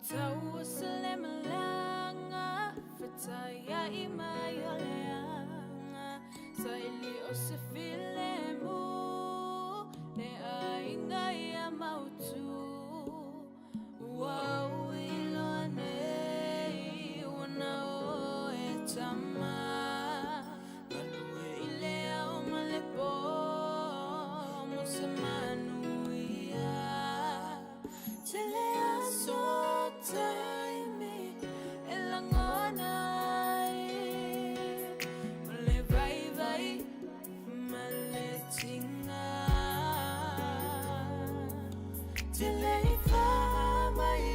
Tawa salemalanga Fataya imayoleanga Sa ili o se filemu Ne ainga ya mautu Wow ilone Wana o etama Malue ilea o malepo Musemanu ia Telea so time elangonai male vai vai male tinga telei fa mai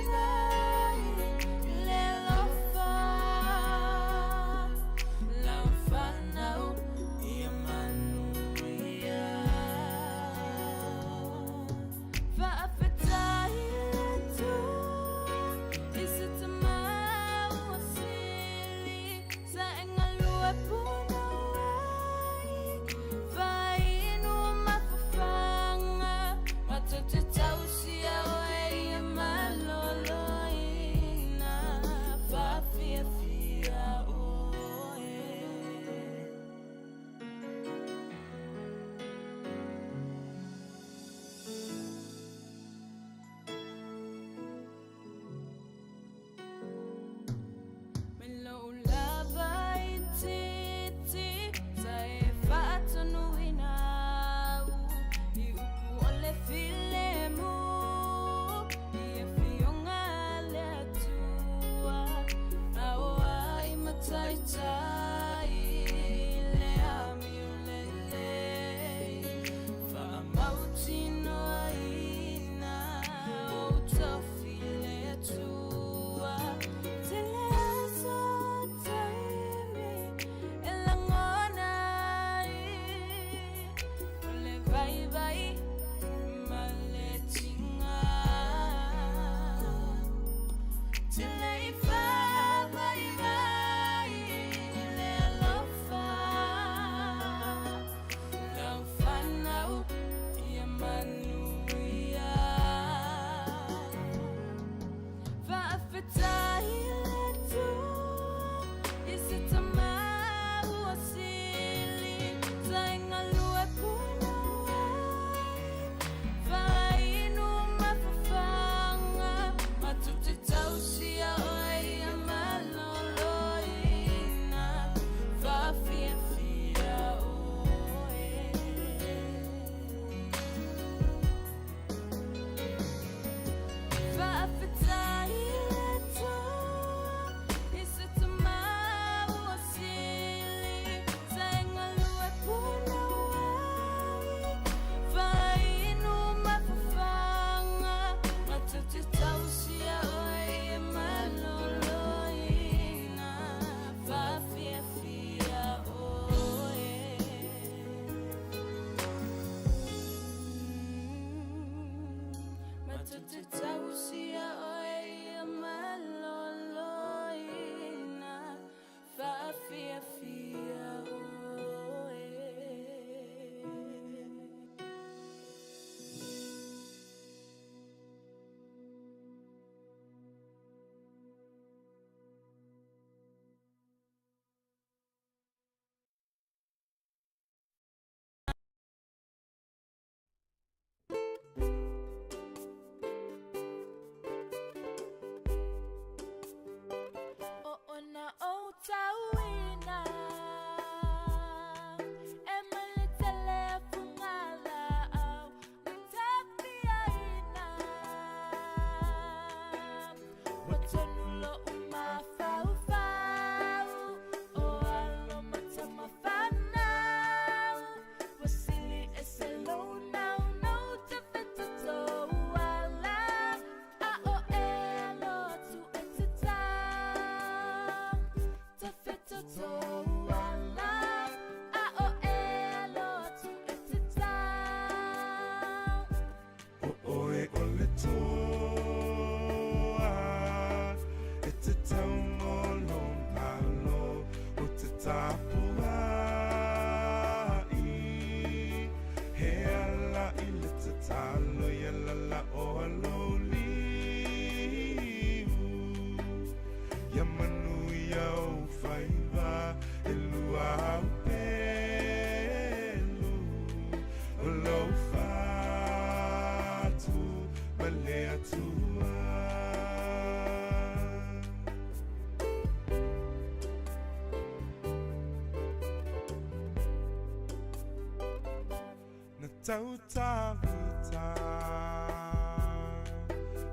tau ta vita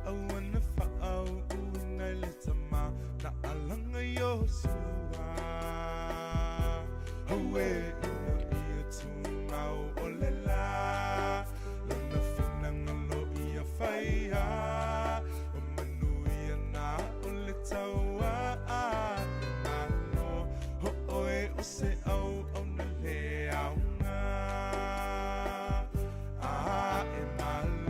au ana fa au ngai le tama na alanga yo sua awe ina ia tu mau olela lana finanga lo ia faia o manuia na ole taua na no ho oe o se au na le au nga e malo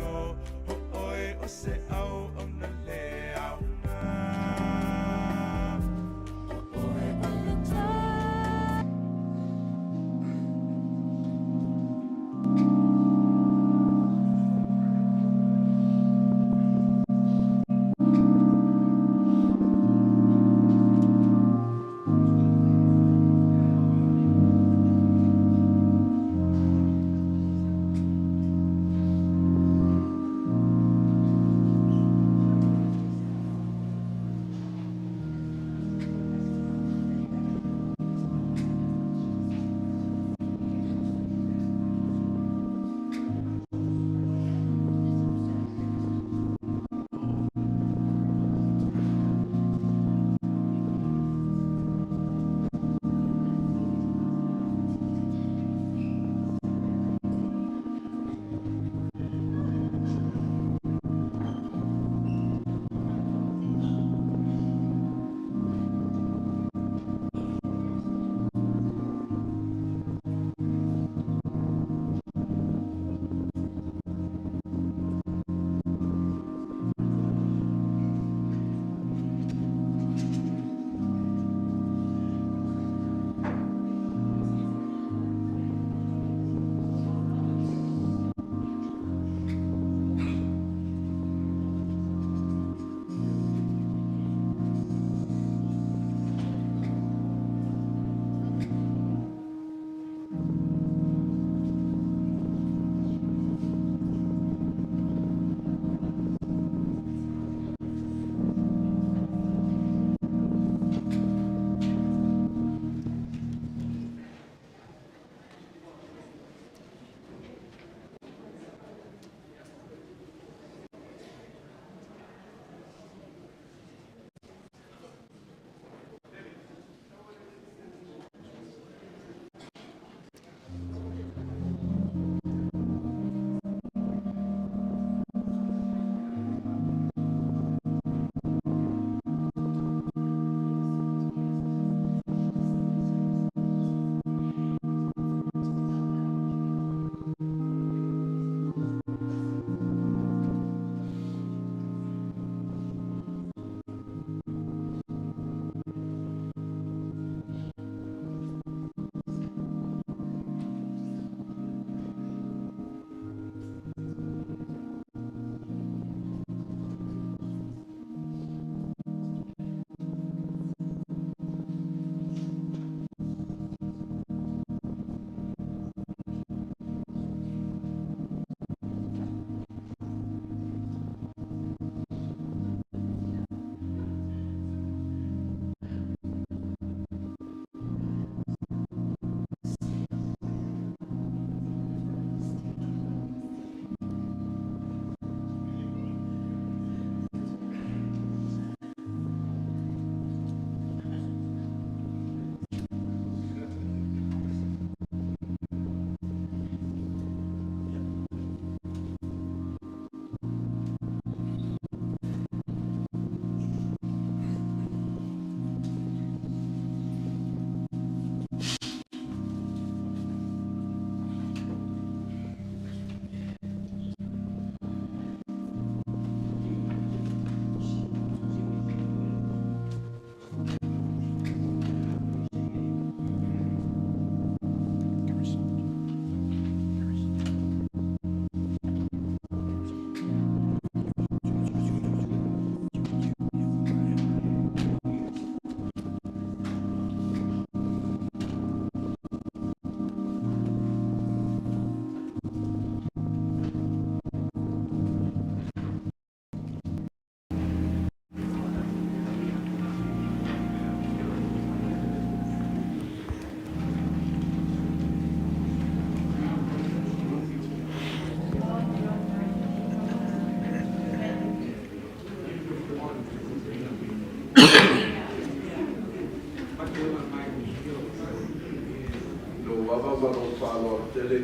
o tele.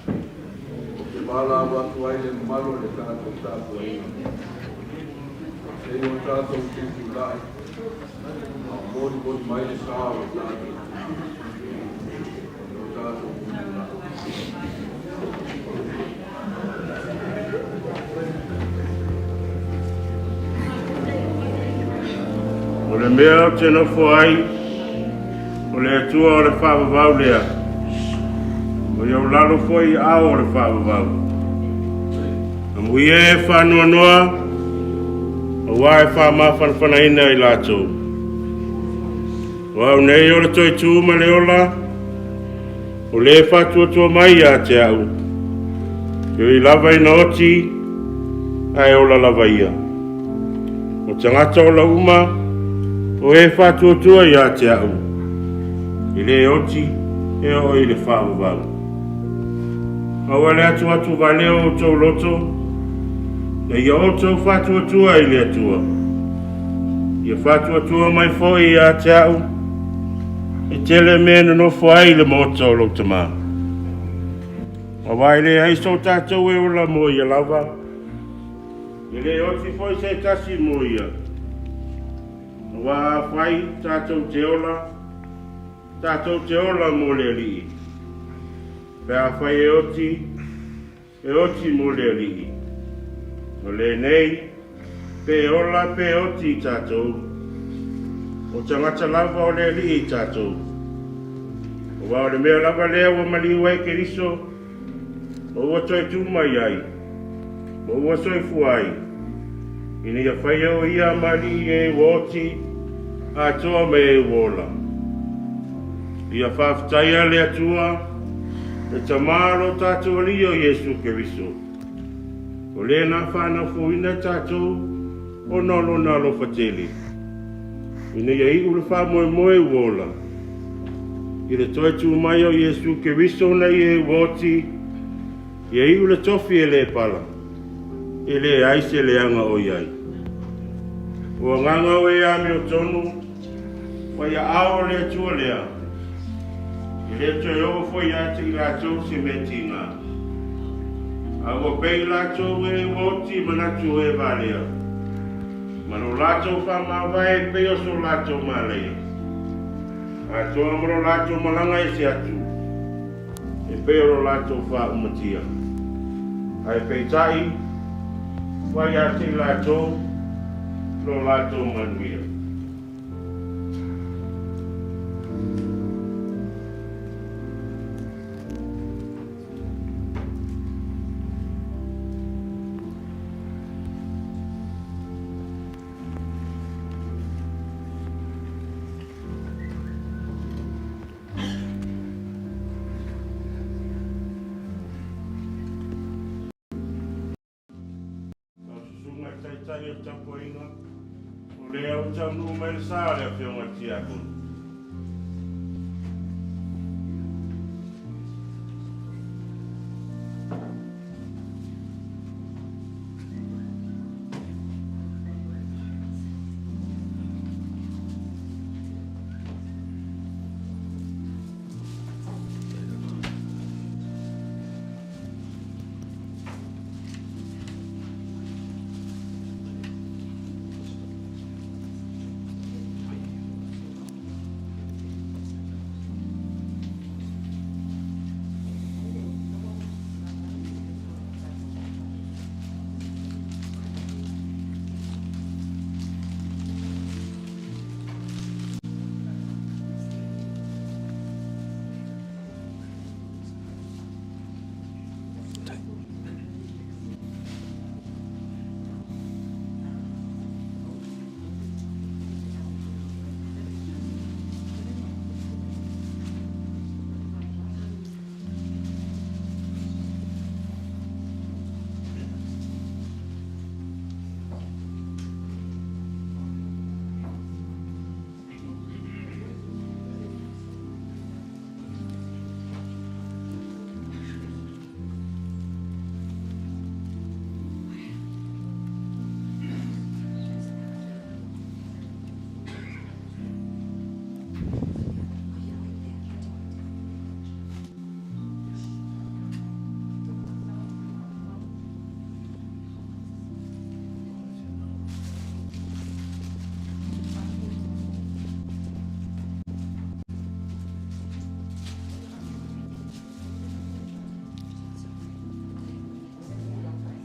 O te mala watu ai le malo le tātou tātou ina. E o tātou tuku lai. Mori mori mai le saa o tātou. O tātou tuku lai. O le mea o te nofo ai, o le atua o le whawawau lea. O iau lalo foi ao o le whawawau. A mui e whanua noa, o wae whamawhanawhana ina i lātou. O au nei o le toi tū ma le ola, o le whātua mai a te au. Yo i lava ina oti, ai ola lava ia. O tangata o la uma, o e whātua i a te au. I le oti, e o i le whāwawau. Awa le atu valeo o tau loto, e ia o tau whātua i le atua. Ia whātua mai foi i a te au, e tele mena no fwai le moto lo tama. Awa i le aiso tātou e ola mo ia lava, i le oti foi se tasi mo ia. Awa fwai tātou te ola mo le li. Pea fai e oti mo le li. O le nei, pe ola pe oti tātou. O tangata lava o le li tātou. O wa o le mea lava lea wa maliwa e keriso. O wa toi tūmai ai. O wa soi fuai. Ina ia fai o ia mali e woti. A toa me e wola. Ia whaftaia le atua. E tamaro tātou ali o Yesu Keriso. O le na whana fuina tātou. O nolo nalo fatele. Ina ia i ule wha moe wola. I le toi tū mai o Yesu Keriso na i e woti. Ia i ule tofi e le pala. E le aise le anga o iai. O nganga o e ame o tonu. Wa ia ao le atua lea. I le toi o foi ati i lātou se meti ngā. A o pei lātou e woti manatu e valea. Mano lātou wha mawai pei o so lātou malea. A toa maro lātou malanga e se atu. E pei o lātou wha umatia. Ai pei tai, wai ati lātou, lo lātou manuia. Tai o tapo inga, o lea o tau numere sāre a whionga tiako.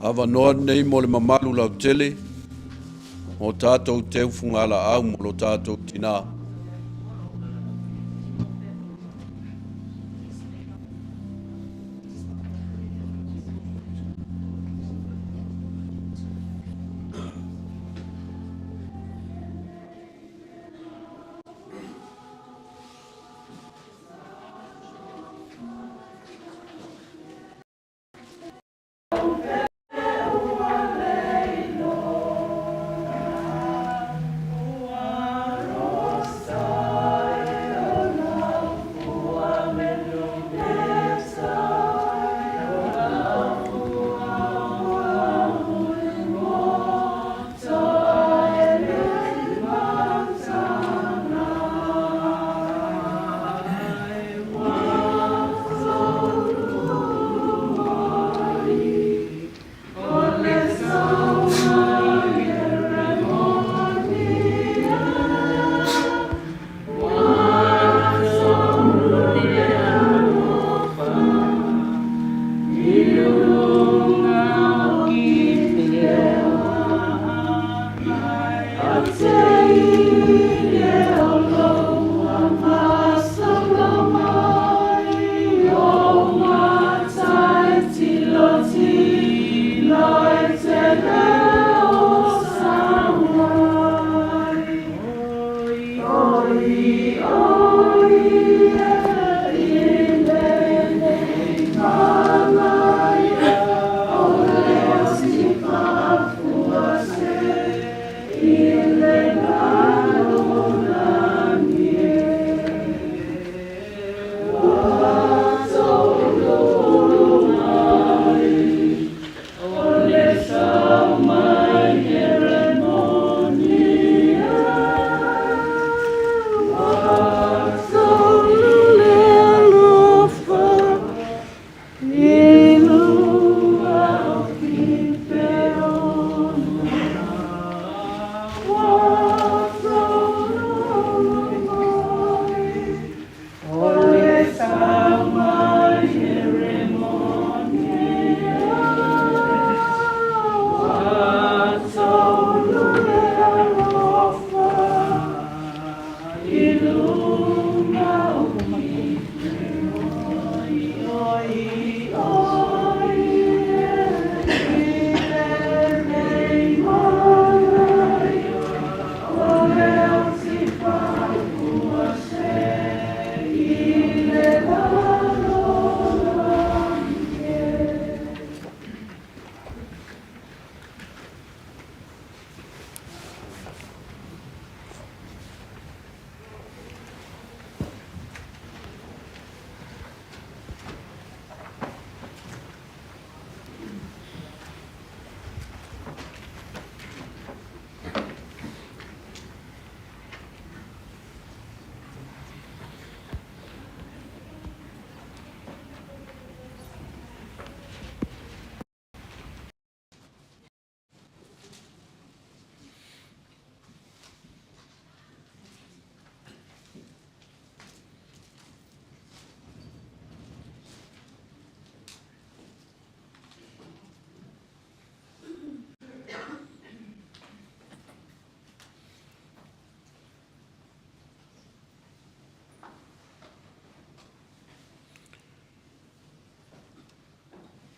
Ava noa nei mo le mamalu lau tele, mo tātou te ufungala au mo lo tātou tina.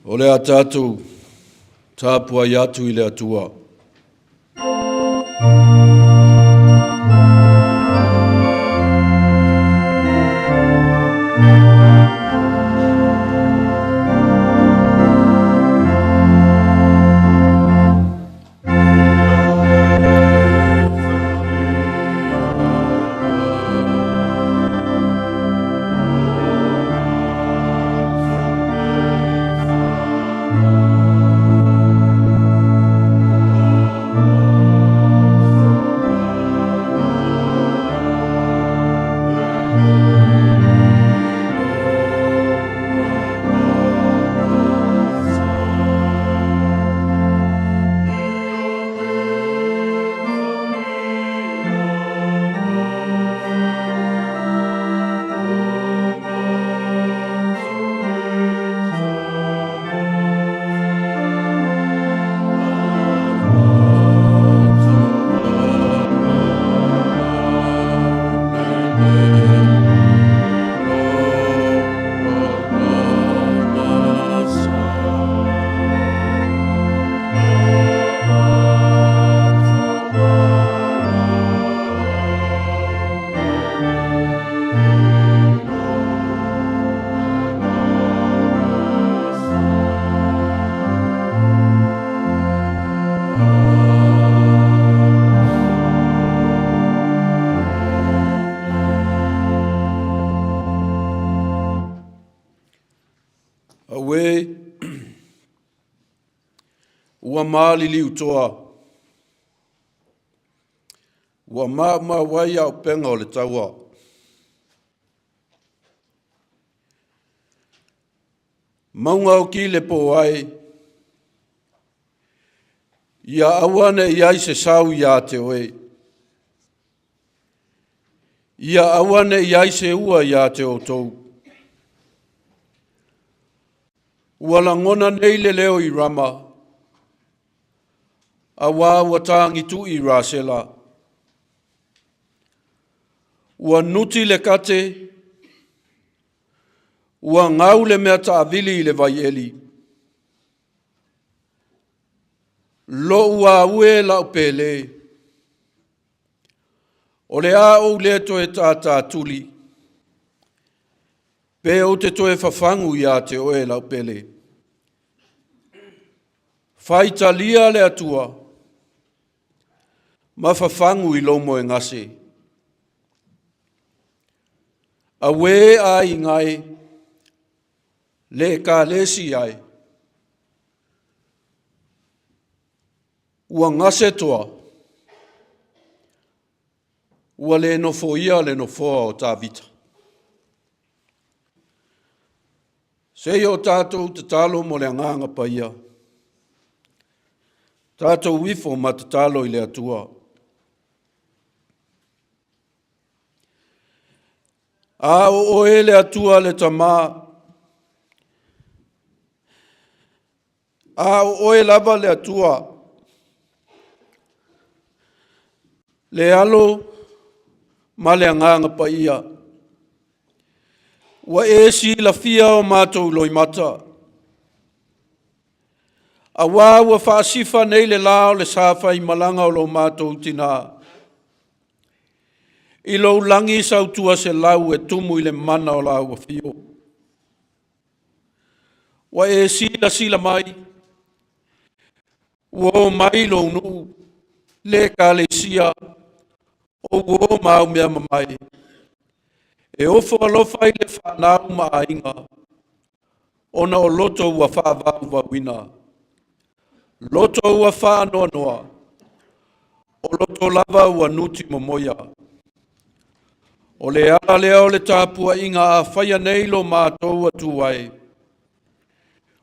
O le a tātou, tāpua i atu i le atua. Awe, ua mālili utoa. Ua ma wai au penga o le taua. Maunga o ki le po ai. Ia awane iai se sau ia te oe. Ia awane iai se ua ia te o tou. Ua langona nei le leo i rama. Awa ua tāngi tu i rāsela. Ua nuti le kate. Ua ngau le mea taavili i le vai eli. Lo ua ue lau pele. O le a o le toe tātā tuli. Pe o te toe fafangu ia te oe lau pele. Faitalia le atua. Ma fafangu i lomo e ngase. Awe ai ngai. Le ka lesi ai. Ua ngase toa. Ua le nofo ia le nofoa o tā vita. Sei o tātou te talo mo le anganga pa ia. Tātou wifo ma te talo i le atua. A o e le atua le tamā. A o e lava le atua. Le alo ma le anganga pa ia. Wa e si la fia o mātou loi mata. A wa whaasifa nei le lao le sāwhai malanga o lo mātou tina. I lo langi sautua se lau e tumu i le mana o lau a fio. Wa e sila mai. Wa mai lo nu. Le ka le sia. O wo mau mea mamai. E ofo alofa i le whanau maa inga. Ona o loto ua whaavau wa wina. Loto ua whaanoa noa. O loto lava ua nuti momoia. O le ala lea o le tāpua inga a whaia neilo mātou atu ai.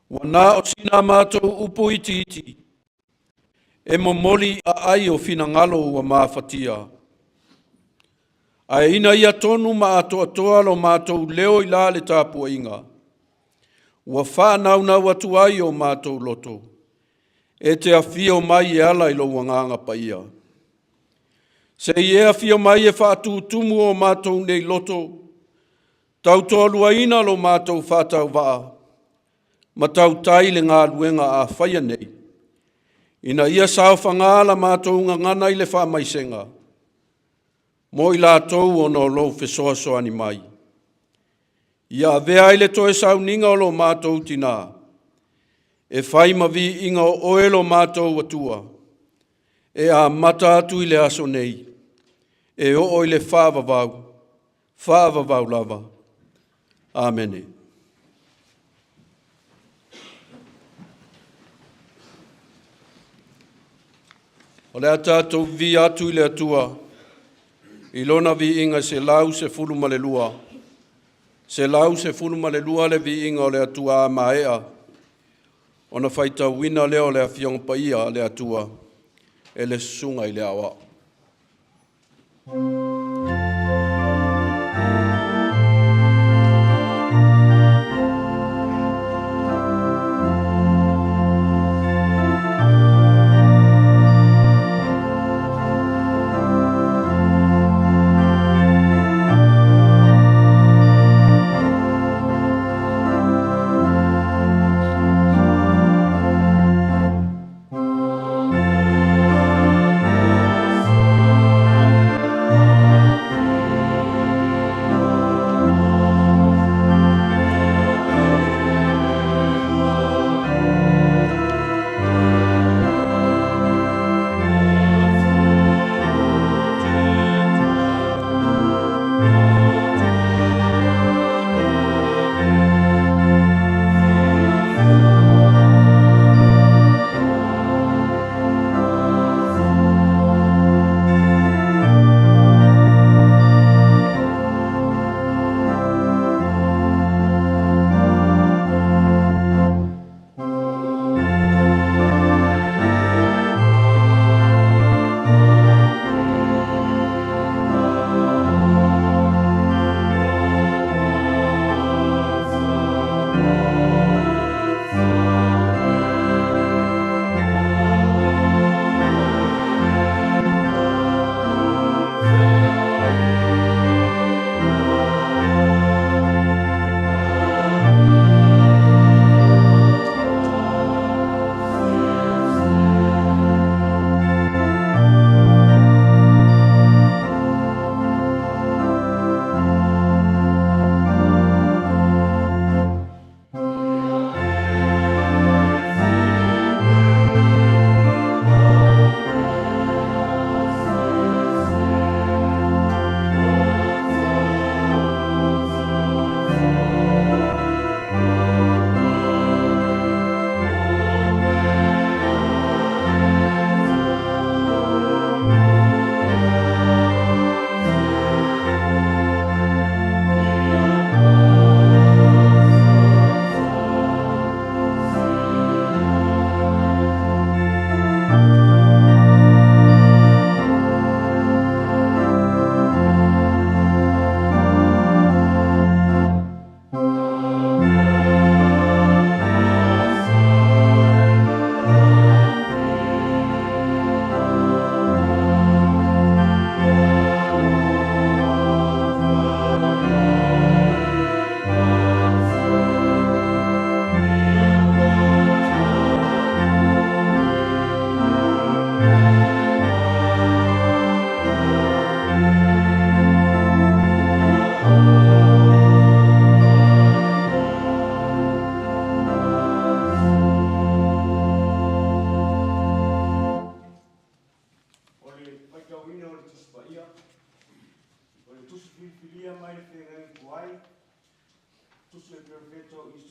Wana o sina mātou upu iti iti. E momoli a ai o fina ngalo ua maafatia. Ai ina ia tonu ma atoa lo mātou leo i la le tāpua inga. Ua whanau na watu ai o mātou loto. E te awhio mai e ala i lo wanganga pa ia. Se i e awhio mai e whaatu tumu o mātou nei loto. Tau tōlua ina lo mātou whātau waa. Ma tau tai le ngā luenga a whaia nei. Ina ia sao whangala mātou ngana i le whamaisenga. Mo i la tau o no lo fesoa soani mai. Ia vea ile toe sau ninga o lo mātou tina. E whai mavi inga o oelo mātou atua. E a mata atu i le aso nei. E o i le whaavavau. Whaavavau lava. Amene. O le tātou vi atu i le atua. I lona vi inga se lau se fulu ma le lua. Se lau se fulu ma le lua le vi inga o le atua a maea. Ona whaita wina leo le awhiong pa ia le atua. E le sunga i le awa. Oh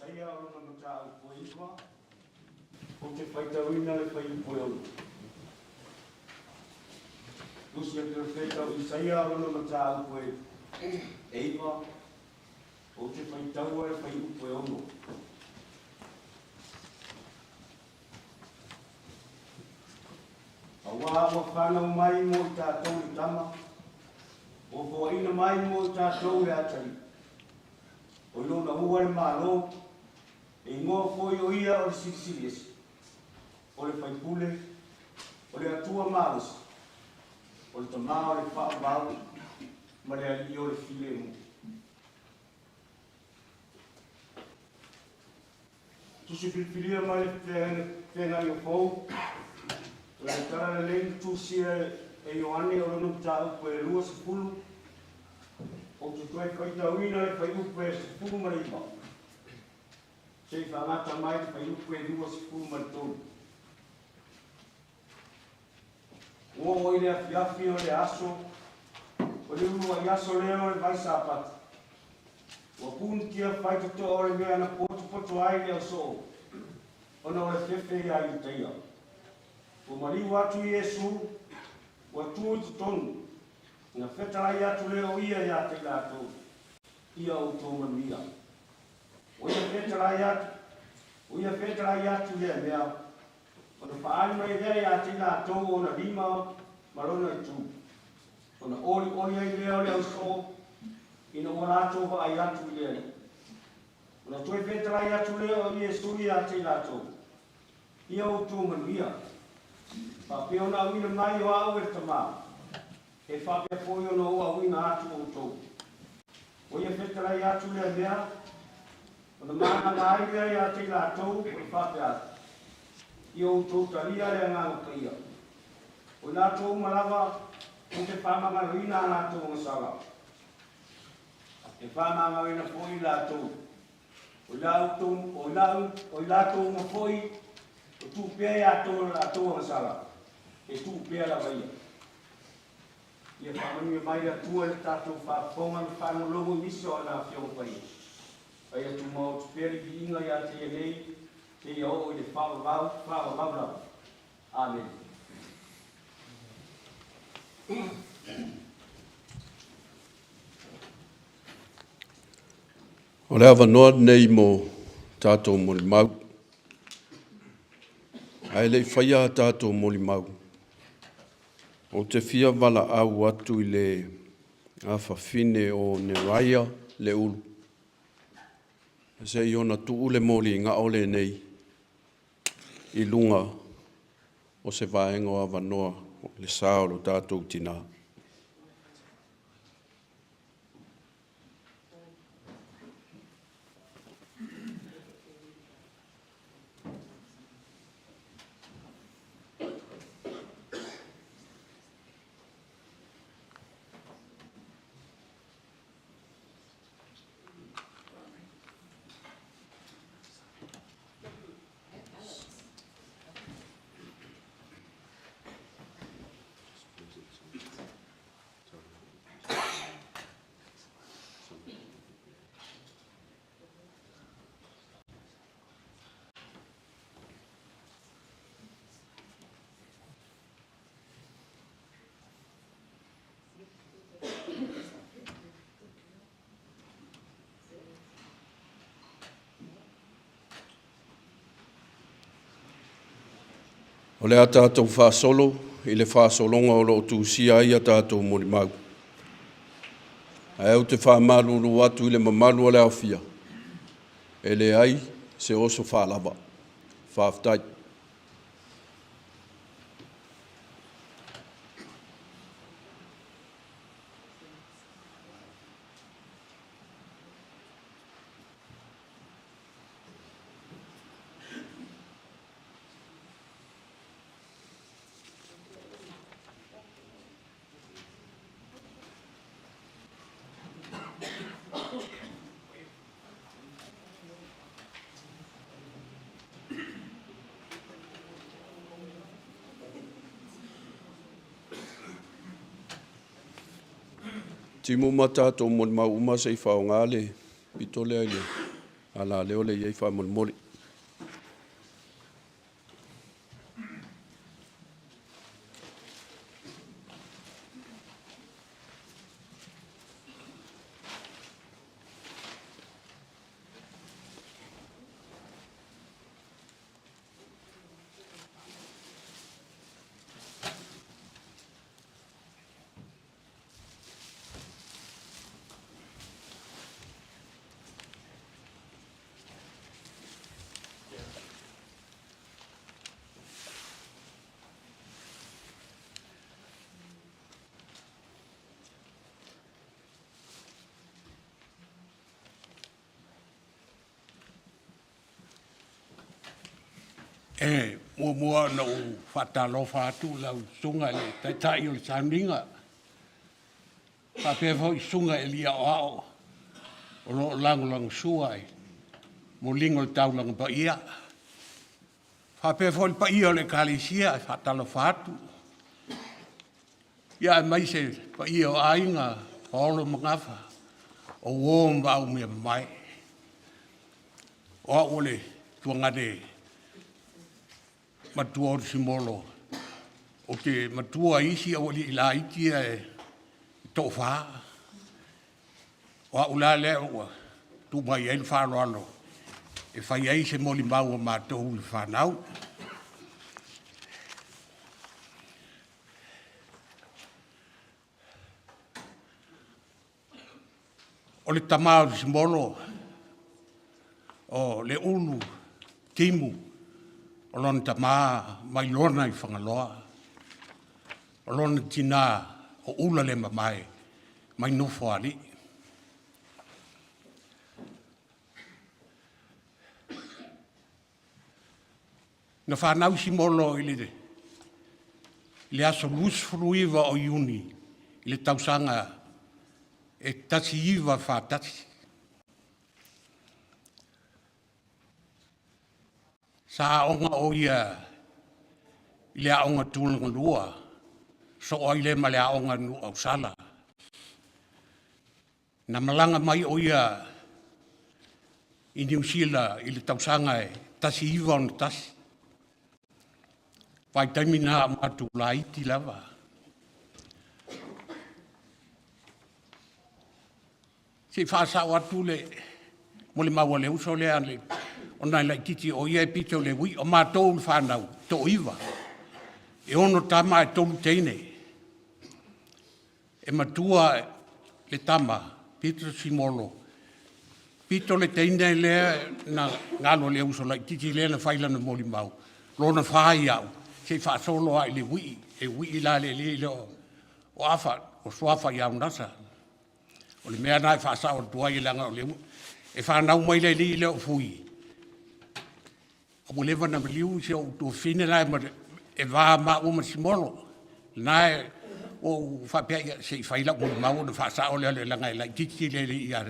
saia o lona mata au poiwa. O te whaitawina le whai upoe au. Lusi a te whaitau I saia o lona mata au poe eiwa. O te whaitaua le whai upoe au. Awa whakana mai mo I tātou I tama. O ko ina mai mo I tātou e atari. O lona ua le mālo. E ngoa foi o ia o le sisiriesi. O le whaipule. O le atua māus. O le tamā o le whaabau. Ma le ali o le file mo. Tusi pilpilia ma le whenga I o fau. O le tara le lein tusia e Ioane o le nuptau po e lua se pulu. O tu koe kaitauina e whai upe e se pulu ma le iwa. Se whangata mai te whai upe e lua se pulu ma le tonu. Ua o ile a fiafi o le aso. O le ulu a iaso leo le vai sāpata. Ua punu kia whai tuto o le mea na poto ai leo so. Ona o le whewhe I ai utaia. O mariu atu Iesu, o tui te tonu. Nga whetarai atu leo ia ia te lātou. Ia o tō manuia. O ia whetarai atu. O ia whetarai atu lea mea. O na whaari mai rea ia te lātou o na lima marona I tū. O na ori ai leo leo so. Ina o lātou wa ai atu lea. O na tui whetarai atu leo Iesu ia te lātou. Ia o tō manuia. Whapea ona awina mai o au e tamā. E whapea fōi ona o awina atu o tō. O ia whetarai atu lea mea. O na mana mai lea ia te lātou o whapea atu. Ia o tō taria lea ngā kaia. O nā tō malawa o te whamanga rina nā tō ngasala. E whamanga rina fōi lātou. O lātou ma fōi. O tu pea ia tō ngasala. E tu pea la vaia. Ia whamanu ia mai a tua le tātou whaponga me whanolongo miso a nā whiong pai. Pai atu mau tu pea li inga ia te nei, te ia o I le whawawau. Amen. O le awa noa nei mo tātou moli mau. Ai le whaia tātou moli mau. O te fia wala au atu I le awhawhine o Neraia le ulu. Se I ona tuu le moli ngā ole nei I lunga o se vaenga o awa noa o le saolo tātou tina. O le a tātou whāsolo, I le whāsolonga o lo tūsia I a tātou mori mau. A au te whāmalulu atu I le mamalu o le awhia. E le ai se oso whālava, whāwhtai. Timo mata to mon ma uma sei fa ngale pitole ale ala leo le iai whamolimoli. Mua no whatalo whātu lau sunga le tai o le tāninga. Whapea fo I sunga e lia o ao. O lo langulang suai. Mo lingo le taulanga pa ia. Whapea fo pa ia o le kalisia e whatalo whātu. Ia e mai se pa ia o ainga holo mangafa. O wōm wau mea mai. O ole tuangade matua o Simolo. O te matua isi o li ila iti e tō whā. O a ula lea ua, tū mai e whālo alo. E whai ei se moli mau o mātou le whānau. O le tamā o Simolo, o le ulu, timu, o lona tamā mai lona I whangaloa. O lona tina o ula le mamai, mai nofo ali. Na whanau Simolo I le aso lusfruiva o iuni, I le tausanga e tasi iwa whātasi. Sa onga o ia I le aonga tūlanga lua, so o ile ma le aonga nu au sala. Na malanga mai o ia I New Zealand I le tausanga e tasi iwa on tasi. Pai taimina matu la iti lava. Se whaasa o atu le, mo le maua le uso le ane, o nai la titi o ia e pito le wi, o mātou le whanau, tō iwa. E ono tama e tolu teine. E matua le tama, pito Simolo. Pito le teine lea na ngalo le uso la titi lea na whailana mo le mau. Lona whai au, se whaasolo ai le wi, e wi la le leo, o afa, o suafa iau nasa. O le mea nai whaasa o tua I langa o leu. E whanau mai le li leo fui. O mo lewa na miliu se o tua whine nai ma e wā ma o ma Simolo. Nai o whapea se I whaila o mau na whaasa o leo le langa I lai titi le li ia.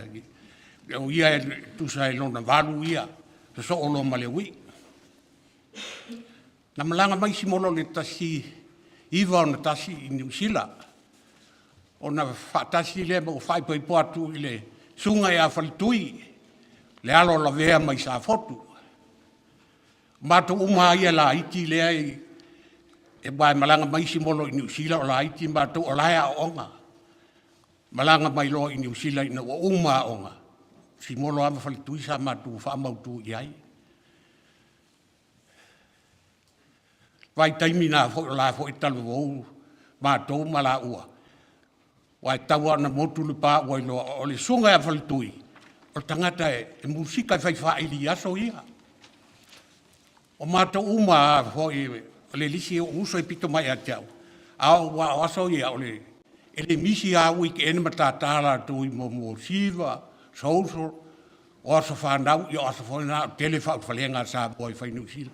O ia e tusa e lona walu ia. Se so o lo ma le wi. Na malanga mai Simolo le tasi iwa o na tasi I New Zealand. O na whaatasi le mo whaipai poatu I le sunga e a whalitui, le Simolo Lavea mai sa fotu. Mato uma ia la iti lea e bai malanga mai Simolo I New Zealand o la iti mato o laia o onga. Malanga mai lo I New Zealand ina o uma onga. Simolo ama whalitui sa mato whaamautu iai. Vai taimina fo la fo italu vou mato mala ua. Wai tawa na motu le pa wai lo o le sunga e whalitui. O tangata e musika e whai ili aso ia. O mata uma ho I le lisi o uso e pito mai a tiau. Ao wa o aso ia o le ele misi a wiki ene matatala tu I mo siva, social, o aso whanau I o aso whanau telefau whalenga sa boi whai nusila.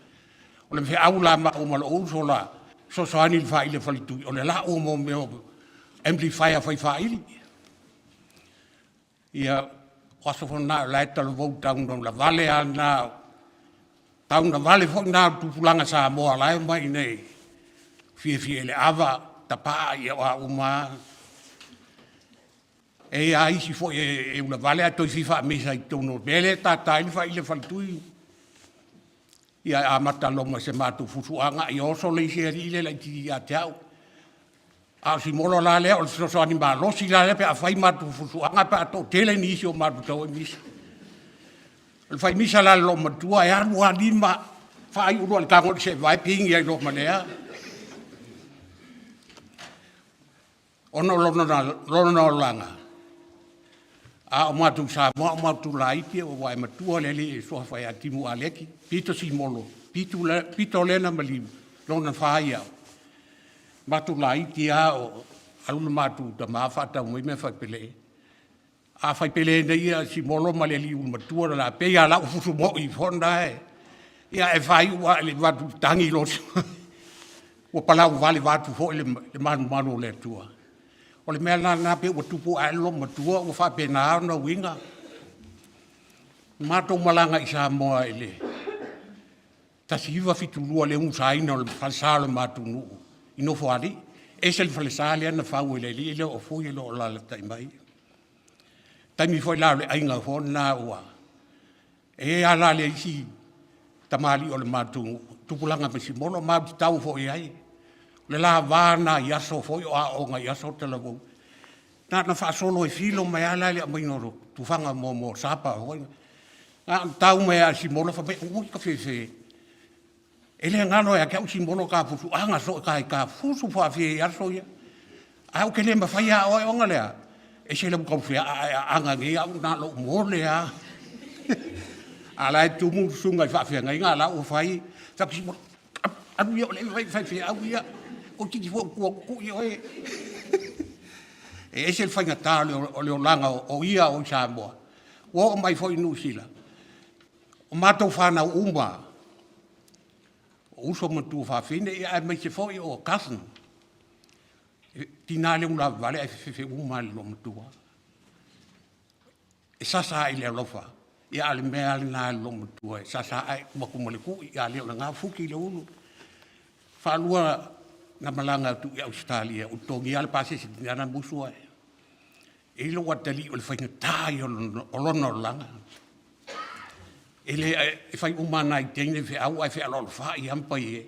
O le whi au la ma o malo uso la so soani le whai le whalitui. O le la o mo meo amplifier fai faili. Ia waso fo na lai talo vou taun la vale ana taun na vale fo na tu pulanga sa mo lai mai nei. Fie le ava tapa ia wa uma. E a isi fo e una vale a toi fifa mesa I tono bele tata ili fa ile faltui. Ia a mataloma se matu fusuanga I oso le isi ile la iti a teau. A Simolo Lavea o so ani ma losi la pe a fai matu fusuanga pe a to tele ni isi o matu tau misa. Il fai misa la lo matua e anu anima fai uro al kango se vai pingi ai lo manea. Ono lona langa. A matu sa matu laiti o wai matua lele so fai atimu aleki pito Simolo pito lena mali lona fai matu laiti a o aluna matu da mafata mo me fai pele a fai pele nei a Simolo maleli un matua la pe ya la fusu mo I fonda ia e fai wa le matu tangi lo o pala vale vatu fo le manu le tua. O le mea na pe o tupu a lo matua o fa pe na winga. Mato malanga I Samoa ele. Ta siva fitulua le un saina o le falsale matu nu. Ino foari. Ese le falsale na fa o le le o fo le o la tai mai. Tai mi foi la le ainga fo na wa. E ala le isi tamali o le matu tupulanga pe Simolo ma tau fo ai. Le la vana ia so foi o a o nga ia so te la vo na fa solo e filo mai ala le mai no tu fanga mo sapa o na tau mai a Simolo fa be o ka fe ele ngano ya ka Simolo ka fu anga so ka fu su fa fe ia so ia a o ke le ma fa ia o nga le e se le ko fe anga ngi a na lo mo le a ala tu mu sunga fa fe ngai nga la o fai sa Simolo a yo le fa fe a ia o tiki fo ku yo e ese il fai natale o le langa o ia o Samoa o mai foi nu sila o mato fana umba o so matu fa fine e mai se foi o kasen tinale una vale e fe uma lo matu e sasa ile lofa e ale me ale na lo matu e sasa ai mo ku mo le ku ia le nga fuki le unu fa lua na malanga tu I Australia o tongi al pase se na busua e lo watali o le fai tai o lono langa ele e fai umana I tene fe au ai fe alo fa I ampa e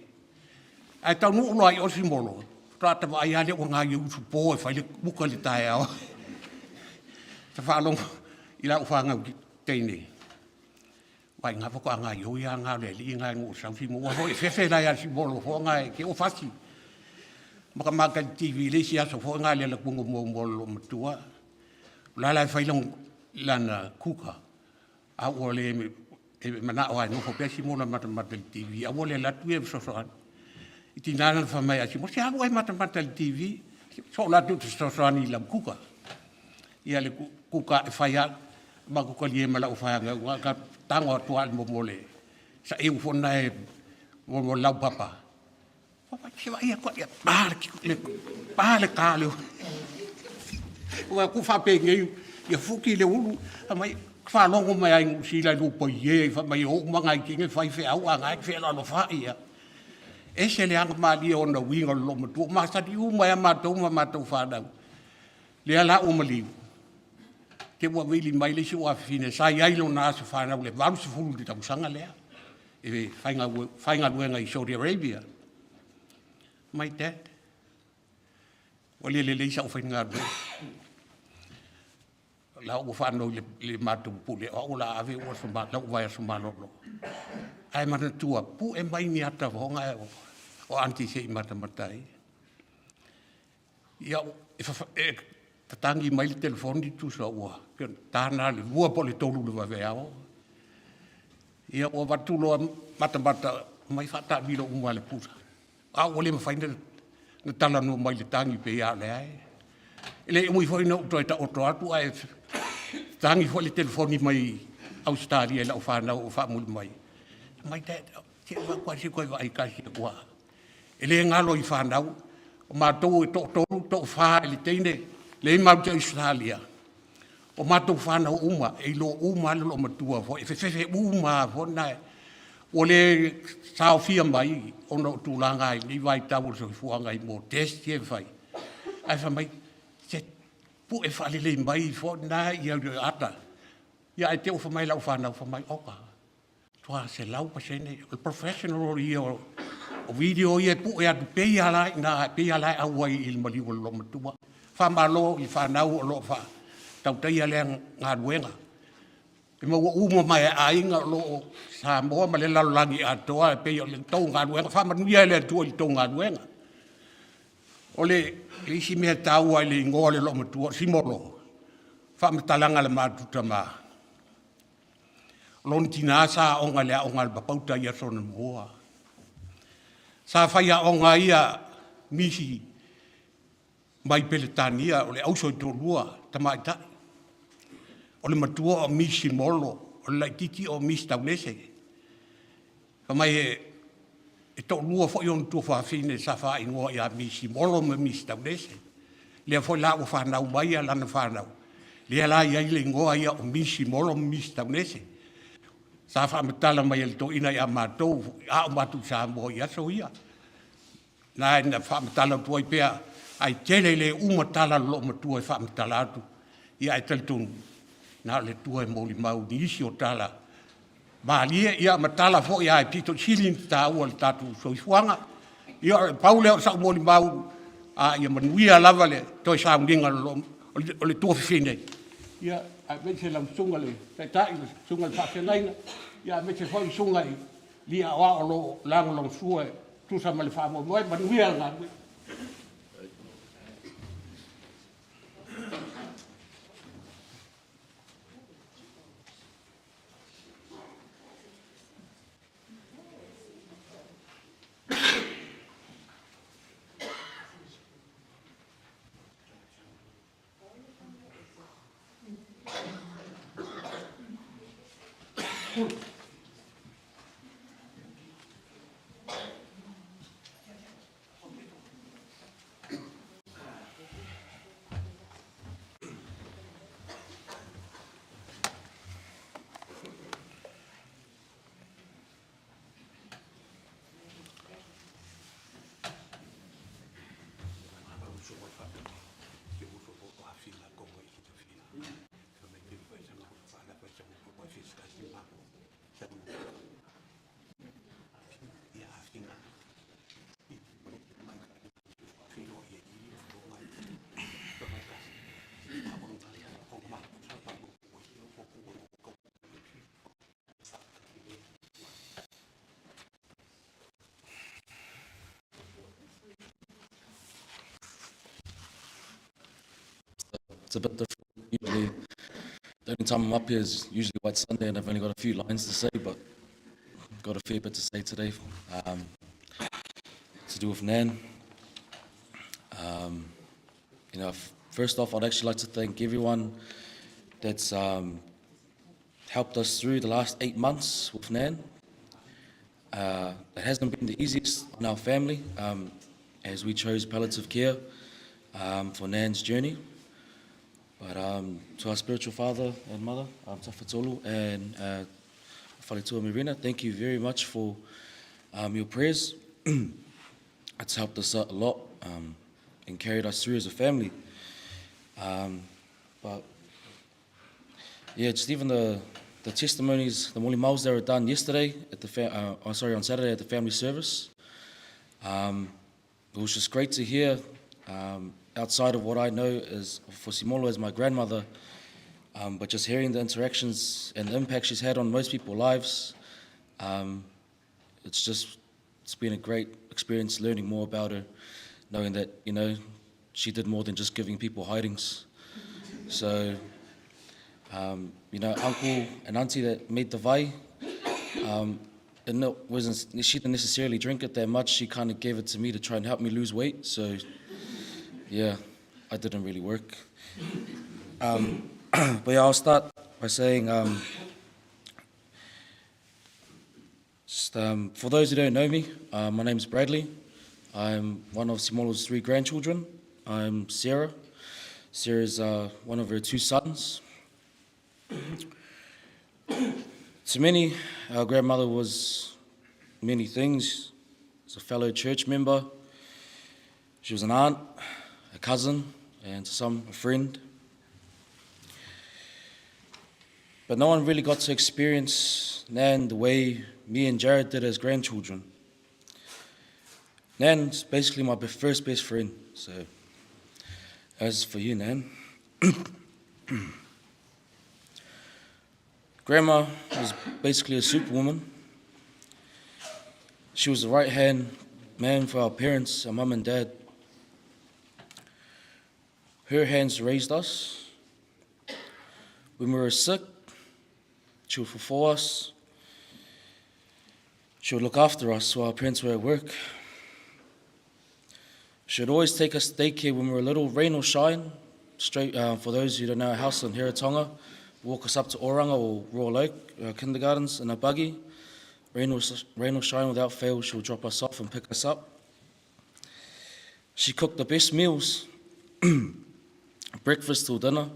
ai tau no lo ai o Simolo trata vai ale o nga yu supo e fai le buka le tai au ta fa lo ila o fa nga tene vai nga fa ko nga yu ya nga le li nga ngu sa Simolo ho e fe la ya Simolo ho nga ke o fasi maka TV le sia so fo nga le kungu mo lo matua la fai long lana kuka a ole e mana o no fo pesi mo na mata TV a ole la tu e so itinana fa mai a si mo sia o mata TV so la tu so ani la kuka ia le kuka e fai ma kuka le mala o fai nga ka tango tua mo mole sa e fo na e mo la papa papa che vai a qua pale calo o ku fa pe ngi ia fuki le ulu mai fa longo mai ai si la lu po ye fa mai o manga ki ngi fai fe au anga fe la lo fa ia e se le ang ma di ona winga lo mo tu ma sa di u mai ma tu fa da le ala o mali ke wa vili mai le si wa fine sa ia lo na se fa na le va su fu di ta sanga le e fai nga luenga I Saudi Arabia my dad wali le sa ofin nga do la o fa no le matu pu le o la ave o so ba la vai so ma lo ai ma tua pu e mai ni ata ho nga o anti se mata matai ia e tangi mai le telefon di tu so wa ta na le wo po le tolu le va veo ia o va tu lo mata mai fa ta bi lo uma le pusa a o le fa na tala no mai le tangi pe ia le ai ele mo foi no to ta o to atu ai tangi foi le telefoni mai Australia la o fa mo mai dad che va quasi coi vai kasi qua ele ngalo I fa na o ma to fa le tene le ma Australia o ma to fa na uma e lo uma lo matua foi fe uma fo na o le sao fia mai o no tulanga I vai tau so fuanga I mo test e fai ai fa mai pu e whalele mai fo na ia ure ata. Ia e te ufa mai lau whanau fa mai oka. Tua se lau pa sene, o professional o ia o video ia pu e atu pei alai, na pei alai au ai il mali o lo matua. Wha malo i whanau o lo wha, tau tei alea ngā ruenga. E maua uma mai a inga lo sa moa ma le lalolangi a toa e pei o le tau ngā ruenga, wha manuia le atua i tau ngā ruenga. O le isi mea tau ai le ingoa le lo matua, Simolo. Wha matalanga le mātuta maa. Lon tina sa onga le onga le papauta ia sona moa. Sa whaia onga ia misi mai peletania o le auso i tōlua tamaitai. O le matua o misi molo, o le laititi o misi taunese. Ka mai e tōlua fo i on tua whawhine sa wha ingoa ia misi molo me misi taunese. Lea fo la o whanau mai a lana whanau. Lea la ia le ingoa ia o misi molo me misi taunese. Sa whamatala mai el to ina ia mātou, a o mātou sa mo ia so ia. Nā ina whamatala tua i pēr, ai tele le umatala lo matua e whamatala atu. Ia e talitonu, nā le tua e mōli mau ni isi o tala. Mā lia ia matala fo ia e pito silin ta ua le tatu so i fuanga. Ia e paule o sa mōli mau, a ia manuia lava le toi sa unginga o le tua whiwhine. Ia a mese lau sunga le tai sunga le whawhenaina. Ia mese hoi sunga i lia oa o lo lango long sua e tusa ma le whaamo moe, manuia ngā mui. It's a bit different. Usually, the only time I'm up here is usually White Sunday, and I've only got a few lines to say, but I've got a fair bit to say today. To do with Nan. First off, I'd actually like to thank everyone that's helped us through the last 8 months with Nan. It hasn't been the easiest on our family, as we chose palliative care for Nan's journey. But to our spiritual father and mother, Tawhatolu and Whaletua Marina, thank you very much for your prayers. It's helped us out a lot and carried us through as a family. But yeah, just even the testimonies, the moli maus that were done yesterday at the on Saturday at the family service. It was just great to hear. Outside of what I know is for Simolo as my grandmother, but just hearing the interactions and the impact she's had on most people's lives, it's been a great experience learning more about her, knowing that, she did more than just giving people hidings. So, uncle and auntie that made the vai, she didn't necessarily drink it that much. She kind of gave it to me to try and help me lose weight. So, yeah, I didn't really work. But yeah, I'll start by saying, for those who don't know me, my name's Bradley. I'm one of Simolo's 3 grandchildren. I'm Sarah. Sarah's one of her 2 sons. To many, our grandmother was many things. She was a fellow church member. She was an aunt, a cousin, and to some, a friend. but no one really got to experience Nan the way me and Jared did as grandchildren. Nan's basically my first best friend, so as for you, Nan. Grandma was basically a superwoman. She was the right-hand man for our parents, our mum and dad. Her hands raised us. When we were sick, she would fulfill us. She would look after us while our parents were at work. She would always take us to daycare when we were little, rain or shine. Straight, for those who don't know, our house in Heratonga, walk us up to Oranga or Royal Oak, our kindergartens in a buggy. Rain or shine, without fail, she'll drop us off and pick us up. She cooked the best meals, breakfast till dinner.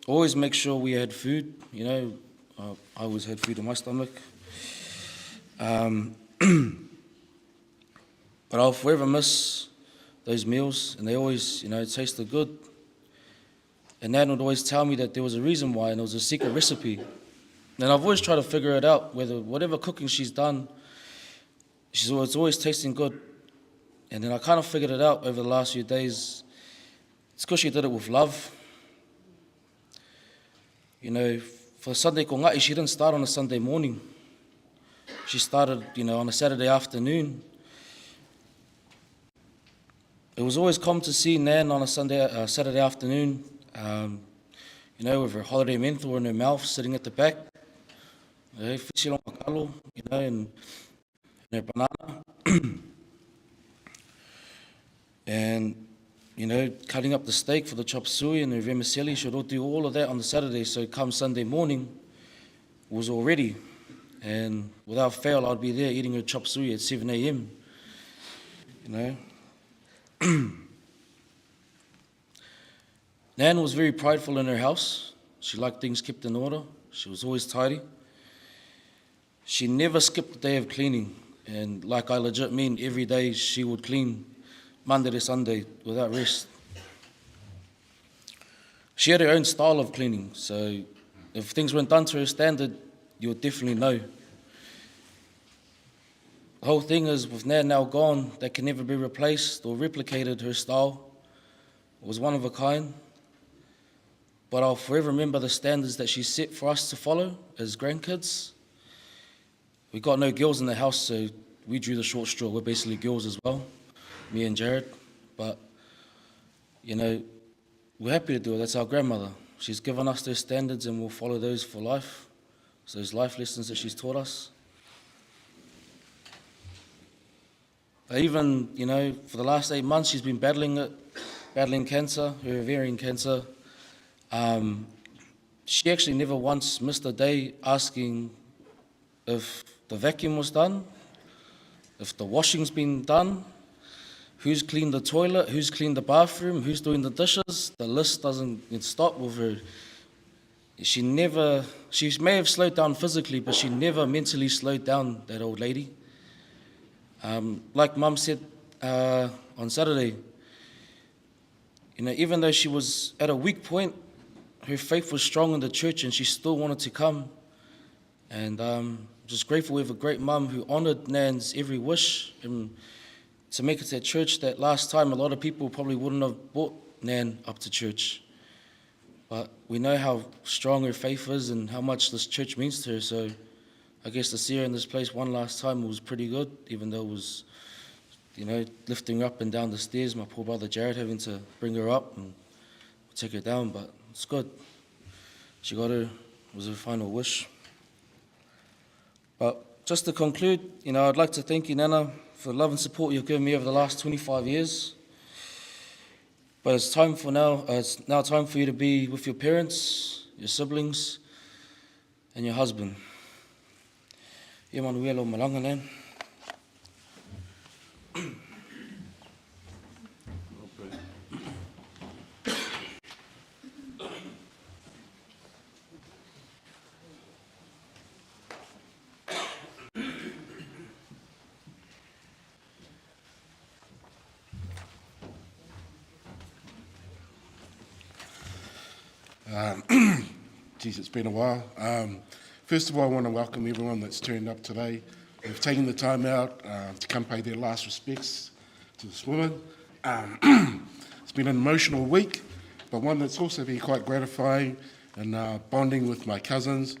Always make sure we had food, you know. I always had food in my stomach. But I'll forever miss those meals, and they always, you know, tasted good. And Nan would always tell me that there was a reason why, and it was a secret recipe. And I've always tried to figure it out, whether whatever cooking she's done, it's always tasting good. And then I kind of figured it out over the last few days. It's because she did it with love. You know, for Sunday ko ngai, she didn't start on a Sunday morning. She started, you know, on a Saturday afternoon. It was always common to see Nan on a Saturday afternoon, you know, with her holiday menthol in her mouth, sitting at the back. You know, and her banana. And, you know, cutting up the steak for the chop suey and her vermicelli. She would do all of that on the Saturday, so come Sunday morning, it was all ready. And without fail, I'd be there eating her chop suey at 7 a.m., you know. Nan was very prideful in her house. She liked things kept in order. She was always tidy. She never skipped a day of cleaning. And like I legit mean, every day she would clean Monday to Sunday without rest. She had her own style of cleaning, so if things weren't done to her standard, you would definitely know. The whole thing is, with Nan now gone, that can never be replaced or replicated. Her style was one of a kind. But I'll forever remember the standards that she set for us to follow as grandkids. We got no girls in the house, so we drew the short straw. We're basically girls as well, me and Jared. But, you know, we're happy to do it. That's our grandmother. She's given us those standards and we'll follow those for life. So those life lessons that she's taught us. Even, you know, for the last 8 months, she's been battling cancer, her ovarian cancer. She actually never once missed a day asking if the vacuum was done, if the washing's been done, who's cleaned the toilet, who's cleaned the bathroom, who's doing the dishes. The list doesn't stop with her. She may have slowed down physically, but she never mentally slowed down, that old lady. Like Mum said on Saturday, you know, even though she was at a weak point, her faith was strong in the church and she still wanted to come. And just grateful we have a great mum who honoured Nan's every wish and to make it to church. That last time, a lot of people probably wouldn't have brought Nan up to church. But we know how strong her faith is and how much this church means to her. So I guess to see her in this place one last time was pretty good, even though it was, you know, lifting her up and down the stairs. My poor brother Jared having to bring her up and take her down, but it's good. She got her, it was her final wish. But just to conclude, you know, I'd like to thank you, Nana, for the love and support you've given me over the last 25 years. But it's now time for you to be with your parents, your siblings, and your husband. E Manuelo Malanga, Nan. Geez, it's been a while. First of all, I want to welcome everyone that's turned up today. They've taken the time out to come pay their last respects to this woman. It's been an emotional week, but one that's also been quite gratifying, and bonding with my cousins,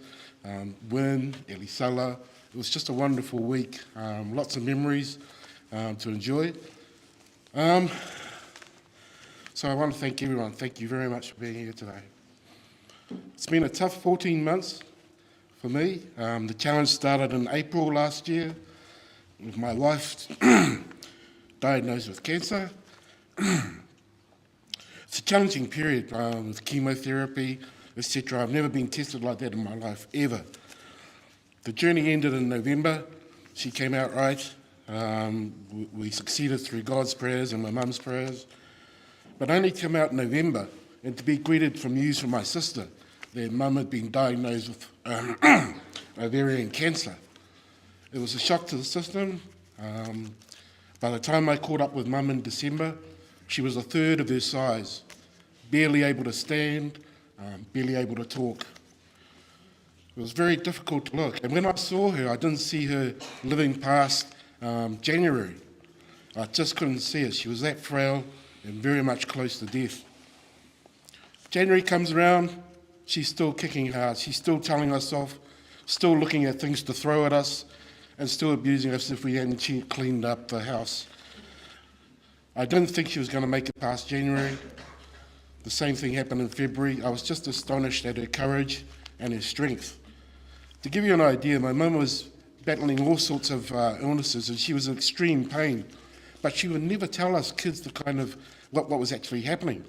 Wyn, Elisala. It was just a wonderful week. Lots of memories to enjoy. So I want to thank everyone. Thank you very much for being here today. It's been a tough 14 months for me. The challenge started in April last year with my wife diagnosed with cancer. It's a challenging period with chemotherapy, etc. I've never been tested like that in my life, ever. The journey ended in November. She came out right. We succeeded through God's prayers and my mum's prayers. But only to come out in November and to be greeted from news from my sister that mum had been diagnosed with ovarian cancer. It was a shock to the system. By the time I caught up with mum in December, she was a third of her size, barely able to stand, barely able to talk. It was very difficult to look. And when I saw her, I didn't see her living past January. I just couldn't see it. She was that frail and very much close to death. January comes around, she's still kicking hard. She's still telling us off, still looking at things to throw at us, and still abusing us if we hadn't cleaned up the house. I didn't think she was going to make it past January. The same thing happened in February. I was just astonished at her courage and her strength. To give you an idea, my mum was battling all sorts of illnesses, and she was in extreme pain. But she would never tell us kids the kind of what was actually happening.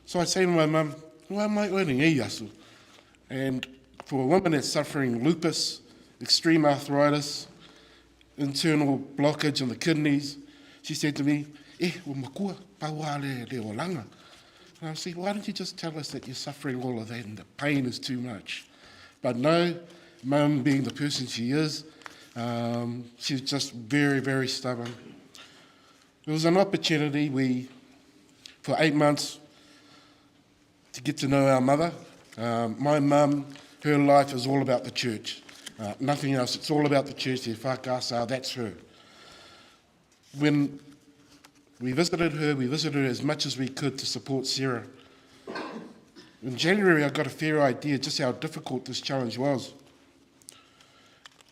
So I say to my mum, "Why am I earning yasu?" And for a woman that's suffering lupus, extreme arthritis, internal blockage in the kidneys, she said to me, "Wa makua, paua le o langa." And I said, "Why don't you just tell us that you're suffering all of that and the pain is too much?" But no, Mum, being the person she is, she's just very, very stubborn. It was an opportunity for 8 months to get to know our mother. My mum, her life is all about the church. Nothing else. It's all about the church. Te whakasa, that's her. When we visited her as much as we could to support Sarah. In January, I got a fair idea just how difficult this challenge was.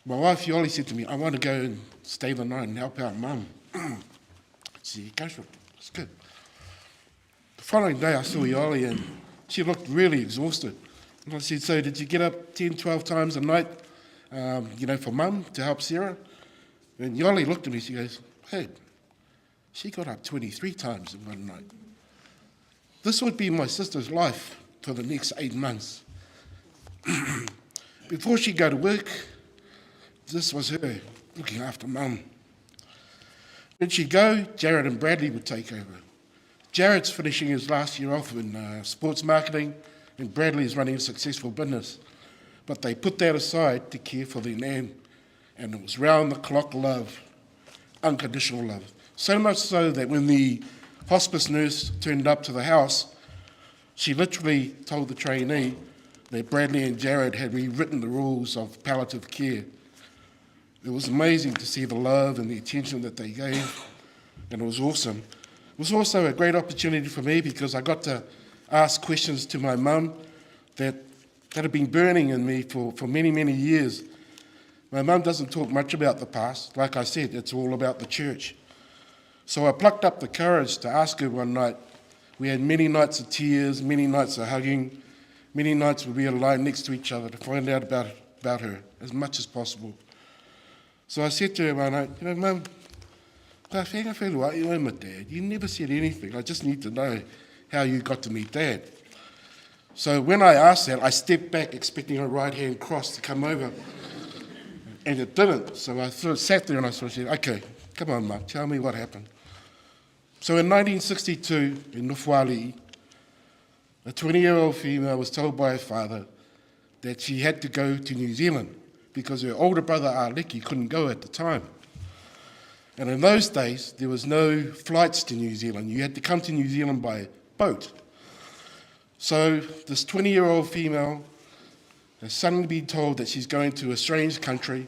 My wife, Yoli, said to me, "I want to go and stay the night and help out Mum." She said, "Go for it. It's good." The following day, I saw Yoli, and she looked really exhausted. And I said, "So did you get up 10, 12 times a night, for Mum to help Sarah?" And Yoli looked at me, she goes, "Hey, she got up 23 times in one night." This would be my sister's life for the next 8 months. Before she'd go to work, this was her looking after Mum. When she'd go, Jared and Bradley would take over. Jared's finishing his last year off in sports marketing, and Bradley's running a successful business. But they put that aside to care for their nan, and it was round-the-clock love, unconditional love. So much so that when the hospice nurse turned up to the house, she literally told the trainee that Bradley and Jared had rewritten the rules of palliative care. It was amazing to see the love and the attention that they gave, and it was awesome. It was also a great opportunity for me because I got to ask questions to my mum that had been burning in me for many, many years. My mum doesn't talk much about the past. Like I said, it's all about the church. So I plucked up the courage to ask her one night. We had many nights of tears, many nights of hugging, many nights where we were lying next to each other to find out about her as much as possible. So I said to her one night, "Mum, I'm a Dad. You never said anything. I just need to know how you got to meet Dad." So when I asked that, I stepped back expecting a right-hand cross to come over, and it didn't. So I sort of sat there and I sort of said, "Okay, come on, Mum, tell me what happened." So in 1962, in Nufuali'i, a 20-year-old female was told by her father that she had to go to New Zealand because her older brother, Aleki, couldn't go at the time. And in those days, there was no flights to New Zealand. You had to come to New Zealand by boat. So this 20-year-old female has suddenly been told that she's going to a strange country,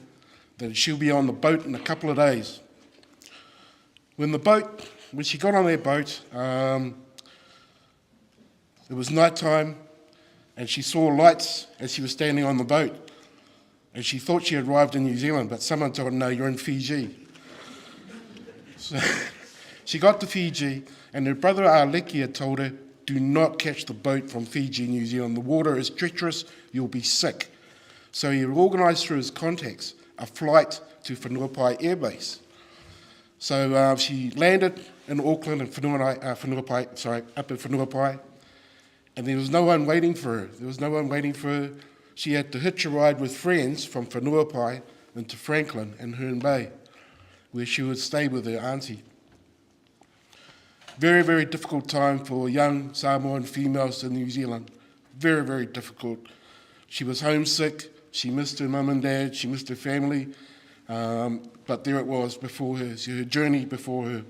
that she'll be on the boat in a couple of days. When she got on that boat, it was night time, and she saw lights as she was standing on the boat. And she thought she had arrived in New Zealand, but someone told her, no, you're in Fiji. So she got to Fiji, and her brother Alekia told her, do not catch the boat from Fiji, New Zealand. The water is treacherous, you'll be sick. So he organised through his contacts a flight to Whenuapai Air Base. So she landed in Auckland and up in Whenuapai, and there was no one waiting for her. She had to hitch a ride with friends from Whenuapai into Franklin and Herne Bay, where she would stay with her auntie. Very, very difficult time for young Samoan females in New Zealand. Very, very difficult. She was homesick. She missed her mum and dad. She missed her family. But there it was before her, her journey before her.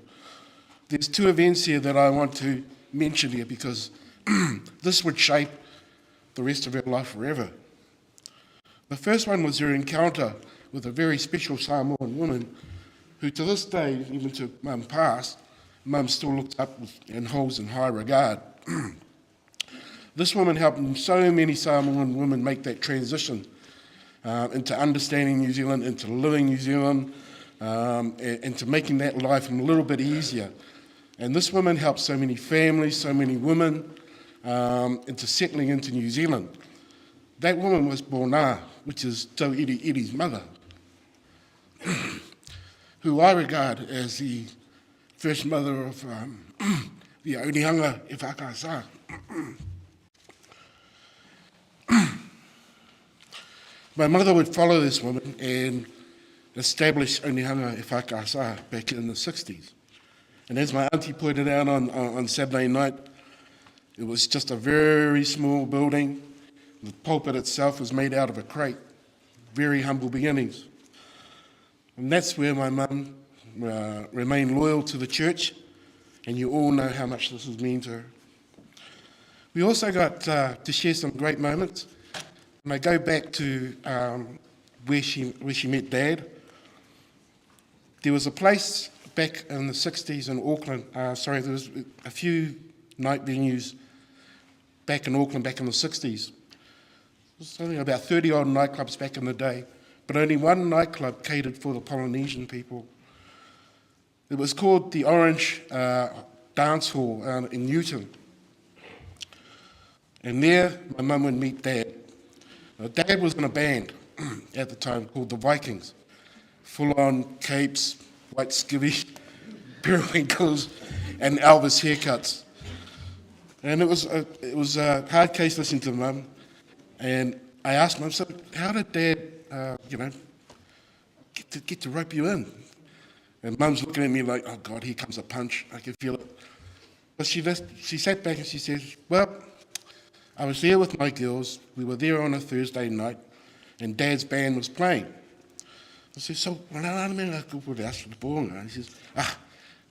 There's two events here that I want to mention here because this would shape the rest of her life forever. The first one was her encounter with a very special Samoan woman who to this day, even to Mum passed, Mum still looks up and holds in high regard. This woman helped so many Samoan women make that transition into understanding New Zealand, into living New Zealand, into making that life a little bit easier. And this woman helped so many families, so many women into settling into New Zealand. That woman was Bona, which is Tau Iri's mother, who I regard as the first mother of the Onehunga e Whakasa. My mother would follow this woman and establish Onehunga e Whakasa back in the 60s. And as my auntie pointed out on Saturday night, it was just a very small building. The pulpit itself was made out of a crate. Very humble beginnings. And that's where my mum remained loyal to the church, and you all know how much this has meant to her. We also got to share some great moments. And I go back to where she met Dad. There was a place back in the 60s in Auckland, there was a few night venues back in Auckland back in the 60s. Something about 30-odd nightclubs back in the day, but only one nightclub catered for the Polynesian people. It was called the Orange Dance Hall in Newton. And there, my mum would meet Dad. Now, Dad was in a band at the time called the Vikings. Full-on capes, white skivvy, periwinkles, and Elvis haircuts. And it was a hard case listening to Mum. And I asked Mum, so how did Dad, get to rope you in? And Mum's looking at me like, oh God, here comes a punch. I can feel it. But she sat back and she said, well, I was there with my girls. We were there on a Thursday night, and Dad's band was playing. I said, so, he says,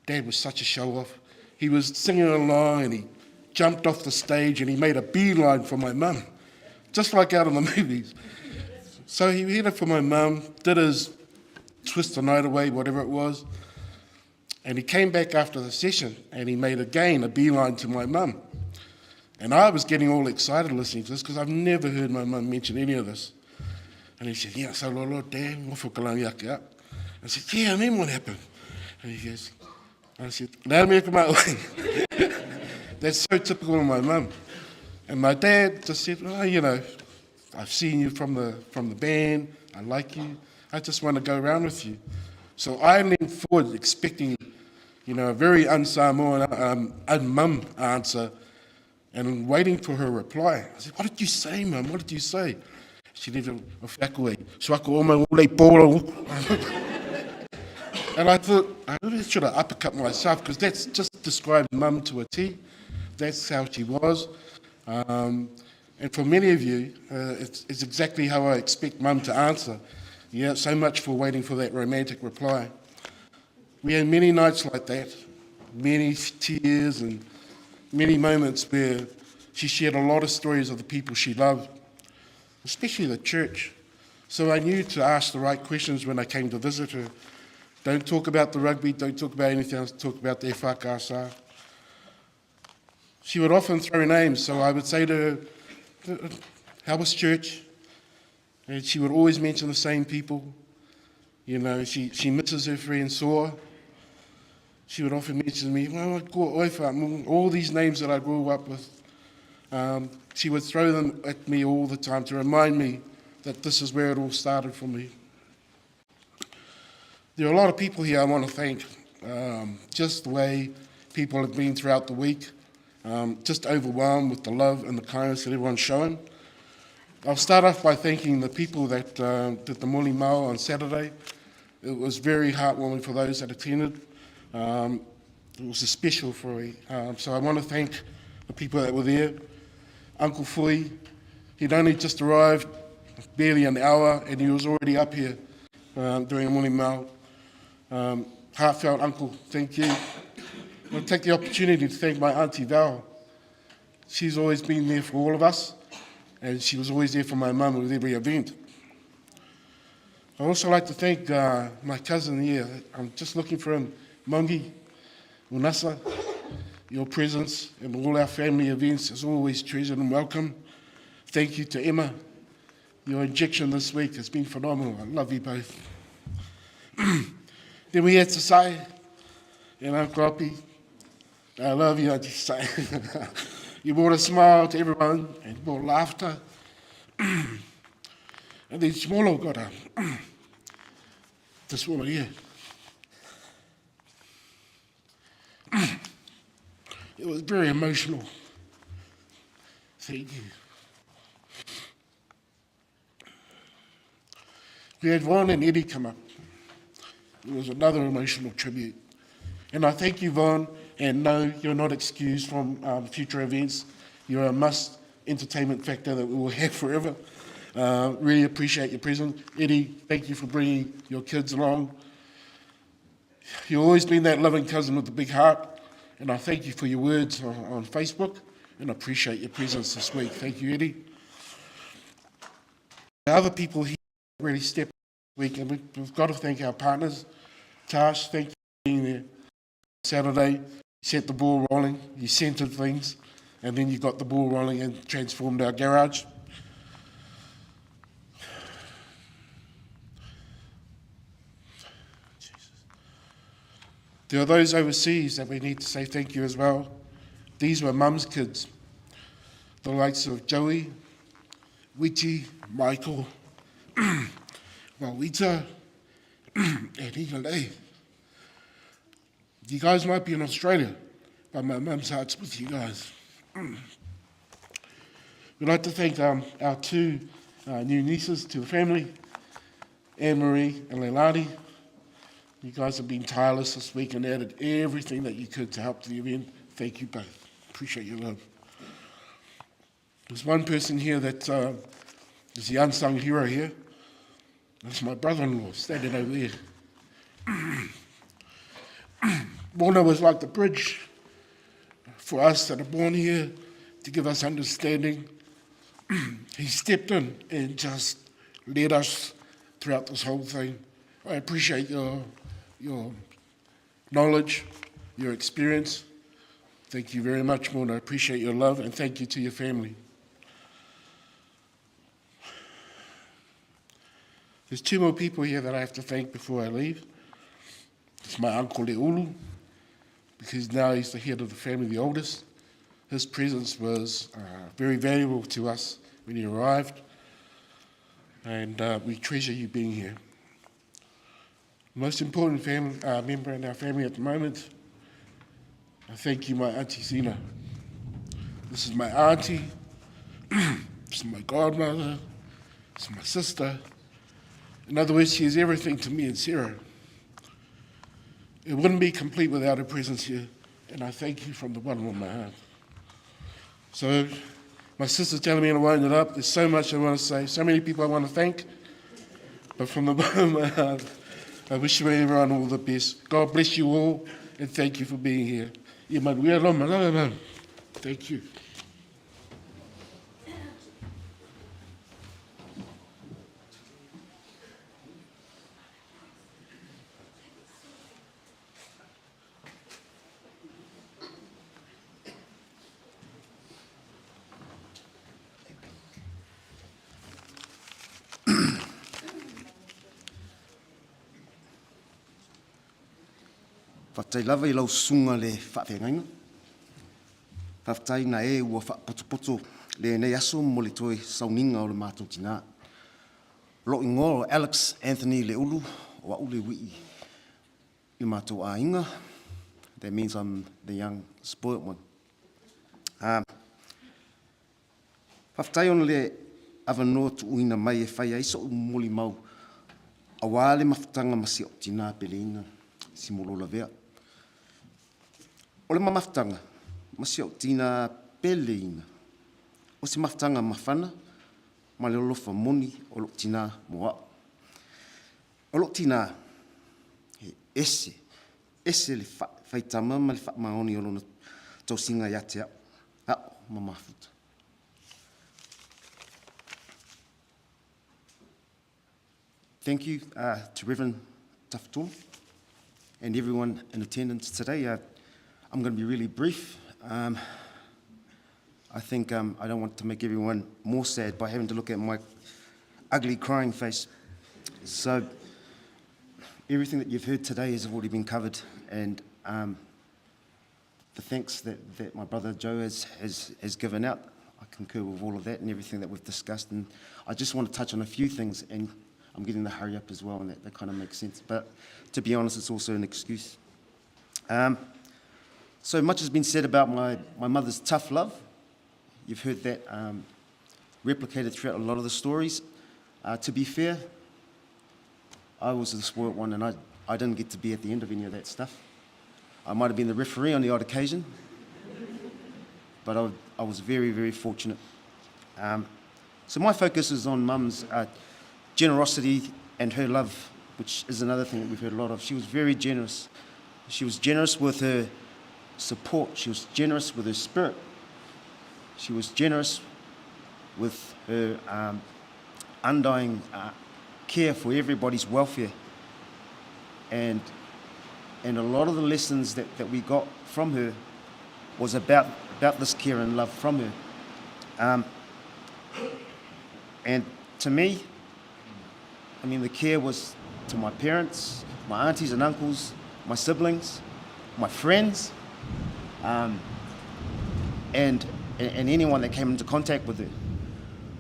Dad was such a show-off. He was singing along, and he jumped off the stage, and he made a beeline for my mum, just like out of the movies. So he headed for my mum, did his twist the night away, whatever it was, and he came back after the session, and he made again a beeline to my mum. And I was getting all excited listening to this because I've never heard my mum mention any of this. And he said, yeah, so Lolo, Dad, wafukalangi ake up. I said, yeah, and then what happened? And he goes, I said, "Nā mea ka mai." That's so typical of my mum. And my dad just said, oh, I've seen you from the band, I like you, I just want to go around with you. So I leaned forward expecting, a very un-Samoan, un-mum answer, and waiting for her reply. I said, what did you say, Mum? What did you say? She did a whakue, swako oma ulei pōra. And I thought, I really should have uppercut myself, because that's just described Mum to a T. That's how she was. And for many of you, it's exactly how I expect Mum to answer. Yeah, so much for waiting for that romantic reply. We had many nights like that, many tears and many moments where she shared a lot of stories of the people she loved. especially the church. So I knew to ask the right questions when I came to visit her. Don't talk about the rugby, don't talk about anything else, talk about their whakasa. She would often throw names, so I would say to her, how was church? And she would always mention the same people. You know, she misses her friend Soa. She would often mention me, all these names that I grew up with. She would throw them at me all the time to remind me that this is where it all started for me. There are a lot of people here I want to thank. Just the way people have been throughout the week. Just overwhelmed with the love and the kindness that everyone's shown. I'll start off by thanking the people that did the moli mao on Saturday. It was very heartwarming for those that attended. It was a special for me. So I want to thank the people that were there. Uncle Fui, he'd only just arrived, barely an hour, and he was already up here doing a moli mao. Heartfelt uncle, thank you. I want to take the opportunity to thank my Auntie Val. She's always been there for all of us, and she was always there for my mum with every event. I'd also like to thank my cousin here. I'm just looking for him, Mungi, Unasa. Your presence in all our family events is always treasured and welcome. Thank you to Emma. Your injection this week has been phenomenal. I love you both. Then we had to say, Kopi, I love you, Auntie Sai. You brought a smile to everyone and brought laughter. And then Simolo got this woman here. It was very emotional. Thank you. We had Vaughn and Eddie come up. It was another emotional tribute. And I thank you, Vaughn, and no, you're not excused from future events. You're a must entertainment factor that we will have forever. Really appreciate your presence. Eddie, thank you for bringing your kids along. You've always been that loving cousin with a big heart, and I thank you for your words on Facebook, and I appreciate your presence this week. Thank you, Eddie. The other people here really stepped up this week, and we've got to thank our partners. Tash, thank you for being there. Saturday, you set the ball rolling, you centered things, and then you got the ball rolling and transformed our garage. There are those overseas that we need to say thank you as well. These were mum's kids, the likes of Joey, Witi, Michael, Wawita, and Igalei. You guys might be in Australia, but my mum's heart's with you guys. We'd like to thank our two new nieces to the family, Anne-Marie and Leilani. You guys have been tireless this week and added everything that you could to help the event. Thank you both. Appreciate your love. There's one person here that is the unsung hero here. That's my brother-in-law, standing over there. Mona was like the bridge for us that are born here to give us understanding. He stepped in and just led us throughout this whole thing. I appreciate your knowledge, your experience. Thank you very much, Mona. I appreciate your love, and thank you to your family. There's two more people here that I have to thank before I leave. It's my uncle Leulu, because now he's the head of the family, the oldest. His presence was very valuable to us when he arrived, and we treasure you being here. Most important family, member in our family at the moment, I thank you, my Auntie Zena. This is my auntie, this is my godmother, this is my sister. In other words, she is everything to me and Sarah. It wouldn't be complete without her presence here, and I thank you from the bottom of my heart. So, my sister's telling me to wind it up. There's so much I want to say, so many people I want to thank, but from the bottom of my heart, I wish you everyone all the best. God bless you all, and thank you for being here. Thank you. Whaftai lava I lau sunga le whawhengainga. Whaftai na e ua whapoto le nei aso mo le toi sauninga o le mātou tina. Lo ingo Alex Anthony le ulu o ule wii I mātou a inga. That means I'm the young spoiled one. Whaftai on le awanoa tu uina mai e whai aiso o moli mau. A wale mawhatanga masi o tina peleina, Simolo Lavea. O le mawhatanga, masi o tina peleina. O se mawhatanga mawhana, ma le olofa moni o lo tina moa. O lo tina, he ese le whaitama ma le whaamaoni o lona tausinga ia te au. Mamafuta. Thank you to Reverend Tafton and everyone in attendance today. I'm going to be really brief. I think I don't want to make everyone more sad by having to look at my ugly crying face. So everything that you've heard today has already been covered, and the thanks that my brother Joe has given out, I concur with all of that and everything that we've discussed. And I just want to touch on a few things, and I'm getting the hurry up as well, and that kind of makes sense. But to be honest, it's also an excuse. So much has been said about my mother's tough love. You've heard that replicated throughout a lot of the stories. To be fair, I was the spoiled one, and I didn't get to be at the end of any of that stuff. I might have been the referee on the odd occasion, but I was very, very fortunate. So my focus is on Mum's generosity and her love, which is another thing that we've heard a lot of. She was very generous. She was generous with her support. She was generous with her spirit. She was generous with her undying care for everybody's welfare. And a lot of the lessons that we got from her was about this care and love from her. And to me, I mean, the care was to my parents, my aunties and uncles, my siblings, my friends, and anyone that came into contact with her.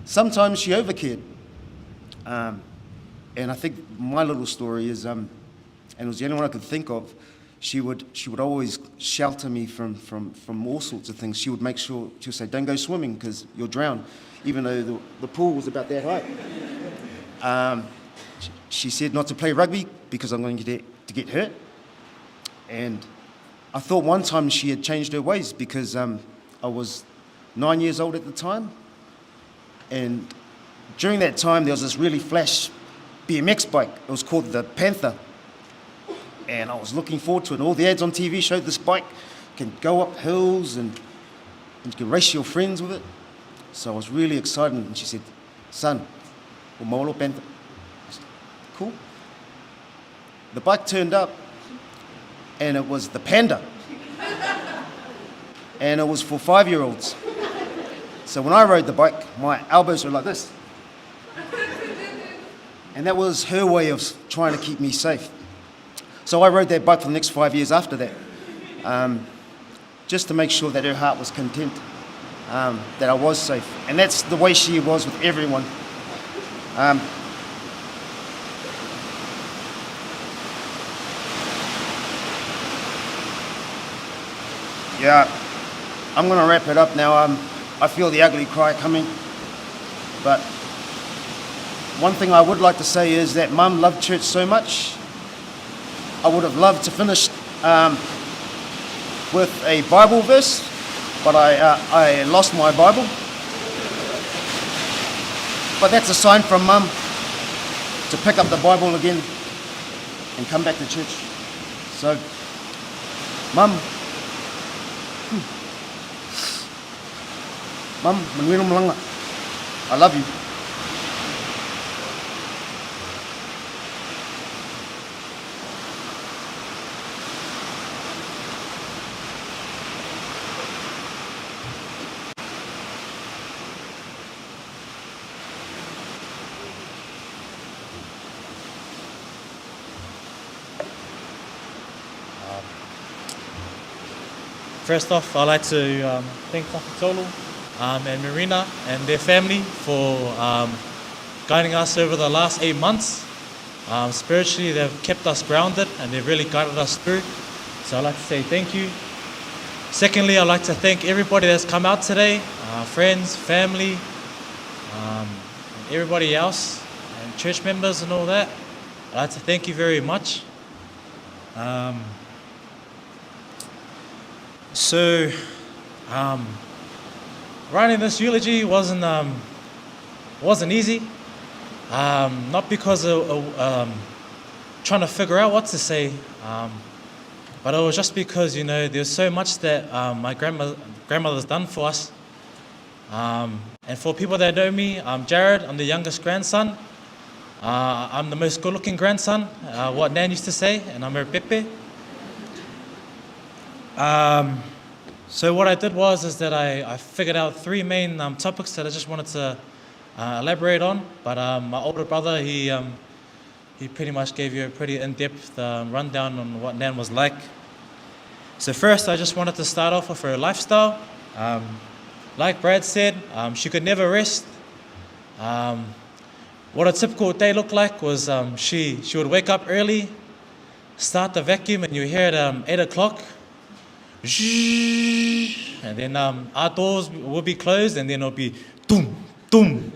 Sometimes she overcared. And I think my little story is, and it was the only one I could think of, she would always shelter me from all sorts of things. She would make sure, she would say, don't go swimming because you'll drown, even though the pool was about that height. She said not to play rugby because I'm going to get hurt. And I thought one time she had changed her ways because I was 9 years old at the time. And during that time, there was this really flash BMX bike. It was called the Panther. And I was looking forward to it. All the ads on TV showed this bike can go up hills and you can race your friends with it. So I was really excited. And she said, son, we'll Molo Panther. I said, cool. The bike turned up and it was the Panda. And it was for 5-year-olds. So when I rode the bike, my elbows were like this. And that was her way of trying to keep me safe. So I rode that bike for the next 5 years after that, just to make sure that her heart was content, that I was safe. And that's the way she was with everyone. Yeah, I'm going to wrap it up now. I feel the ugly cry coming. But one thing I would like to say is that Mum loved church so much. I would have loved to finish with a Bible verse, but I lost my Bible. But that's a sign from Mum to pick up the Bible again and come back to church. So, Mum, manuelo malanga, I love you. First off, I'd like to thank Tafitolo and Marina and their family for guiding us over the last 8 months. Spiritually, they've kept us grounded and they've really guided us through. So I'd like to say thank you. Secondly, I'd like to thank everybody that's come out today, friends, family, and everybody else, and church members and all that. I'd like to thank you very much. Writing this eulogy wasn't easy. Not because of trying to figure out what to say, but it was just because, there's so much that my grandmother's done for us. And for people that know me, I'm Jared, I'm the youngest grandson. I'm the most good-looking grandson, what Nan used to say, and I'm her pepe. So what I did is that I figured out 3 main topics that I just wanted to elaborate on. But my older brother, he pretty much gave you a pretty in-depth rundown on what Nan was like. So first, I just wanted to start off with her lifestyle. Like Brad said, she could never rest. What a typical day looked like was she would wake up early, start the vacuum, and you hear it 8 o'clock. And then our doors would be closed, and then it'll be doom, doom.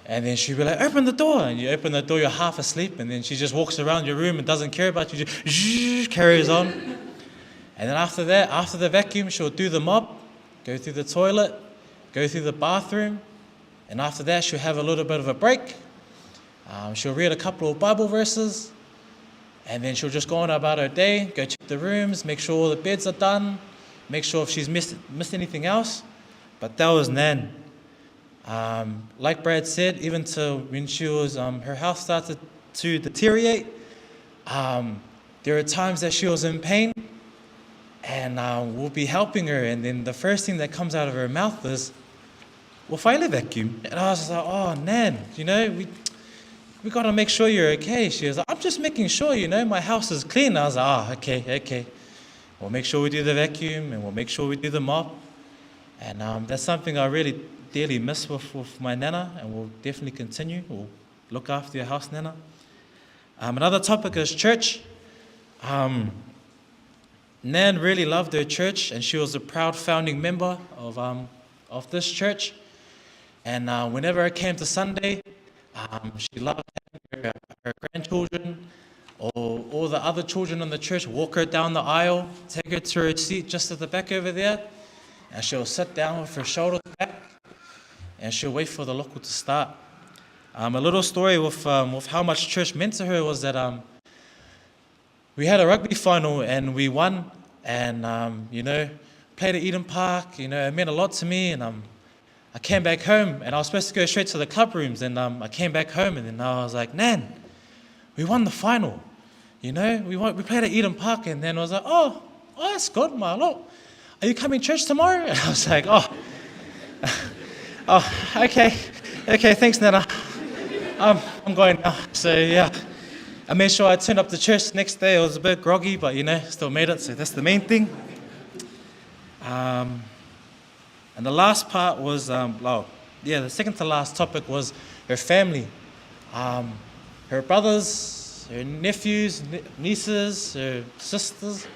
And then she'd be like, open the door. And you open the door, you're half asleep, and then she just walks around your room and doesn't care about you, just carries on. And then after that, after the vacuum, she'll do the mop, go through the toilet, go through the bathroom, and after that, she'll have a little bit of a break. She'll read a couple of Bible verses, and then she'll just go on about her day, go check the rooms, make sure all the beds are done, make sure if she's missed anything else. But that was Nan. Like Brad said, even to when she was, her health started to deteriorate, there are times that she was in pain, and we'll be helping her, and then the first thing that comes out of her mouth is, well, faile vacuum. And I was like, oh, Nan, we got to make sure you're okay. She was like, I'm just making sure, my house is clean. I was like, okay. We'll make sure we do the vacuum, and we'll make sure we do the mop. And that's something I really dearly miss with my Nana, and we'll definitely continue. We'll look after your house, Nana. Another topic is church. Nan really loved her church, and she was a proud founding member of this church. And whenever it came to Sunday, she loved having her grandchildren or all the other children in the church walk her down the aisle, take her to her seat just at the back over there, and she'll sit down with her shoulders back, and she'll wait for the local to start. A little story with how much church meant to her was that we had a rugby final and we won, and played at Eden Park. It meant a lot to me, and I came back home, and I was supposed to go straight to the club rooms, and I came back home, and then I was like, Nan, we won the final. We played at Eden Park, and then I was like, oh, that's good, Marlo. Are you coming to church tomorrow? And I was like, oh, okay, thanks, Nana. I'm going now. So yeah, I made sure I turned up to church next day. I was a bit groggy, but still made it. So that's the main thing. And the last part was, the second to last topic was her family. Her brothers, her nephews, nieces, her sisters.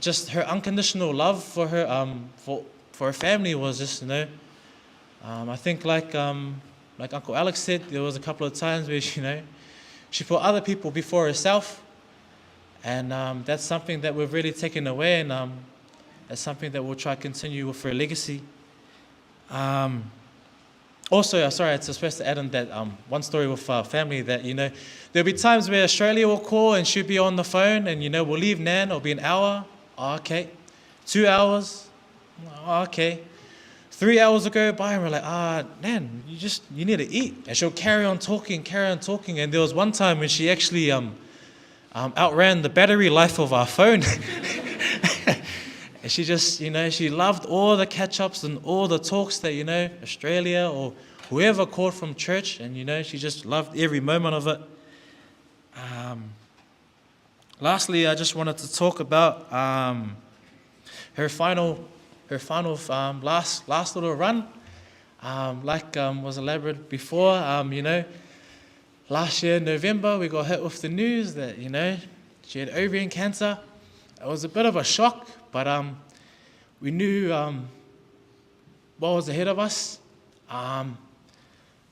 Just her unconditional love for her, for her family was just, I think like Uncle Alex said, there was a couple of times where, she put other people before herself. And that's something that we've really taken away, and that's something that we'll try to continue with her legacy. Also, sorry, I was supposed to add in that one story with our family that, there'll be times where Australia will call and she'll be on the phone, and, we'll leave Nan, it'll be an hour. Oh, okay. 2 hours. Oh, okay. 3 hours will go by, and we're like, Nan, you need to eat. And she'll carry on talking. And there was one time when she actually outran the battery life of our phone. And she just, she loved all the catch-ups and all the talks that, Australia or whoever called from church, and, she just loved every moment of it. lastly, I just wanted to talk about her final last little run. Was elaborated before, last year in November, we got hit with the news that, she had ovarian cancer. It was a bit of a shock, but we knew what was ahead of us.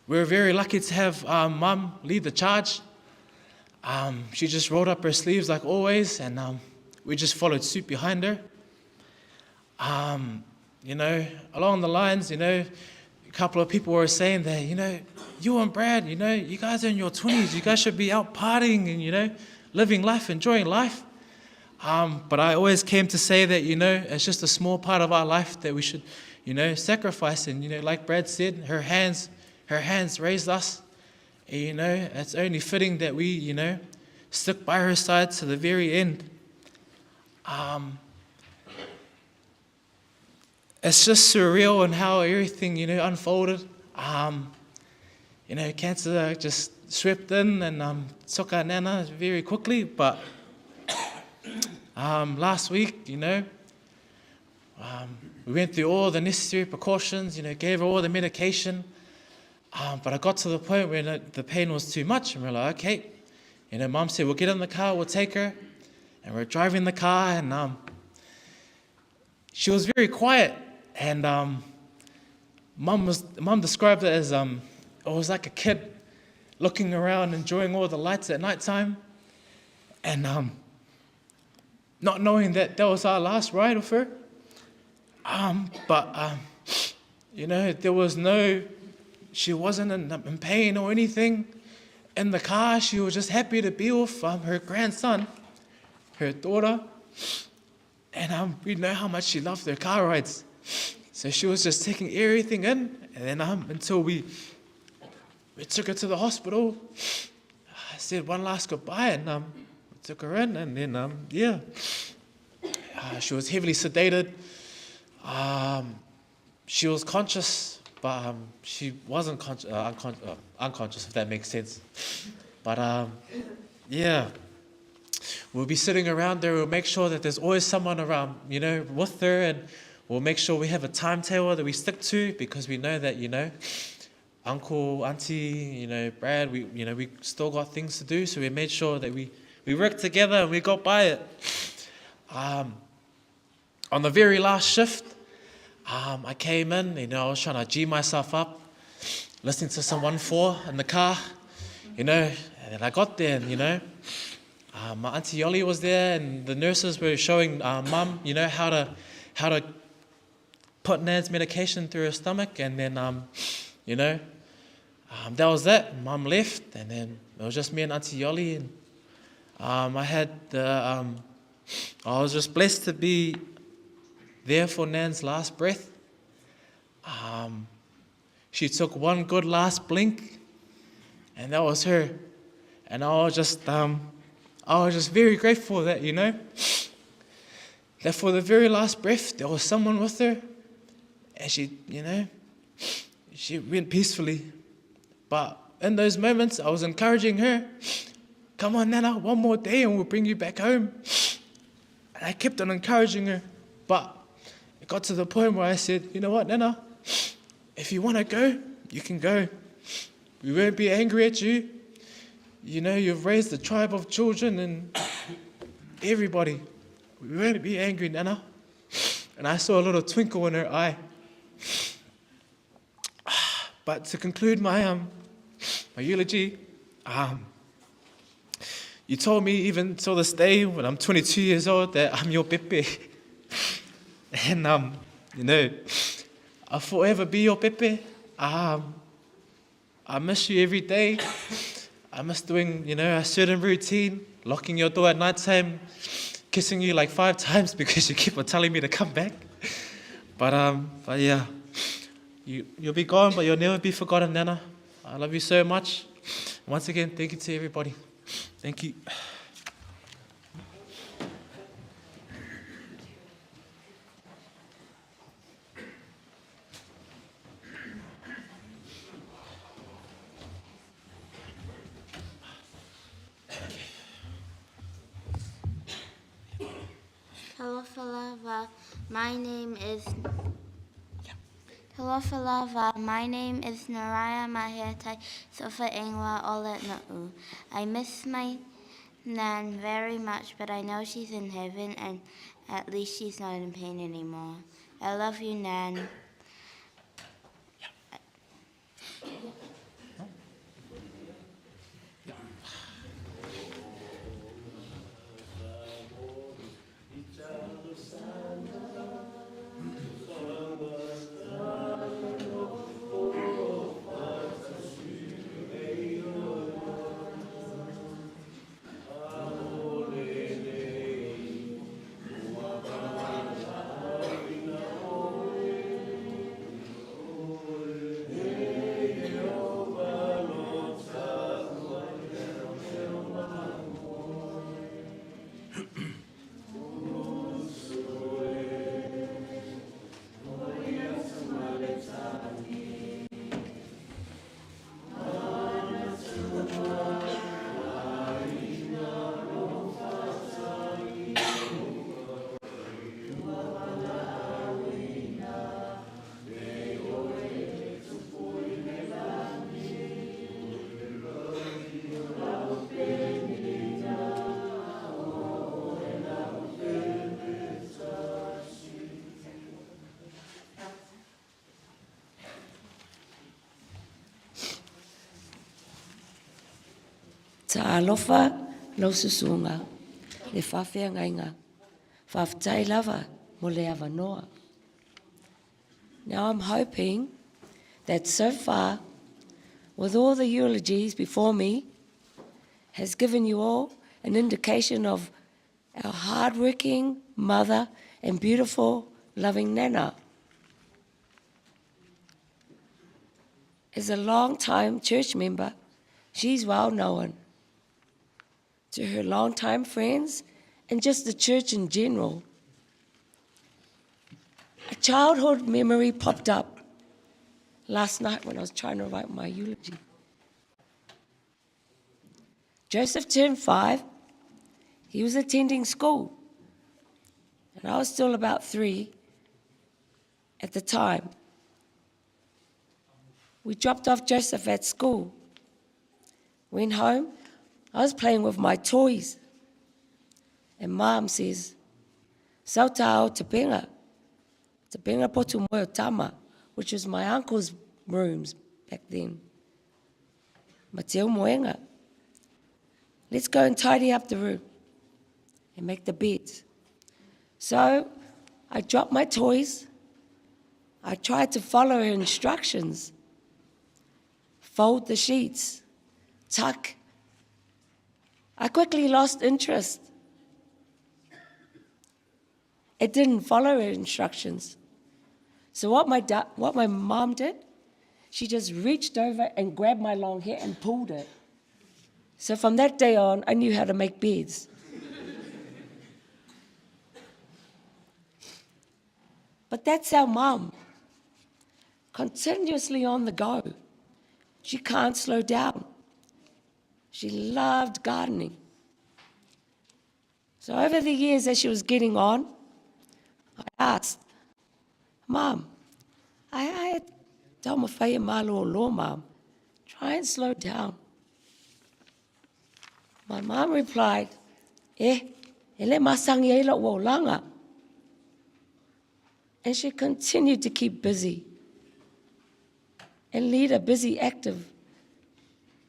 We were very lucky to have Mum lead the charge. She just rolled up her sleeves like always, and we just followed suit behind her. Along the lines, a couple of people were saying that, you and Brad, you guys are in your 20s, you guys should be out partying and, living life, enjoying life. But I always came to say that, it's just a small part of our life that we should, sacrifice. And, like Brad said, her hands raised us. And, it's only fitting that we, stick by her side to the very end. It's just surreal and how everything, unfolded. Cancer just swept in and took our Nana very quickly. But last week, we went through all the necessary precautions, gave her all the medication. But I got to the point where the pain was too much, and we're like, okay. Mum said, we'll get in the car, we'll take her. And we're driving the car, and she was very quiet. And Mum described it as it was like a kid looking around, enjoying all the lights at nighttime, and not knowing that was our last ride with her. There was she wasn't in pain or anything. In the car, she was just happy to be with her grandson, her daughter, and we know how much she loved their car rides. So she was just taking everything in, and then until we took her to the hospital, I said one last goodbye, and we took her in, and then she was heavily sedated. She was conscious, but she wasn't unconscious, if that makes sense. But we'll be sitting around there. We'll make sure that there's always someone around, with her, and we'll make sure we have a timetable that we stick to, because we know that, Uncle, Auntie, Brad, we still got things to do. So we made sure that we worked together and we got by it. On the very last shift, I came in, I was trying to G myself up, listening to some 1-4 in the car, and then I got there, and, my Auntie Yoli was there, and the nurses were showing Mum, how to put Nan's medication through her stomach, and then, that was it. Mum left, and then it was just me and Auntie Yoli, and I was just blessed to be there for Nan's last breath. She took one good last blink, and that was her. And I was just very grateful that, that for the very last breath, there was someone with her, and she went peacefully. But in those moments, I was encouraging her, come on, Nana, one more day and we'll bring you back home. And I kept on encouraging her, but it got to the point where I said, you know what, Nana, if you want to go, you can go. We won't be angry at you. You've raised a tribe of children and everybody. We won't be angry, Nana. And I saw a little twinkle in her eye. But to conclude my eulogy, you told me even till this day, when I'm 22 years old, that I'm your Pepe. And, I'll forever be your Pepe. I miss you every day. I miss doing, a certain routine, locking your door at night time, kissing you like 5 times because you keep on telling me to come back. But yeah, you'll be gone, but you'll never be forgotten, Nana. I love you so much. Once again, thank you to everybody. Thank you. My name is Talofa Lava. My name is Naraya Mahetai Sofa Engwa Olet Na'u. I miss my Nan very much, but I know she's in heaven and at least she's not in pain anymore. I love you, Nan. Ta alofa lau susunga, le whawhia ngainga, whawhtai lava mo le awanoa. Now I'm hoping that so far, with all the eulogies before me, has given you all an indication of our hard-working mother and beautiful, loving Nana. As a long-time church member, she's well known to her long-time friends and just the church in general. A childhood memory popped up last night when I was trying to write my eulogy. Joseph turned 5. He was attending school, and I was still about 3 at the time. We dropped off Joseph at school. Went home. I was playing with my toys. And Mom says, "Sau tau Tipene. Tipene potu moyo tama," which was my uncle's rooms back then. Mateo moenga. Let's go and tidy up the room and make the beds. So I dropped my toys. I tried to follow her instructions. Fold the sheets, tuck. I quickly lost interest. It didn't follow her instructions. So what my mom did, she just reached over and grabbed my long hair and pulled it. So from that day on, I knew how to make beds. But that's our mom, continuously on the go. She can't slow down. She loved gardening. So over the years as she was getting on, I asked, "Mom, I tell my whaia malo o lo, Mom, try and slow down." My mom replied, ele masangi e lo o langa. And she continued to keep busy and lead a busy, active.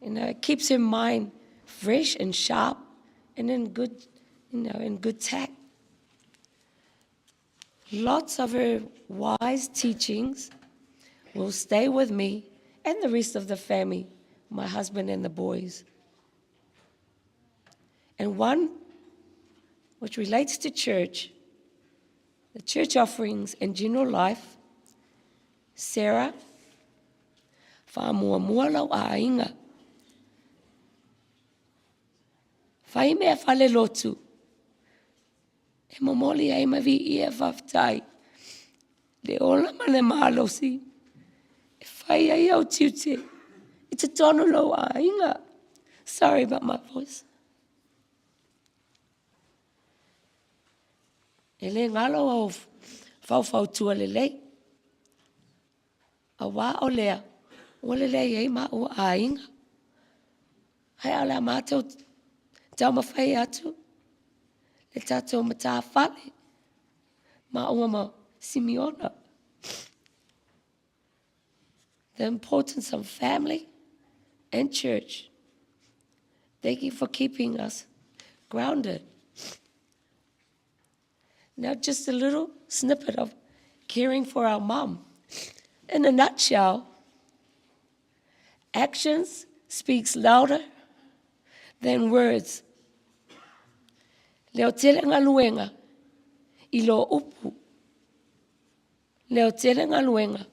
It keeps her mind fresh and sharp and in good tact. Lots of her wise teachings will stay with me and the rest of the family, my husband and the boys. And one which relates to church, the church offerings and general life, Sarah, whaamua lau a inga. Whai mea whale lotu. E momoli ai mavi ia whaftai. Le ola mane mahalosi. E whai ai au tiute. E te tono lau a inga. Sorry about my voice. E le ngalo au Whau tua lelei. A wā o lea, o lelei ei ma o a inga. Hei ala mātou tau mawhai atu, le tātou mata whale, ma o ma Simeona. The importance of family and church. Thank you for keeping us grounded. Now, just a little snippet of caring for our mom. In a nutshell, actions speaks louder than words. Leo telenga luenga, ilo upu. Leo telenga luenga,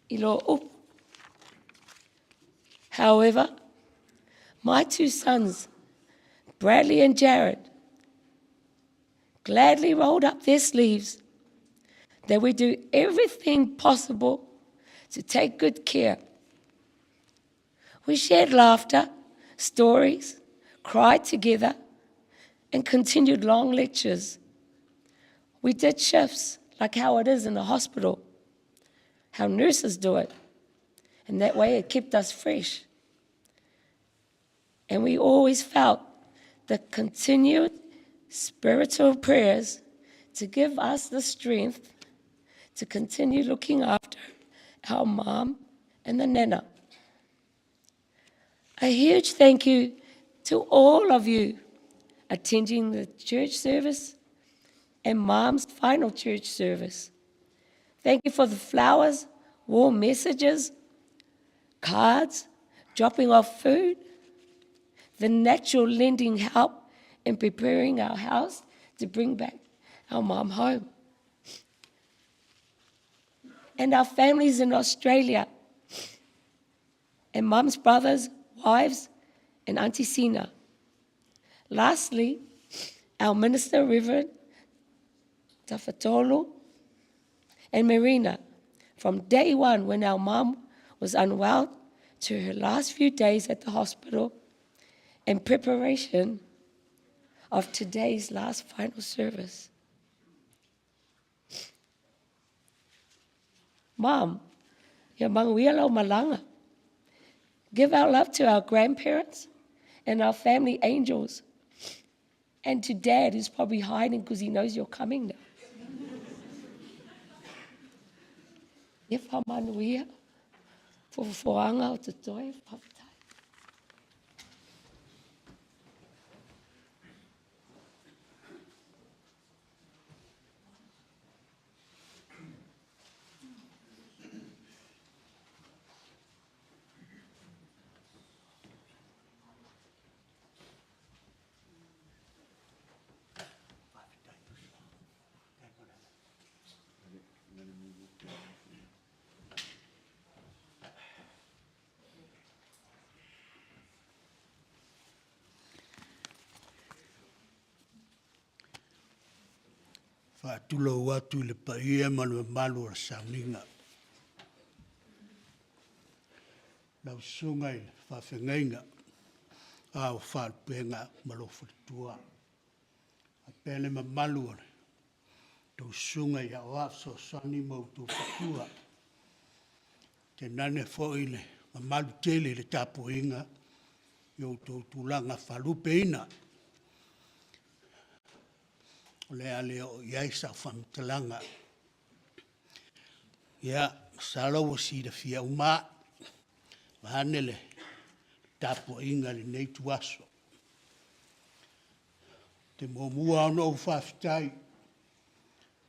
ilo upu. However, my two sons, Bradley and Jared, gladly rolled up their sleeves that we do everything possible to take good care. We shared laughter, stories, cried together, and continued long lectures. We did shifts like how it is in the hospital, how nurses do it, and that way it kept us fresh. And we always felt the continued spiritual prayers to give us the strength to continue looking after our mom and the nana. A huge thank you to all of you attending the church service and mom's final church service. Thank you for the flowers, warm messages, cards, dropping off food, the natural lending help in preparing our house to bring back our mom home. And our families in Australia, and mom's brothers, wives, and Auntie Sina. Lastly, our minister, Reverend Tafatolu, and Marina, from day one when our mom was unwell to her last few days at the hospital, in preparation of today's last final service. Mom, ya manguialo malanga. Give our love to our grandparents and our family angels. And to Dad, who's probably hiding because he knows you're coming now. If I'm manuia, for foanga o te toi, papatai. Whaatulo watu le paia manu malu o sauninga. Lau sungai whawhengainga au whaalpenga malofutua. A pele ma malu ore. Tau sungai a wafso sani mau tu whatua. Te nane foile ma malu tele le tapu inga. Yo tau tulanga whalupe ina. Lea leo iai sa whamtalanga. Ia, salawa si da fia uma. Mahanele, tapu inga le nei tuaso. Te momua ono whaftai.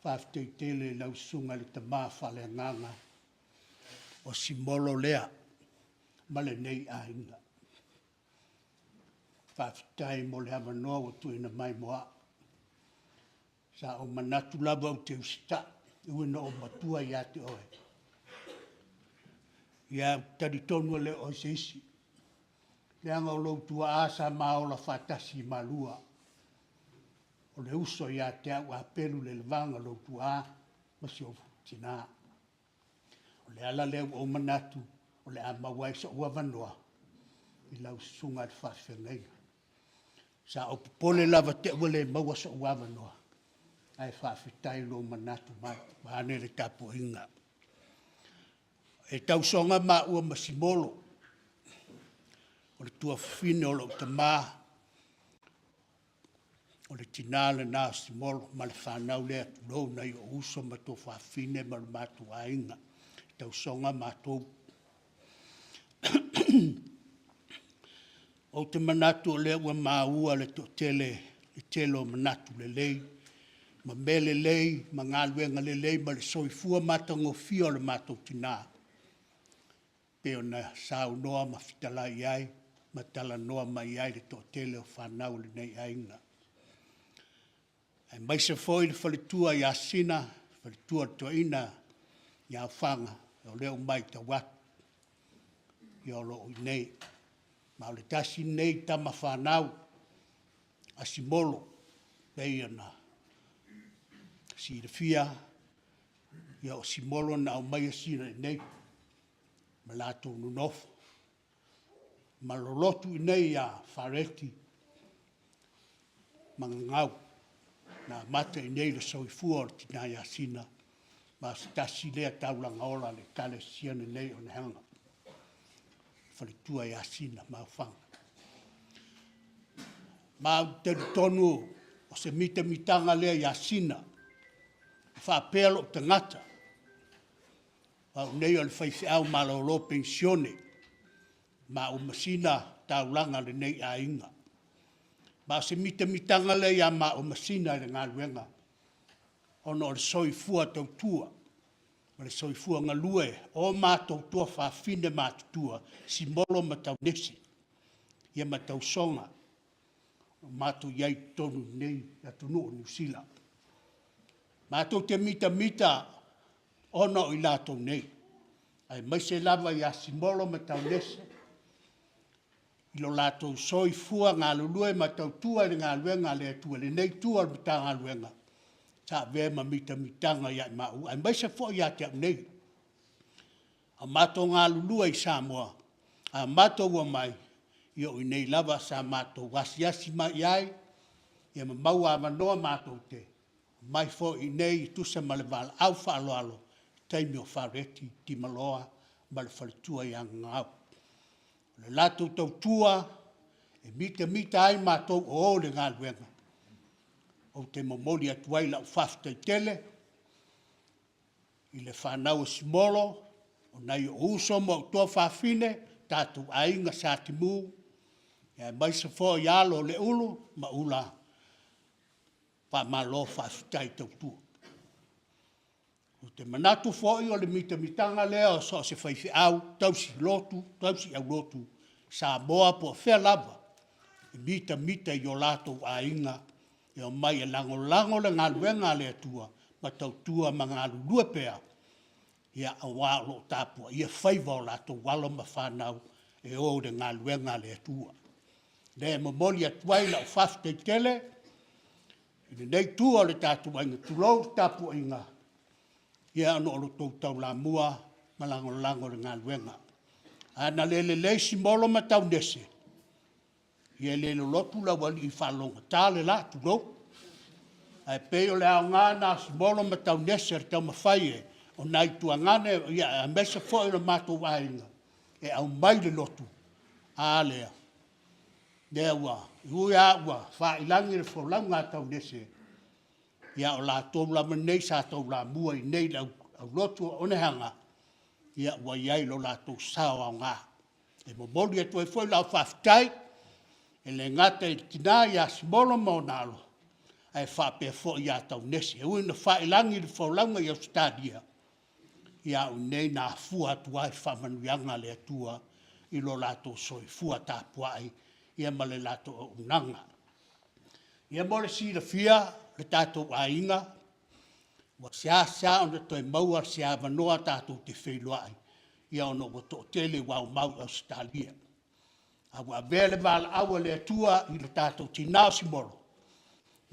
Whaftai tele lau sunga le tamā whale nganga. O Simolo Lavea, male nei a inga. Whaftai mo le hamanoa o tuina mai moa. Sa o manatu lava o te usita, uena o matua ia te oe. Ia taritonu le o seisi. Leanga o loutua asa maola whatasi malua. O le uso ia te au a pelu le levanga loutua a, masi o tina. O le ala leo o manatu, o le amawai sa ua vanoa. I lau sunga te whawhengai. Sa o popole lava te ua le maua sa ua vanoa. ai whawhitai lo manatu mai, wane le tapu inga. E tausonga ma ua ma Simolo, o le tua whine o lo tamā, o le tinale nā Simolo, ma le whanau lea tulou na i o uso ma tō whawhine ma le mātu a inga. Tausonga ma tō. O te manatu o lea ua māua le tō tele, le telo manatu le lei, ma mele lei, ma ngā luenga le lei, ma le soifua matango fio le mātou tina. Peo na sao noa ma fitala iai, ma tala noa ma iai le tō tele o whanau le nei ainga. Ai mai se foi le whalitua i asina, whalitua to ina, i a whanga, o leo mai ta watu, i o lo i nei. Ma o le tasi nei tama whanau, a Simolo, pei ana, si le fia, i o Simolo na o mai asina nei, ma lato nunofo, ma lolotu i nei a whareti, ma ngau, na mata i nei le soifua o tina i asina, ma stasi lea taulanga ola le kale siana nei o nehanga. Whalitua i asina, ma whanga. Ma te tonu o se mitanga lea i asina, whapelo te ngata, au nei o le whaifi au ma lo pensione, ma o masina taulanga le nei a inga. Ma se mitanga lea ia ma o masina i le ngā luenga, ono o le soifua tautua, ma le soifua ngalue, o mātou tua whawhine mātutua, Simolo matau nesi, ia matau songa, mātou iai tonu nei, atunu o Nusila. Mātou te mita, ono i lātou nei. Ai mai se lava ia Simolo matau nesi, ilo lātou soifua ngā lulue matau tua i ngā luenga le atua, le nei tua le mita ngā luenga. Sa vema mitanga ia mau. Ai mai se fo ia te nei. A mato ngā lulua i Samoa. A mato ua mai. Io i nei lava sa mato wasiasi mai iai. Ia mau a manoa mato te. Mai fo i nei tu se malevala. Au whaalo alo. Taimi o whareti ti maloa. Male whalitua i ngau. Le lato tau tua. E mita ai mato o le ngā luenga. O te momoli atuai la ufafta i tele, i le whanau Simolo, o nei o uso mo toa whawhine, tātou ainga sa timu, e mai se fo i alo le ulu, ma ula, pa malo whawhitai tau tua. O te manatu fo i o le mitanga lea, o so se whaifi au, tausi au lotu, sa moa po whea lava, mita i o lato ainga, e o mai e lango le ngā luenga le atua, ma tau tua ma ngā lulua pēa, ia a wālo tāpua, ia whaiva o lato walo ma whanau, e o le ngā luenga le atua. Le momoli atuai la ufafta i tele, i nei tua le tātua inga, tulou tāpua inga, ia ano o lo tau la mua, ma lango le ngā luenga. Ana le Simolo ma tau nese, ia le lotu la wali i whalonga. Tāle la, tu go. Ai peo le au ngā nā Simolo ma tau neser tau mawhaie. O nai tua ngane, ia a mesa fo i na mātou wāinga. E au mai le lotu. A lea. Lea ua. Ui a ua. Wha ilangi le wholau ngā tau nese. Ia o la tō la manei sa tau la mua i nei au lotu o onehanga. Ia ua iai lo la tō sao au ngā. E momoli e toi foi lau whaftai. E le ngata i tina i a Simolo mo nalo, ai whape fo i a tau nesi. E ui na whailangi le whaulanga i Australia. I a unei nā fua atua i whamanuianga le atua, i lo lato soi fua tāpuai, i a male lato o unanga. I a mole si la fia, le tātou a inga, wa sia ona toi maua sia vanoa tātou te whailuai, i a ono wato tele wau mau Australia. Awa vele vala awa le atua i le tātou tinao Simolo.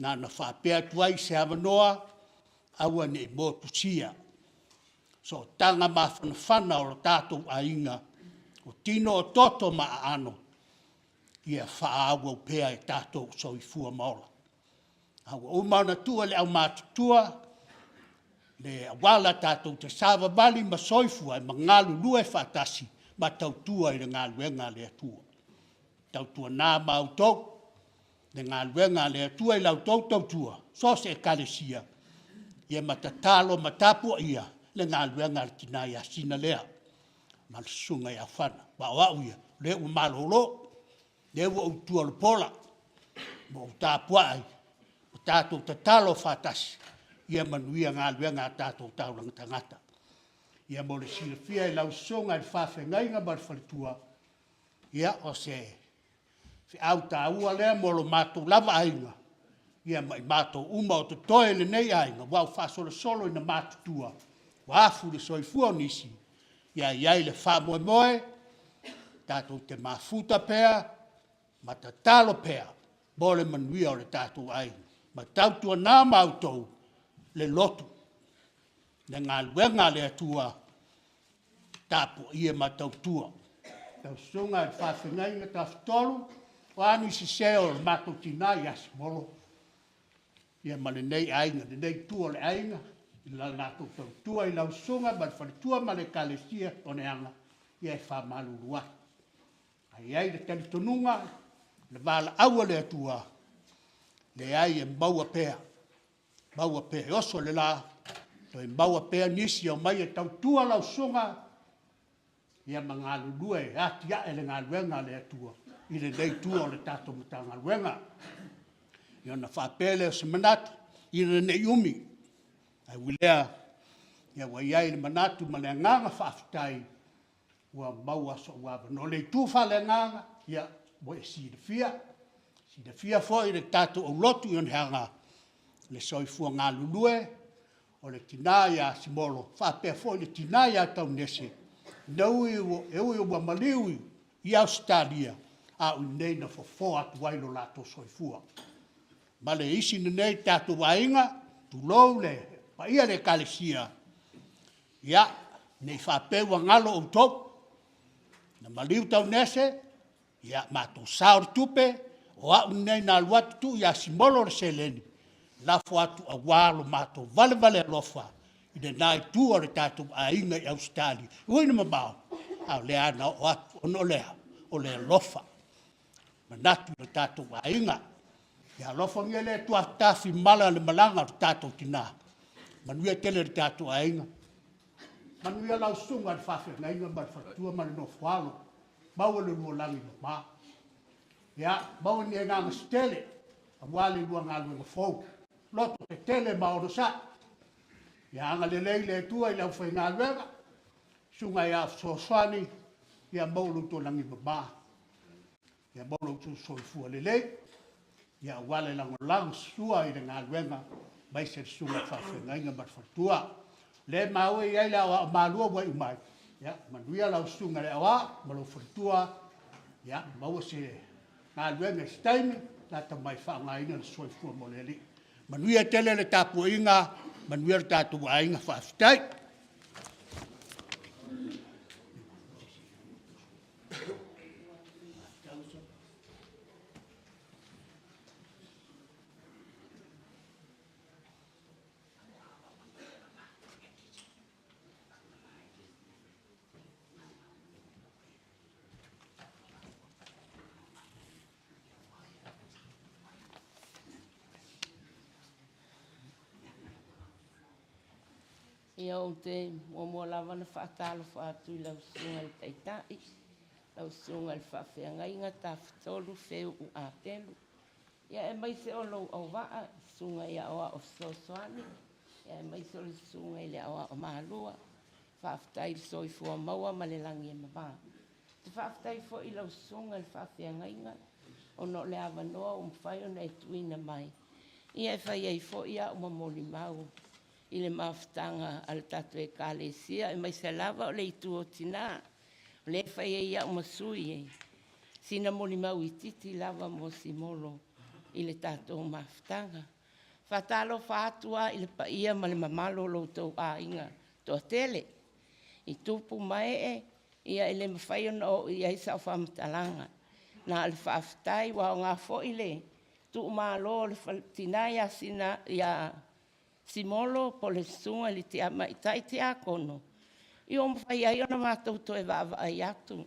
Nā na whapea tuai se avanoa, awa ne motusia. So tanga mawhana o le tātou a inga, o tino o toto ma ano, ia wha awa upea e tātou soifua maola. O mauna tua le au mātutua, le wala tātou te sāwa bali ma soifua, ma ngālu lua e whātasi, ma tautua i le ngāluenga le atua. Tautua nā mautou, le ngāluenga le atua i lau tautua, so se e kalesia, ia matatalo matapua ia, le ngāluenga le tina ia sina lea, ma le sunga ia whana, wa wau ia, le u malolo, le u utua le pola, mo tāpua ai, tātou tatalo whātasi, ia manuia ngāluenga tātou tauranga tangata. Ia mo le silafia i lau songa i whawhengainga ma le whalitua, ia o se au tāua lea mo lo mātou lava ainga, ia mai mātou uma o te toe le nei ainga, wau whasolo solo ina mātutua, wafu le soifua nisi, ia iai le whamoe moe, tātou te mafuta pea, ma te talo pea, mo le manuia o le tātou ainga. Ma tautua nā mautou le lotu, le ngāluenga le atua, tāpua ia ma tautua. Tau sunga e whawhengainga tawhitolu, o anu si seo le mātou tina i Simolo. Ia ma le nei ainga, le nei tua le ainga, i la nātou tautua i lau sunga, ma le whalitua ma le kalesia o ne anga, ia e whamalurua. Ai ai le talitonunga, le wala aua le atua, le ai e maua pea, oso le la, to e maua pea nisi o mai e tautua lau sunga, ia ma ngā lulua e ati a e le ngā luenga le atua, i le nei tua o le tātou mata ngā luenga. Ia na whapele o se manatu, i le nei umi, ai wilea, ia wa iai le manatu ma le nganga whaafitai, ua maua so ua no le tu whale nganga, ia mo e si le fia, si le fia foi le tātou au lotu i hanga le soifua ngā lulue o le tina ia Simolo. Whapea foi le tina ia tau nese. Nau e ui o maliui i Australia a ui nei na fofo atu wailo lato soifua. Ma le isi nei tātou wainga, tu lou le, pa ia le kalesia. Ia, nei whapea wa ngalo o tau. Na maliu tau nese, ia mātou saori tupe, o au nei nā luatu tu ia Simolo le seleni, lafo atu a walo mātou vale alofa, i le nai tu o le tātou a inga i Australia. Uina mabao, au lea na o atu ono lea, o le alofa. Manatu le tātou a inga. Ia alofa ngia le tu aftafi mala le malanga le tātou tina. Manuia tele le tātou a inga. Manuia lau sunga le whawhi na inga ma le whatua ma le no whalo. Maua le lua langi no maa. Ia, maua ni e nganga stele, a wale lua ngā luenga fau. Loto te tele maoro sa. Ia anga le leile e tua i lau whai ngā luenga. Sunga ia soaswani, ia maulu to langi mama. Ia maulu to soifua le lei. Ia wale lango lang sua i le ngā luenga, mai se sunga whawhenga inga marwhatua. Le maue i eile awa malua wai umai. Ia, manuia lau sunga le awa, malu whatua. Ia, maua se ngā luenga staimi, nata mai whaanga ina le soifua mo le li. Manuia tele le tāpua inga, manuia le tātua inga whaafitai. Ia o te momo lava na whaatalo whaatu I lau sunga le taitai, lau sunga le whawhiangainga ta whitolu wheu u ātelu. Ia e mai se o lau au waa, sunga ia oa o sosoani, ia e mai se o le sunga I le oa o maalua, whaafitai soifua maua ma le langi e mawā. Te whaafitai fo I lau sunga le whawhiangainga, o no le awanoa o mwhai o nei tuina mai. Ia e whai ei fo ia o mamoli mau. I le mawhitanga al tatu e kālesia, e mai se lava o le itu o tina, le whai e ia o masui e. Sina moli mau I titi lava mo Simolo I le tatu o mawhitanga. Whatalo whātua I le paia ma le mamalo lo tau a inga toa tele. I tupu mai e, ia e le mawhai o no ia I sa whamtalanga. Na le whaafitai wa o ngā fo I le, tu malo le tina ia sina ia Simolo po le sunga li te ama i tai te akono. I o mwhai ai ona mātou to e wawa ai atu.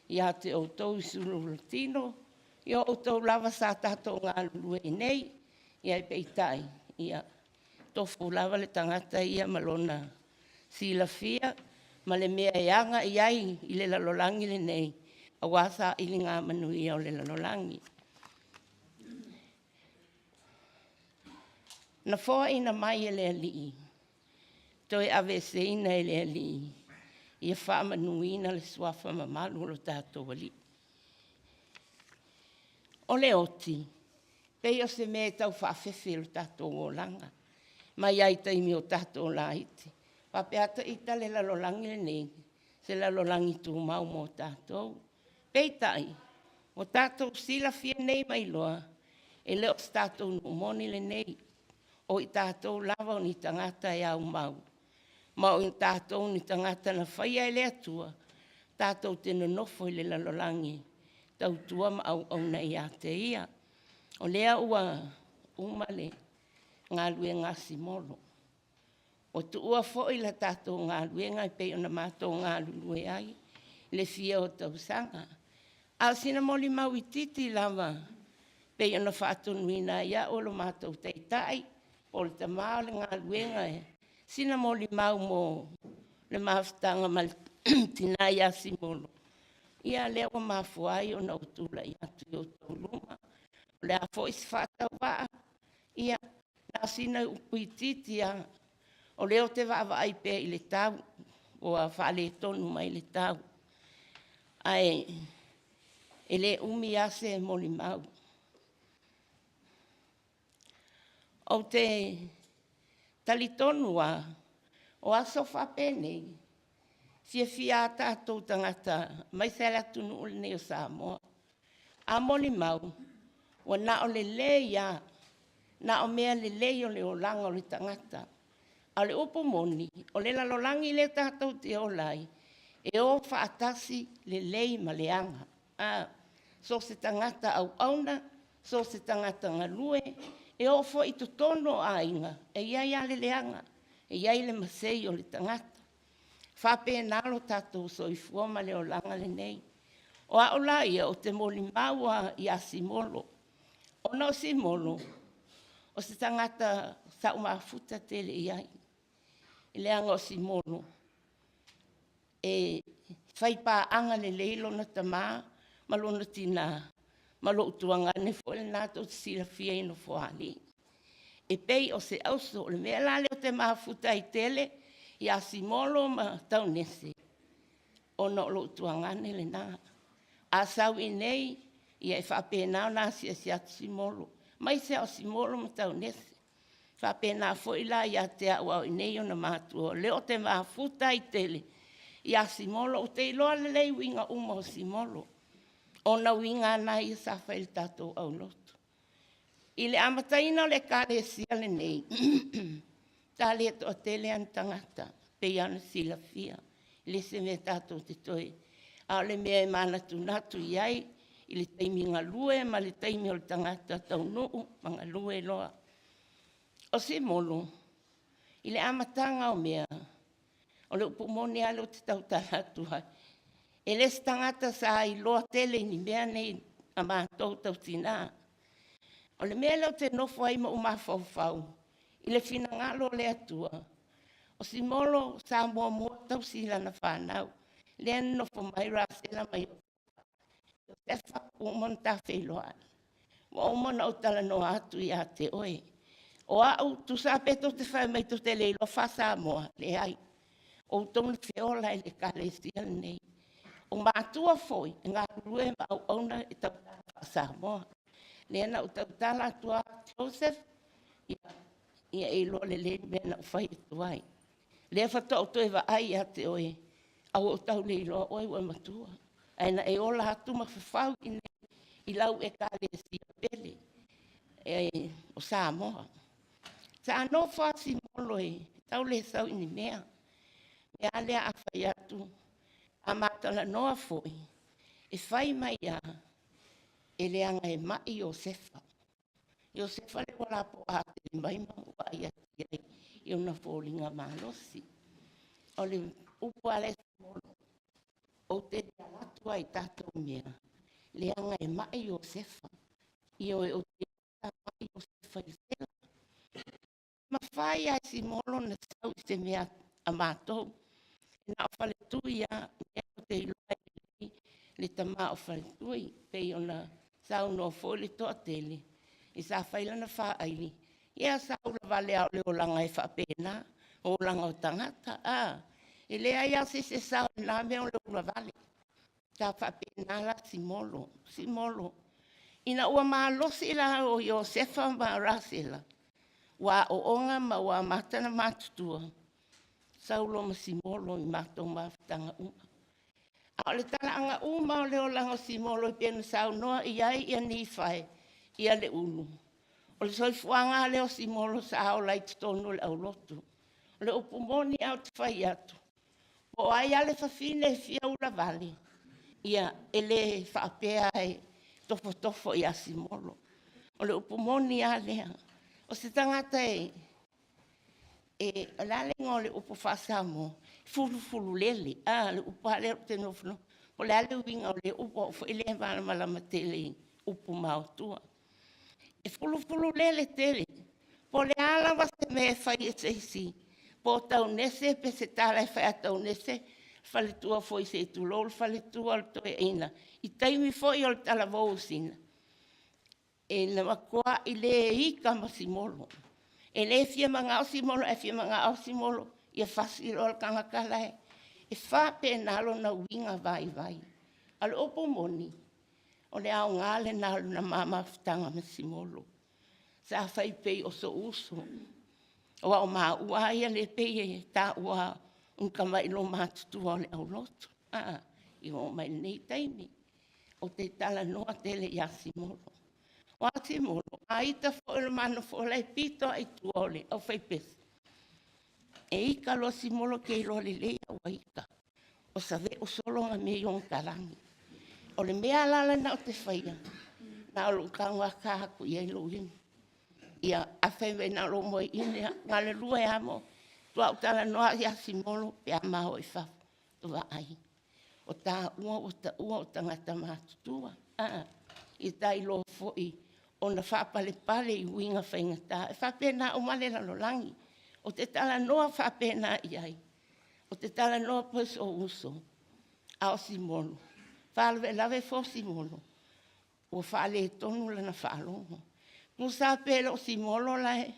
I a te o tau i sulu latino. I o tau lava sa tātou ngā lue i nei. I ai peitai. I a tofu lava le tangata ia malona. Sila fia. Ma le mea e anga i ai i le lalolangi le nei. A wasa i li ngā manu i au le lalolangi. Na fōa ina mai e le alii. Toi ave se ina e le alii. Ia wha manuina le suafa mamalu lo tātou ali. O le oti. Pei o se me tau whaafefe lo tātou o langa. Mai ai taimi o tātou la iti. Papeata ita le lalolangi le nei. Se lalolangi tu mau mo tātou. Pei tai. O tātou sila fia nei mai loa. E leo tātou numoni le nei. O i tātou lava o ni tangata e au mau. Ma o i tātou ni tangata na whaia e le atua. Tātou te nonofo i le lalolangi. Tau tua ma au nei a te ia. O lea ua umale ngā lue ngā Simolo. O tu ua fo i la tātou ngā lue ngā pei o na mātou ngā lue ai. Le fia o tau sanga. A sina moli mau i titi lava. Pei o na whātonuina ia o lo mātou teitai. O le tamao le ngā luenga e. Sina moli mau mo le mawhitanga mal tina ia Simolo. Ia lea o mafuai o na utula i atu i o tauluma. O lea fo isi whātau waa. Ia nā sina upuititi a. O leo te wawa ai pē i le tau. O a whale tonu mai le tau. Ai, e le umi ase moli mau. O te talitonua, o aso whapene, fia tātou tangata, mai sela tunu ule neo Samoa. A moli mau, o na o le leia, na o mea le lei o le olanga o le tangata. A le upo moni, o le lalolangi le tātou te olai, e o whaatasi le lei ma le anga. So se tangata au auna, so se tangata ngalue, e o fo i totono a inga, e iai ale leanga, e iai le masei o le tangata. Whape nalo tātou so i fuoma le o langa le nei. O a ola ia o te moli maua i a Simolo. O no Simolo, o se tangata sa umafuta tele iai. I leanga o Simolo. E whaipa anga le leilo na tama, malona tina. Malo utuanga ne fo le nato sila fia ino foali. E pei o se auso, le mea lale o te mafuta i tele, i a Simolo ma taunese. O no lo utuanga ne le na. A sau i nei, i e whapena na si atu Simolo. Mai se o Simolo ma taunese. Whapena fo i la i a te au i nei o na matua. Le o te mafuta i tele, i a Simolo, o te iloa le lei winga uma o Simolo. O na winga na i sa whail tātou au lotu. I le amataina le kare sia le nei. Tā le to tele an tangata. Pei ana sila fia. Le se me tātou te toi. A le mea e mana tu natu iai. I le teimi ngā lue, ma le teimi o le tangata tau nuu, ma ngā lue loa. O Simolo. I le amatanga o mea. O le upumoni alo te tau tātou hai. E le stangata sa i loa tele ni mea nei a mātou tau tina. O le mea leo te nofo ai ma umawhau. I le fina ngalo le atua. O Simolo sa mua mua tau sila na whanau. Le nofo mai rasela mai. O te whaku umanta wheloa. Wa umana o tala no atu i a te oe. O au tu sa peto te whai mai to te leilo whasa moa le ai. O tonu whiola i le kare sia nei. O mātua foi, ngā rue ma au auna i tau Samoa. Nena o tau tala atua Joseph, ia e lo le le mena o whai tuai. Le whata o toi wa ai a te oe, au o tau le ilo oe ua matua. Aina e ola hatu ma whawhau i lau e kare si a pele, o Samoa. Sa anō wha Simolo e, tau le sau ini mea. Mea lea a whai atu. A matala noa foi, e whai mai a, e leanga e mai o sefa. Io se fale wala po ate mai ma wa ia ia io na folinga malosi. O le upo ale Simolo. O te ala tua i tatou mea. Le anga e mai Iosefa. Io e o te mai Iosefa i sela. Ma fai ai Simolo na sau i se mea a mātou. Na o fale tui a mea o te iloa i le tama o fale tui. Pei o na sau no fole toa tele. I sa whaila na wha aili. Ia sa ula vale au leo langa e whapena. O langa o tangata. E lea ia se sa na mea o leo ula vale. Ka whapena la Simolo. Simolo. Ina ua maa losi la o Iosefa maa rasela. Wa o onga ma wa matana matutua. Saulo ma Simolo i mato mawhitanga uma. A le tala anga uma o leo langa Simolo i pena sau noa i ai ia ni whai. Ia le ulu. O le soifuanga leo Simolo sa au lai tonu le au lotu. O le upumoni au te whai atu. O ai ale whawhine fia ula vale. Ia ele whaapea e tofo tofo ia Simolo. O le upumoni a lea. O se tangata e lale ngō le upo whasamo. Fulu lele. Le upo ale te nofno. O le ale winga o le upo o ele malama tele upo mautua. E fulu lele tele. Po le ala wase me whai e seisi. Po tau nese, pe se tala e whai a tau nese. Whale tua foi se tu lol, whale tua o toe eina. I taimi foi o tala vousina. E na makoa i le ika ma Simolo. E le fia manga o Simolo, e fia manga o Simolo. Ia whasi o kangakala e. E whape nalo na winga vai. Al opo moni. O le au ngale nalo na mama fitanga ma Simolo. Sa whai pei o so uso. O au maa ua ia le pei e ta ua un kamailo matutua o le au lotu. I o mai nei taimi. O te tala noa tele ia Simolo. O Simolo, a ita fo le mano fo le pito ai tuole, au fai pesi. E ika lo Simolo ke lo le lea wa ika. O save o solo nga me yon karangi. O le mea lala na o te whaia. Na o lo kangwa kahaku i lo inu. Ia a whaiwe na lo mo i inea, ngā le lua e amo. Tua o tala noa ia Simolo pe a maho i whafu. Tua ai. O ta ua o tangata mātutua. I tai lo fo i. O na whapale i winga whaingata. E whapena o male la langi. O te tala noa whapena i ai. O te tala noa pos o uso. A o Simolo. Whalewe lawe fo Simolo. O whale tonu lana whalongo. Musa pele o Simolo lai.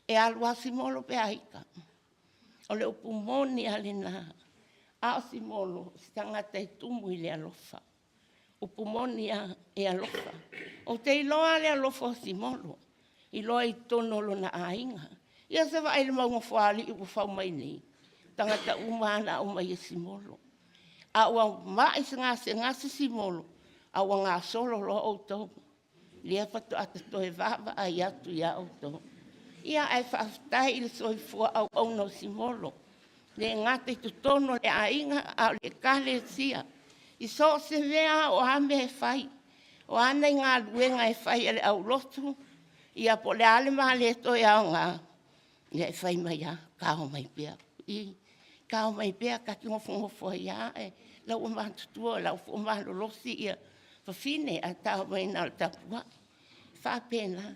E alua Simolo pe aika. O le upumoni ale na. A o Simolo. Stangata i tumu i le alofa. Upumoni e alofa. O te iloa le alofa o Simolo. Iloa i tono lo na ainga. Ia se wa ele maunga whaali i whau mai nei. Tangata umana o mai e Simolo. A ua mai se ngase Simolo. A ua ngā solo lo o tau. Lia patu ata toe vava a iatu ia o tau. Ia ai whaftai i le soifua au no Simolo. Le ngate tu tono le ainga a le kale sia. I so se mea o ame e whai. O anai ngā luenga e whai ale au lotu. Ia po le ale maa le toi au ngā. Ia e whai mai a, kao mai pia. Kao mai pia ka ki ngofo ia e. Lau o mātutua, lau o mālolosi ia. Whawhine a tau mai nal tapua. Whapena.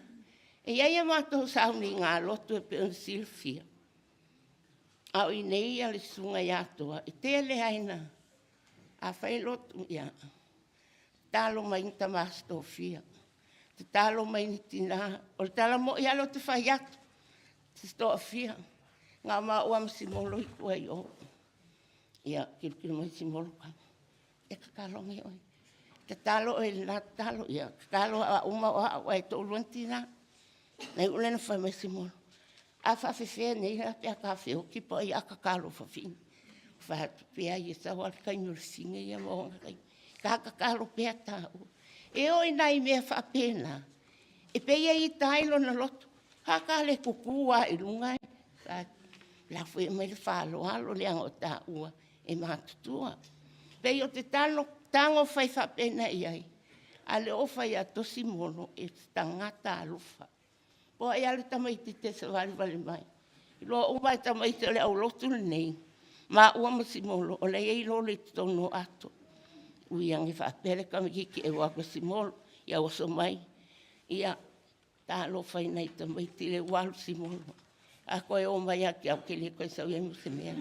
E ia mātou sauni ngā lotu e pe un silfia. Au i nei ale sunga iatoa. E te le haina. A whai lotu ia. Talo mai ni tamastofia. Te talo mai ni tina. O le tala mo ia lo te whai atu. Te stofia. Ngā maa ua Simolo i kua i o. Ia, kiri mai Simolo ka. E kakalongi oi. Te talo e na talo ia. Kakalo a uma o a e tō luantina. Nei ulena whai mai Simolo. A whawhiwhea nei na pia ka whio. Kipo i a kakalo whawhini. Whatu pia i sa wal kai nursinga i a moonga kai. Ka kakalo pia tāu. E oi nai mea whapena. E peia i tailo na lotu. Haka le kukua i lunga e. La fwe mai le whalo alo le ango tāua e mātutua. Pei o te talo tango whai whapena i ai. A le ofa ia to Simolo e tangata alufa. Po ai ale tamaiti te se wale mai. Lo o mai tamaiti le au lotu nei. Ma ua ma Simolo o le ei lo le tono ato. Uiang i whapere kamiki e wako Simolo. Ia waso mai. Ia tā lo whai nei tamaiti le walu Simolo. A koe o mai aki au ke le koe sau e mu se mea.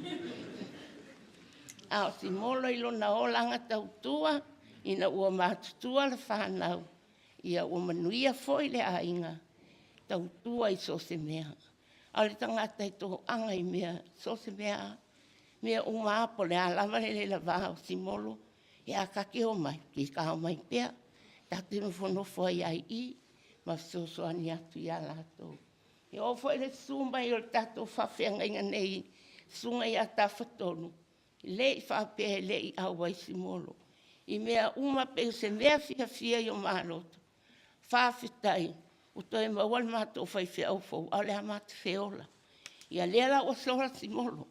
A o Simolo i lo na o langa tautua. Ina ua mātutua le whanau. Ia ua manuia foi le ainga. Tautua i so se mea. A le tangata i toho anga i mea. So se mea. Mea umaapo le alama le la vao Simolo. Ia kake o mai. Ki ka o mai pea. Tātino whono foi ai i. Ma so ani atu i a lato. Ia o foi le sumba i o tato whawhenga inga nei. Sunga i a tawhatonu. Le i whapea le i awa i Simolo. I mea uma pe se mea fia i o māloto. Whawhetai. O toi mawal mātou whai whia au fau. Au lea mātou whiola. Ia lela o sola Simolo.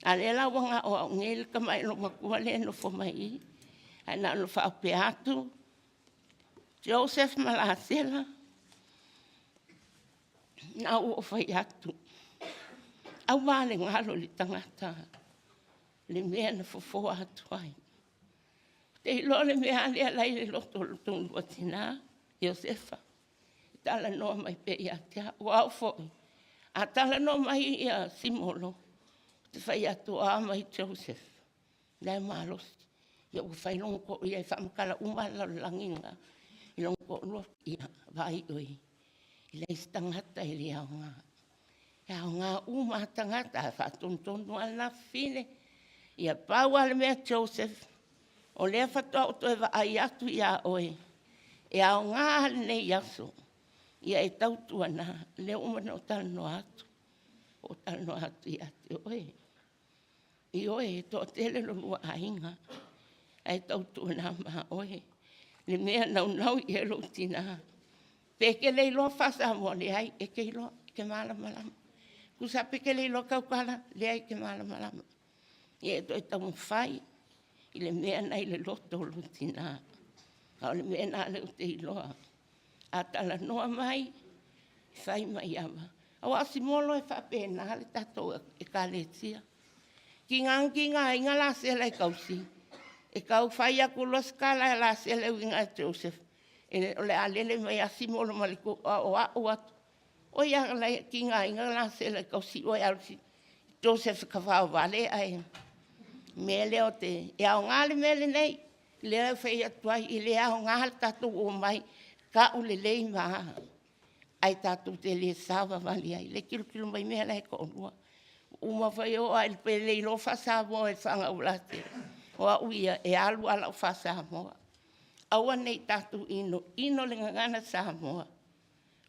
A lela o ngā o au ngele ka mai no makua le no fo mai i. A na no whaape atu. Joseph Malasela. Na o whai atu. Au male ngalo li tangata. Le mea na fofo atu ai. Te ilo le mea lea lai le loto tonu watina. Josefa. Tala no mai pe ia te o au foi. A tala no mai ia Simolo. Te whai atu a mai Joseph. Lai malos. Ia u whai longko ia i whamakala umala langinga. I longko no ia vai oi. I lai stangata i le au ngā. Ia au ngā uma tangata. Whatontonu ala fine. Ia pau ale mea Joseph. O lea whatoa o toi wa ai atu ia oe. E au ngā nei aso. Ia e tautua nā. Leo umana o talano atu. O talano atu ia te oe. I oe e toa tele lo lua ainga. E tautua nā maa oe. Le mea nau i e lo tina. Peke le iloa whasa mua le ai. E ke iloa ke mala malama. Kusa peke le iloa kaukala. Le ai ke mala malama. Ia e toi tau mwhai. I le mea nei le loto lo tina. Au le mea nā leo te iloa. A tala noa mai. Whai mai ama. Au a Simolo e whapena le tatou e ka le tia. Ki ngā inga la sela e kausi. E kau whai aku los kala la sela winga Joseph. E le alele mai a Simolo maliko o atu. O ia ki ngā inga la sela e kausi o e alusi. Joseph ka whao vale ai. Me leo te. E au ngāle mele nei. Leo whai atuai i le au ngāle tatou o mai. Ka o le lei maa. Ai tatou te le sawa vali ai. Le kilo mai mea lai ko onua. Uma whai o ai pe le ilo whasa moa e whanga ulate. O a uia e alu ala o whasa moa. Aua nei tatou ino. Ino le ngangana sa moa.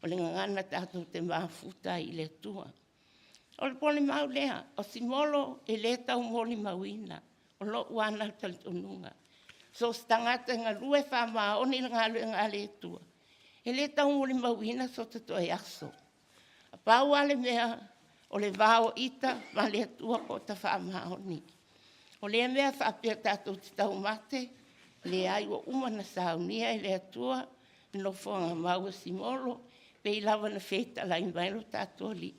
O le ngangana tatou te maafuta i le tua. O le pole mau lea. O Simolo e le tau moli mawina. O lo uana talitonunga. So stangata ngā lue whama o ni ngā lue ngā le tua. E le tau moli mawina so te toi aso. A pau ale mea o le vāo ita ma le tua po ta whama o ni. O le mea whapea tātou te tau mate. Le ai o umana saunia e le tua. No whonga maua Simolo. Pe i lawa na wheta la invailo tātou li.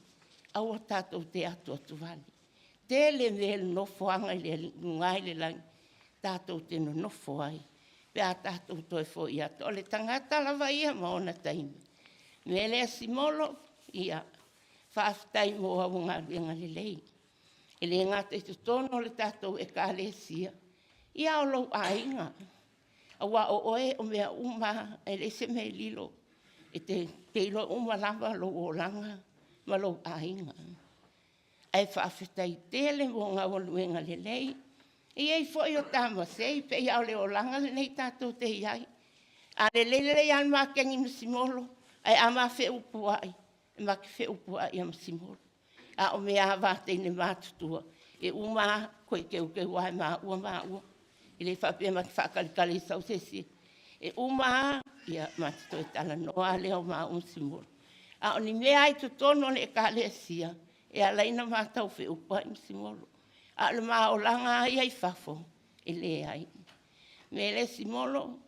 Aua tātou te atu atu vali. Te le mea no whanga i le ngai le langi. Tātou te no nofo ai. Pea tātou toi fo ia. O le tangata lawa ia maona taimi. Me lea Simolo ia. Whaafitai moa o ngā ruenga le lei. E le ngata i tutono le tātou e ka le sia. Ia o lau ainga. Awa o oe o mea uma e le se me lilo. E te ilo uma lava lo o langa. Ma lau ainga. Ai whaafitai tele mo ngā waluenga le lei. E ei foi o tama sei, pe iau le o langa nei tātou te iai. A le lele an mā kengi ma Simolo, ai a mā whe upu ai, e mā ki whe upu ai a ma Simolo. A o mea vātei ne mātutua, e umā koe keu ai mā ua. I le whapea mā ki whakalikali sau sesi. E umā, ia mātutua e tala noa leo mā Simolo. A o ni mea ai tutono le ka le sia, e a leina mātau whe upu ai ma Simolo. A le maa o langa ai ai fafo, e le ai. Me le Simolo,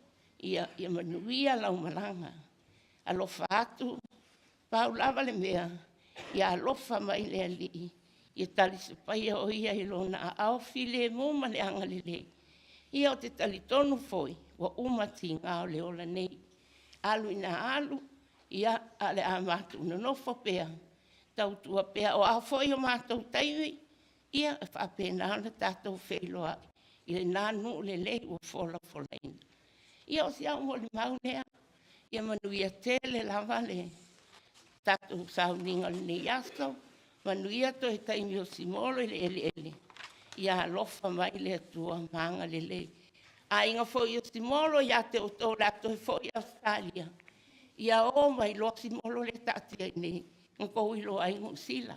ia manuia lau malanga. Alofa atu, pau lava le mea, ia alofa mai le alii. Ia tali sepaia o ia i lona au file mo ma le anga lele. Ia o te tali tonu foi, wa umati ngao le ola nei. Alu ina alu, ia ale a matu no nofo pea. Tau tua pea o a foi o matou taiwi, ia e whapena ana tātou whailoa. I le nanu le le ua fola ina. Ia o si au mo le maunea, ia manuia tele lava le tātou sauninga le nei askau, manuia to e taimi o Simolo i le ele. Ia alofa mai le atua maanga le le. A inga foi o Simolo, ia te o tō rato e foi Australia. Ia o mai lo Simolo le tātia i nei, ngako ilo ai ngusila.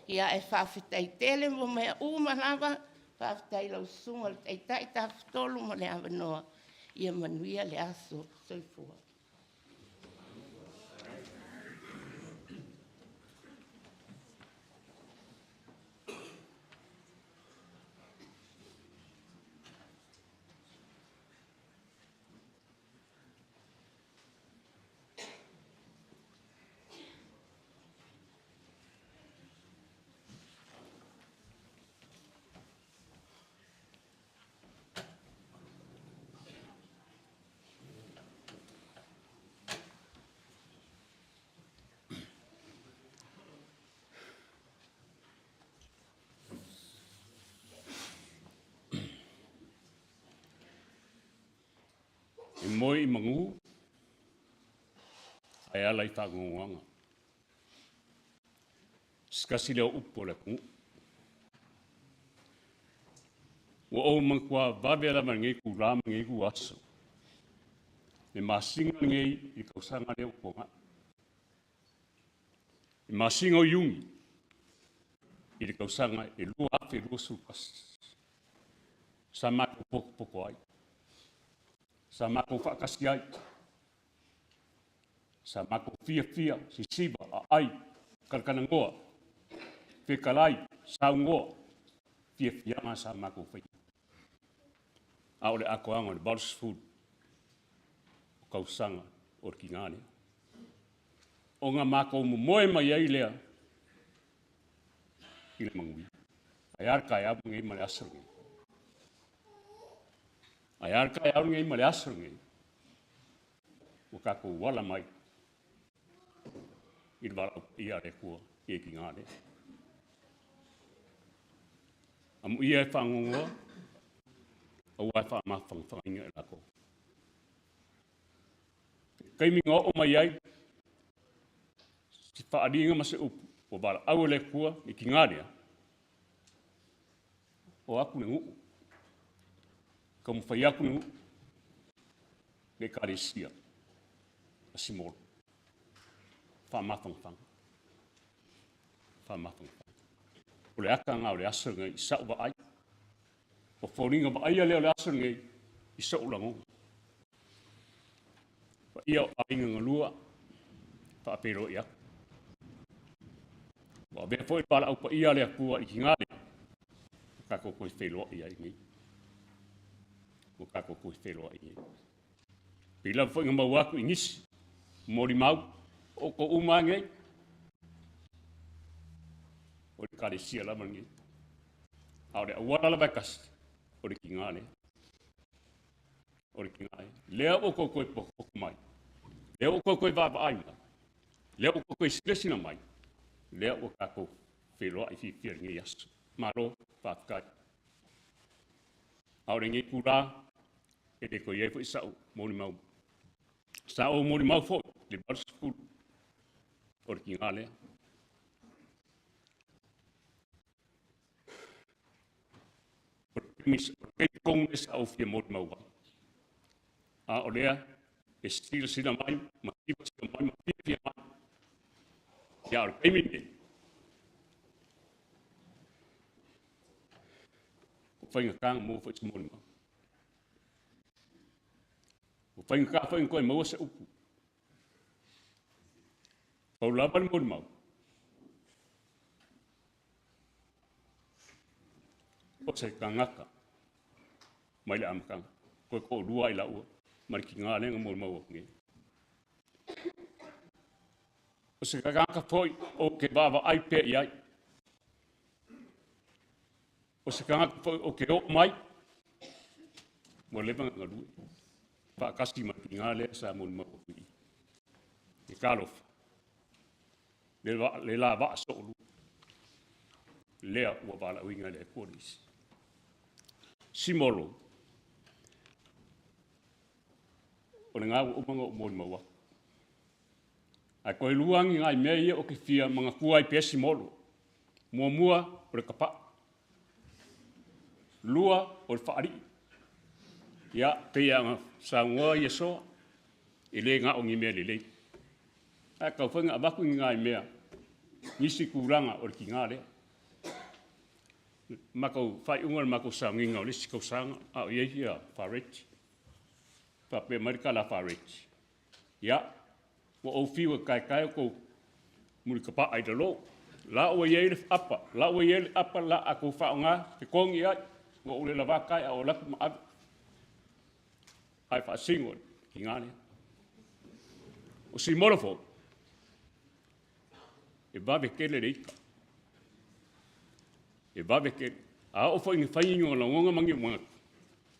Ia e whawhetai tele mo mea lava, whawhetai lau sunga le teitai tāwhtolu mo le awanoa. Ia manuia le aso soifua. E moi I mangu, ai ala I whakunguanga. Skasi leo upo le kungu. Wa o mangkwa vavela mangi ku rama ngi ku aso. E masinga ngi I kausanga leo uponga. E masinga o yungi I kausanga e lua afe lua supas. Sama poko ai. Sama ko whakasi ai. Sama ko fia, si siba, a ai, karkanangoa, whikalai, saungoa, fia ma sama ko whi. Aole ako anga le Bulls Food, o kausanga, o ki ngāne. O ngā mako moe mai ai lea, I le mangui. Ai arka ai abu ngai ma le asarungi. Ai arka ai abu ngai ma le asarungi. O kako wala mai. I le wala ia re kua, I ki ngāne. Amu ia e whangongoa, au ai whamawhanginga e lako. Kaiminga o mai ai, si whaadinga mase upu, o wala au le kua, I ki ngāne. O aku ne nguu. Ka mu whai aku ne nguu. Ne kare sia. A Simolo. Whamawhangwhang. O le aka ngā o le asanga I sau wa ai. O whoringa wa ai leo le asanga I sau langonga. Wa ia o ainga ngalua. Whaapero I aku. Wa vea fwoi pala au pa ia lea kua I ki ngāne. Kako koe wheloa I ai ngai. O kako koe wheloa I ai. Pila fwoi ngamau aku I ngisi. Mori mau. O ko uma ngai. O le kare sia lama ngai. Aore awara la bakas. O le ki ngāne. O le ki ngāne. Lea o ko koe poko mai. Lea o ko koe vava ai mai. Lea o ko koe stresina mai. Lea o kako wheloa I whiwhia ngai asu. Maro, whaakai. Aore ngai kura, e te koe iefo I sao, mori mau. Sao mori mau fo, le Bulls Food. Ore ki ngā lea. Kei kongne sa au fia mori mau wai. A o lea, e stila sina mai, ma kiwa sina mai, ma pia mai. Ia ore kei mine. Whainga kāng mō whaiti mōni mau. Whainga kā whainga koe maua se upu. Pau lapani mōni mau. O se ka ngaka. Mai le amakanga. Koe ko rua I la ua. Mariki ngā lenga mo mau nge. O se kakaka foi o ke bava ai pe iai. O se kakaka foi o ke o mai. Mo levanga ngalui. Whaakasi mariki ngā lea sa mo mau nge. E kālofa. Le la va so lu. Lea ua wala uinga le kōrisi. Simolo. O le ngā umanga o mōni maua. Ai koe luangi ngai mea ia o ke fia mga kua i pia Simolo. Mua o le kapa. Lua o le whaari. Ia pia ngā sa ngoa ia soa. I le ngā o ngi mea le lei. Ai kau whainga abaku ngai mea. Nisi kuranga o le ki ngā lea. Makau whai unga le makau sa nginga o le sikau sanga. A o iei ia whareti. Pape marika la whareti. Ia. Wa o fiwa kai o kou muri kapa ai dalo. La o iei le apa. La o iei le apa la ako whao ngā. Te kongi ai. Wa ule la wakai a o laku ma abu. Ai wha singo ki ngā lea. O si morofo. E wawe kele reika. E wawe kele. A o wha ingi whaingi o la ngonga mangi o mga.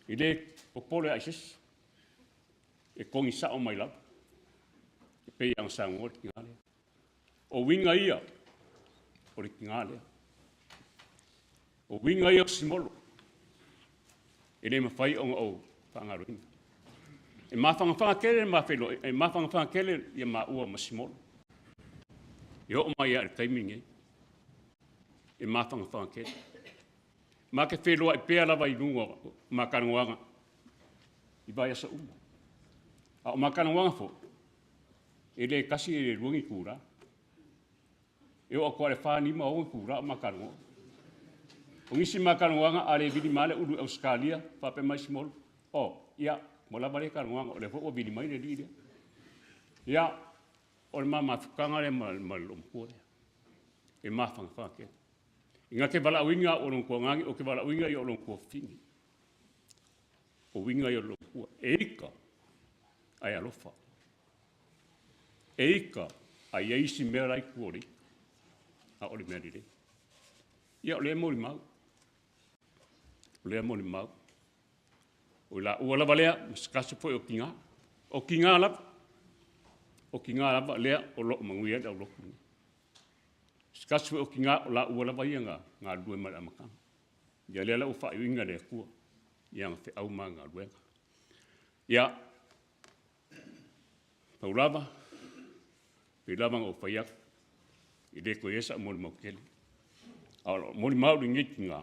I le o pole aisis. E kongi sa o mai lau. E pei ang sa ngō ki ngā lea. O winga ia. O le ki ngā lea. O winga ia o Simolo. E le mawhai o ngā o whangaruinga. E mawhanga kele ma whelo. E mawhanga kele ia ma ua ma Simolo. E o mai ia e taimingi. E mawhanga kele. Ma ke wheloa e pēa lawa i runga ma karanguanga. I vai asa uma. A o ma karanguanga fo. E le kasi e le ruangi kura. E o kua le whanima o kura o ma karanguanga. O ngisi ma karanguanga a le vini male uru Australia. Pape mai Simolo. O, ia, mo lava le karanguanga o le fo o vini mai le liria. Ia, o le mama whukanga le ma lompua lea. E mawhanga kele. Inga ke wala winga o longkua ngangi, o ke wala winga i o longkua fingi. O winga i o longkua. E ika, ai alofa. E ika, ai eisi mea rai kuori. A oli mea lire. Ia o lea mori mau. O lea mori mau. O la ua lava lea, maskasi foi o kinga. O kinga lava. O kinga lava lea o lo manguia da o lo kunga. Skasi o ki ngā o la ua lawa ia ngā lue mara amakanga. Ia lea lau whai inga lea kua. Ia ngā whi au maa ngā luenga. Ia, pau lava, pe lava ngā o whaiak, i le koe esa mori mau kele. A mori mau ringi ki ngā,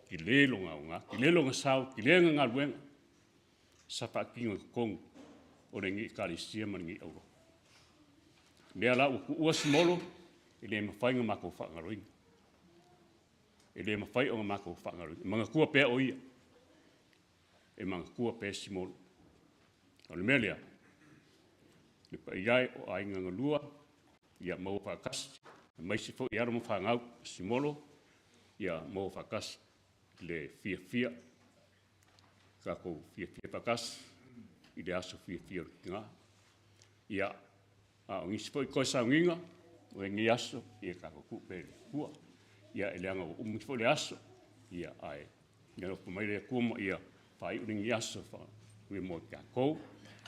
ki lelo ngā o ngā, ki lelo ngā sao, ki lelo ngā luenga. Sa wha kinga kongu, o ringi i kāri sia maringi auro. Lea lau ua Simolo, e le mawhai ngā mako whaangaroinga. E le mawhai o ngā mako whaangaroinga. Mga kua pēr o ia. E mga kua pēr Simolo. O le mea lea. Le pa iai o ainga ngā lua. Ia mau whakasi. Maisi fo i arama whangau Simolo. Ia mau whakasi. Le fia. Kako fia whakasi. I le aso fia ki ngā. Ia. O ngisi fo i koe sa nginga. O e ngi aso, ia kako kupe kua. Ia e leanga o umifo le aso. Ia ai. Ia lopo mai lea kuama ia whai uri ngi aso wha. Ui mo kia kou.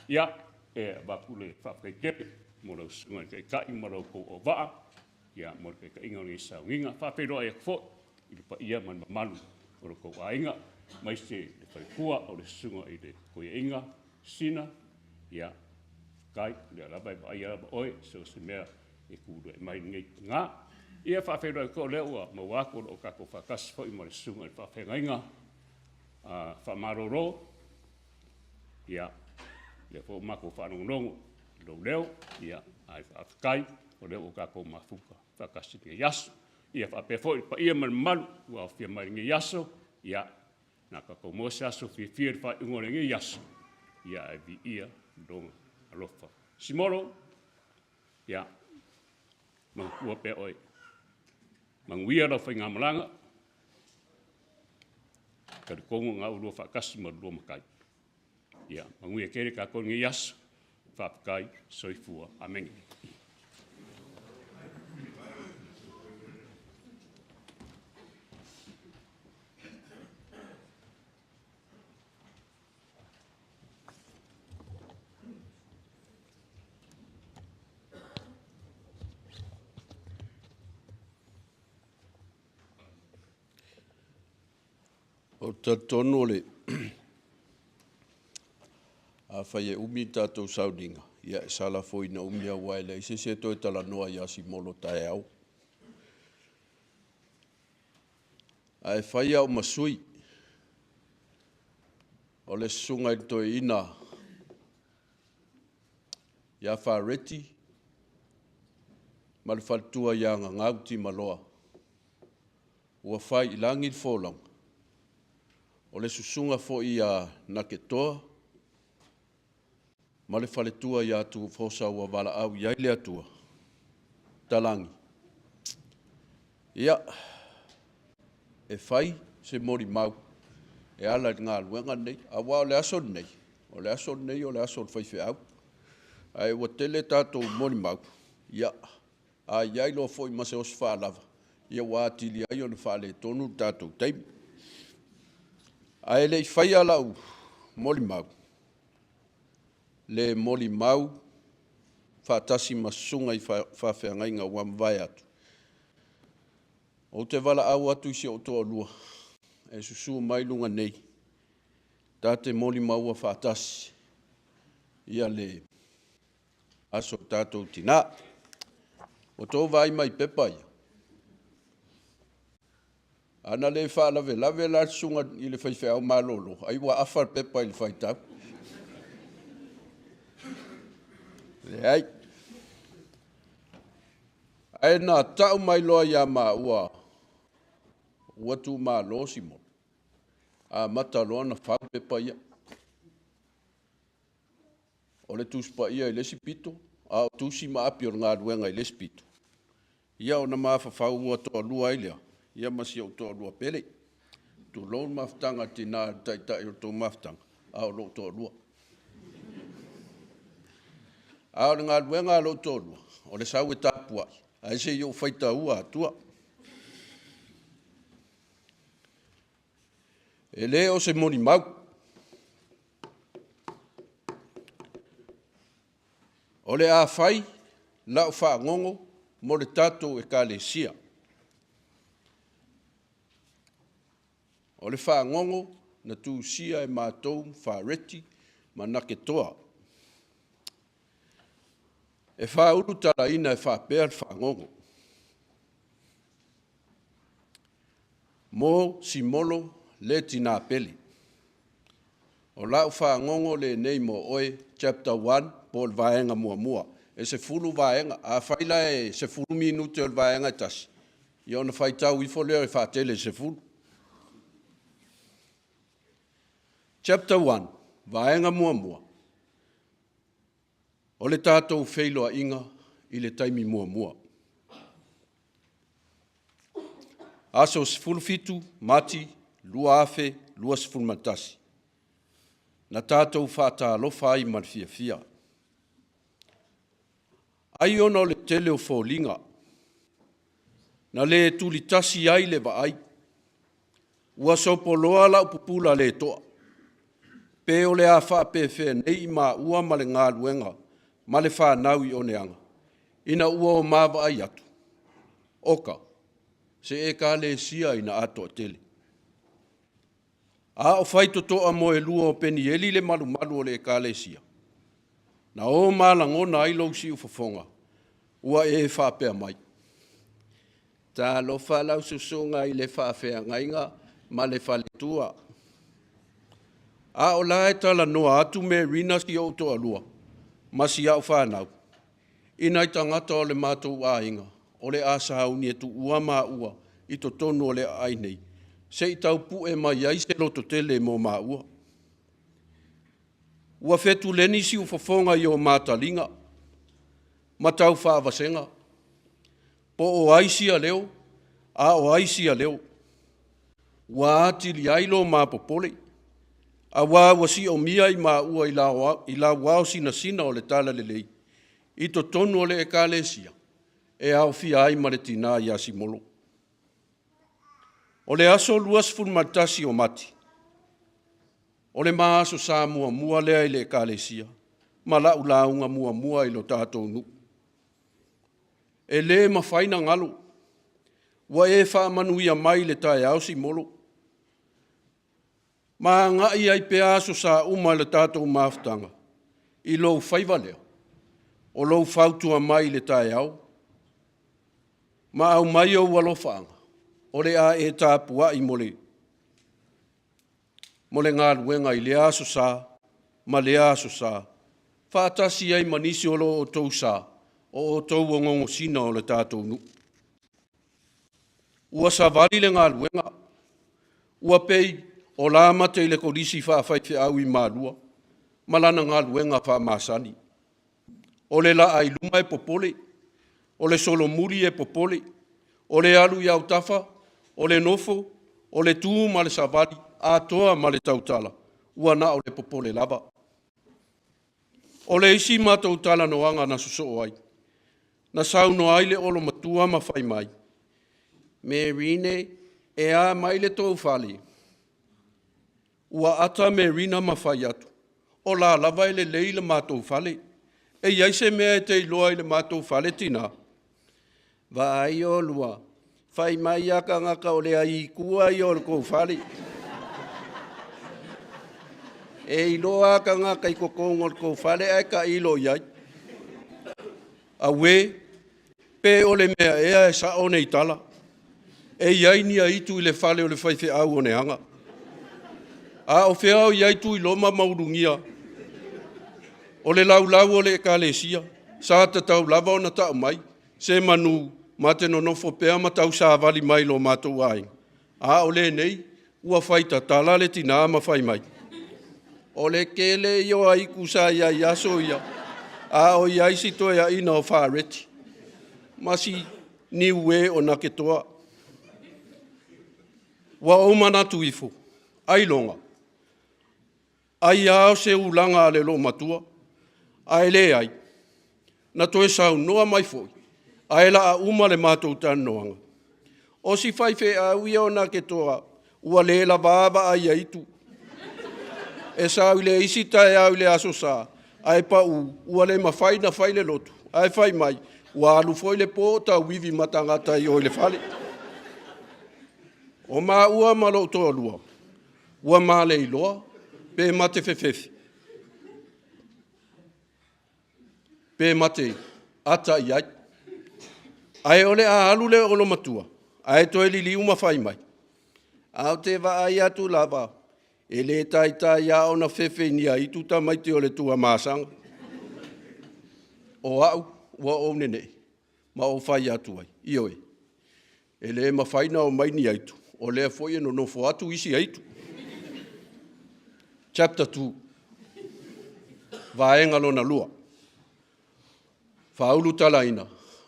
Ia e wapu le whapai kepe. Mo lau sunga kai kai mo lau kou o waa. Ia mo kai kai inga o ngi sao nginga. Whapai roa e kfo. I le pa ia man mamalu. O le kou a inga. Mai se le whai kua o le sunga i le koe inga. Sina. Ia kai le alabai wa ia laba oe. So se mea. E kuru e mai ngai ngā. Ia whawhewhero e ko leo a mawako o kako whakasi fo i mo le sunga e whawhengainga. Whamaroro. Ia. Ia fo mako whanongonongo. Leo. Ia. Ai whawhikai. O leo o kako mafuka. Whakasi ngai yaso. Ia whawhewho i pa ia man malu. Ua whia mai ngai yaso. Ia. Nā kako mose aso whia whai ungore ngai yaso. Ia e vi ia. Donga. Alofa. Simolo. Ia. Mang kua pe oi. Mang wia rau whai ngā malanga. Kari kongo ngā urua whakasi ma rua makai. Ia, mangui e kere kako ngi yasu, whapakai, soifua, amengi. O tatono le a whai e umi tātou sauninga. Ia e sala foi na umi a waile. I se toi tala noa ia Simolo tae au. A e whai au masui. O le sunga i toi ina. Ia whareti. Ma le whaltua ia ngauti maloa. Ua whai ilangi wholang. O le susunga fo ia naketoa. Ma le whaletua ia tu fosa ua wala au iai le atua. Talangi. Ia. E whai se mori mau. E ala ngā luenga nei. Awa o le aso nei. O le aso nei o le aso whaiwhi au. Ai ua tele tātou mori mau. Ia. A iai lo fo i mase os whaalava. Ia wa atili ai o le whaale tonu tātou teimi. Ai le whai alau mori mau. Le moli mau, whaatasi masunga i whawhiangai ngā wamwai atu. O te wala au atu isi o toa lua, e susua mai lunga nei. Tā te moli mau a whaatasi, ia le aso tātou tina. O tō vai mai pepa ia. Ana le whaalave, lave la sunga i le whaiwhau malolo, ai wa afar pepa i le whaitau. Ai. Ai nā tau mai loa ia mā ua. Ua tu mā lo Simolo. A mata loa na whau pepa ia. O le tūspa ia i lesi pito. A o tūsi ma api o ngā ruenga i lesi pito. Ia o na mā whawhau ua toa lua ilea. Ia masi o toa lua pele. Tu loun maftanga tina taitai o tō maftanga. A o lo toa lua. A o ngā ruenga lo tōrua, o le sau e tāpua. A se i o whaita ua atua. E le o se moni mau. O le a whai, lau whaangongo, mo le tātou e ka le sia. O le whaangongo, na tū sia e mātou whaareti, ma nake toa. E whauru tala ina e whapea whangongo. Mo Simolo le tina peli. O lau whangongo le nei mo oe, chapter 1, Paul vaenga mua mua. E se fulu vaenga, a whaila e se fulu minute o vaenga tasi. I ona whaitau i foleo e whatele se fulu. Chapter 1, vaenga mua mua. O le tātou wheiloa inga i le taimi mua mua. Aso sefulufitu, mati, lua afe, lua sefulumatasi. Na tātou whātā alofa ai malfia fia. Ai ona o le tele o fōlinga. Na le tulitasi ai le va ai. Ua sopoloa lau pupula le toa. Pe o le a whapewhe nei ma ua ma le ngā luenga. Ma le whanau i oneanga. Ina ua o mawa ai atu. Oka, se e ka le sia ina ato a tele. A o whaito toa mo e lua o peni eli le malu malu o le e ka le sia. Na o malangona ai lau si ufafonga. Ua e whapea mai. Tā lo whalau susunga i le whawhea ngainga ma le whaletua. A o la e tala noa atu me rina si o toa lua. Masi au whanau. Ina i tangata o le mātou ainga, o le asa hauni e tu ua mā ua, i to tonu o le ainei. Se i tau pu e mai ai se loto tele mo mā ua. Ua fetu leni si ufafonga i o mātalinga, ma tau whaavasenga. Po o aisi a leo, a o aisi a leo. Ua atili ailo mā popole, A wā wasi o mia I mā ua I la wao sina o le tala le lei. I to tonu o le ekalesia. E au fia ai ma le tina ia Simolo. O le aso luas fulmatasi o mati. O le maaso sa mua lea I le ekalesia. Ma lau launga mua I lo tātou nu. E le mawhaina ngalo. Wa e wha manuia mai le tae au Simolo. Ma ngai ai pe aso sa uma le tātou maftanga. I lou whaiva leo. O lou whautua mai le tae au. Ma au mai au walofanga. O le a e tāpua I mole. Mole ngā luenga I le aso sa. Ma le aso sa. Whātasi ai manisi o lo o tau sa. O tau o ngongo sina o le tātou nu. Ua sa vali le ngā luenga. Ua pei o la mate I le kodisi whaafai te au I mārua. Malana ngā luenga wha māsani. O le la ai luma e popole. O le solo muri e popole. O le alu I au tafa. O le nofo. O le tū ma le savali. A toa ma le tautala. Ua na o le popole lava. O le isi ma tautala noanga na suso ai. Na sau no ai le olo matua ma whai mai. Me rine e a mai le tō whali. Ua ata me rina ma whai atu. O la lava le leile mātou whale. E iaise mea e te iloa I le mātou whale tina. Va ai o lua. Whai mai aka ngaka o le ai kua I o le kou whale. E iloa aka ngaka I kokongo o le kou whale ai ka ilo iai. A we, pe o le mea ea e sa o nei tala. E iai ni a itu I le whale o le whaife au o ne anga. A o whiao iai tu I loma maurungia. O le lau o le ekalesia. Sa ta tau lava o na tau mai. Se manu mate no nofo pea ma tau sa vali mai lo mātou ai. A o le nei, ua whaita tala le tina ma whai mai. O le kele I o aiku sa ia I aso ia. A o iai si toia ina o whaareti. Masi ni ue o na ke toa. Wa o manatu ifo. Ai longa. Ai ao se ulanga ale lo matua. Ai le ai. Na toe sau noa mai foi. Ai la a uma le mātou tan noanga. O si whai whe a uia o na ke toa. Ua le la vava ai aitu. E sau le isi tae au le aso sa. Ai pa ua le mawhai na whai le lotu. Ai whai mai. Ua alu foi le pōta wivi matangata I o le whale. O mā ua malo toa lua. Ua mā le iloa. Pe mate whewhewi. Pe mate ata iai. Ai ole a alu le olo matua. Ai toe li uma whai mai. Au te wa ai atu lava. E le tai ia o na whewhe ni a itu ta mai te ole tua māsanga. O au, ua o nene. Ma o whai atu ai. Ioe. E le ma whaina o mai ni aitu. O lea foi no nofo atu isi aitu. Chapter 2. Vaenga lona lua. Whaulu talaina.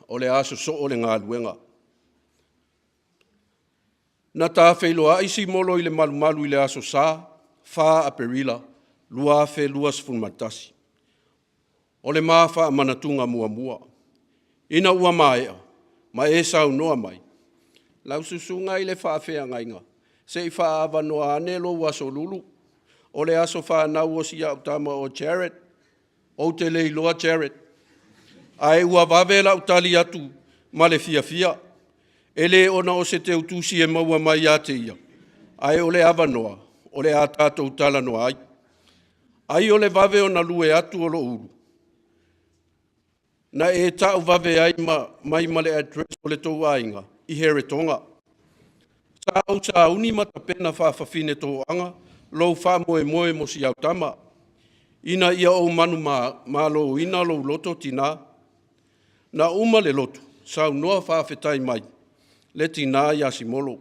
O le aso so o le ngā luenga. Na tā whailoa isi molo I le malu I le aso sā. Wha a perila. Lua whe luas funmatasi. O le māwha a manatunga mua. Ina ua maea. Ma e sau noa mai. Lau susunga I le whaafea ngainga. Se I whaava noa anelo waso lulu. O le aso whanau o si au tama o Jared. O te leiloa Jared. Ai ua wawela utali atu ma le fia. Ele ona o se te utusi e maua mai a te ia. Ai o le awa noa. O le a tātou tala noa ai. Ai o le wawe o na lue atu o lo uru. Na e tau wawe ai mai ma le address o le tau ainga. I here tonga. Sa uni matapena whawhawhine tō anga. Lou wha moe mo si au tama. Ina ia o manu ma lo ina lo loto tina. Na uma le loto. Sau noa whawhetai mai. Le tina ia Simolo.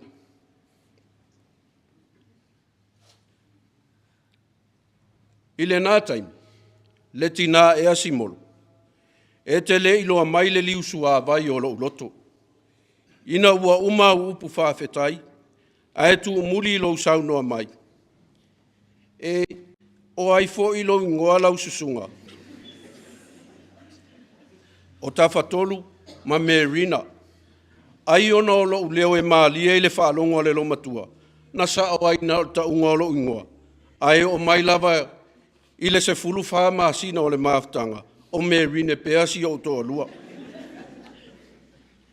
I le nā taimi. Le tina ea Simolo. E te le iloa mai le liusu a vai o lo loto. Ina ua uma upu whawhetai. A e tu umuli lo sau noa mai. E o ai fo i lo ingoa lau susunga. O tawhatolu ma Merina. Ai ona o lo leo e maalia i le whaalonga le lo matua. Na sa o ai na ta unga o lo ingoa. Ai o mai lava i le se fulu wha maasina o le maaftanga. O Merina peasi o toa lua.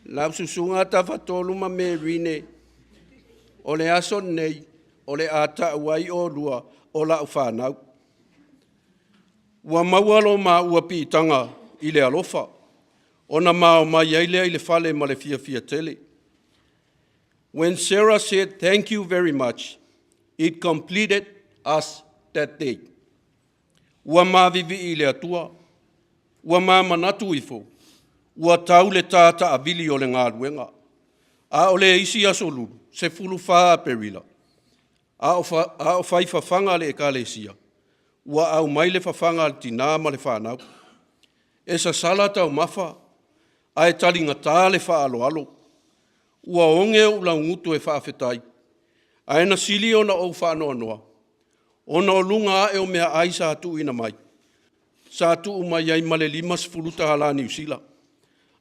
Lau susunga tawhatolu ma Merina. O le aso nei, o le ata uai o lua, o la whanau. Ua maualo ma ua pitanga i le alofa. Ona mao mai aile i le fale ma le fia tele. When Sarah said, "Thank you very much," it completed us that day. Ua mavivi i le atua, ua manatu ifo, ua tau le tata avili o le ngaluenga. A o le isi aso lulu, se fulu faa perila. A o fai fafanga le ekalesia. Ua au mai le fafanga le tina ma le whanau. E sa sala tau mafa, a e talinga tā le wha alo. Ua onge o la ngutu e whaafetai. A ena sili ona o whaanoa noa. Ona o lunga e o mea ai sa atu ina mai. Sa atu umai ai male 5 hala New Zealand.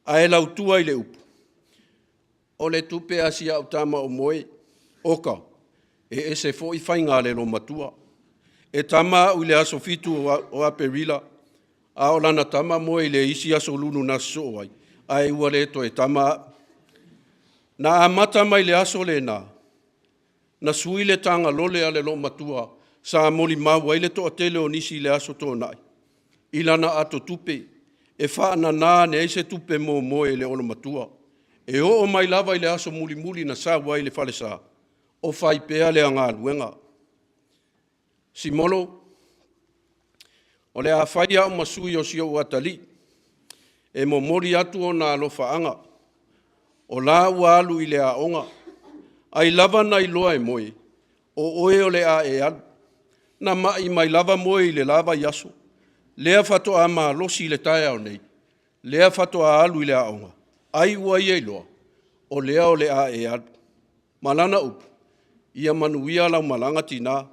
A e lau tua i le upu. O le tupe asia o tama o moe, oka, e se fo i whainga le lo matua. E tama u le aso fitu o aperila, a o lana tama moe le isi aso lunu na soai, a e ua le to e tama. Na amata mai le aso le na sui le tanga lole a le lo matua, sa moli maua ile to atele o nisi le aso to nai. Ilana ato tupe, e whaana nā ne eise tupe mo moe le ono matua. E o mai lava i le aso muli na sa wai le fale sa. O fai pea le anga luenga. Simolo, o le a fai au masui o sio watali. E mo mori atu o na alofa anga. O la ua alu i le a onga. Ai lava na i loa e moe. O oe o le a e alu. Na mai lava moe i le lava i aso. Lea fato a maa losi i le tae au nei. Lea fato a alu i le a onga. Ai ua i loa, o lea o le a e adu. Malana upu, ia manuia lau malanga tina.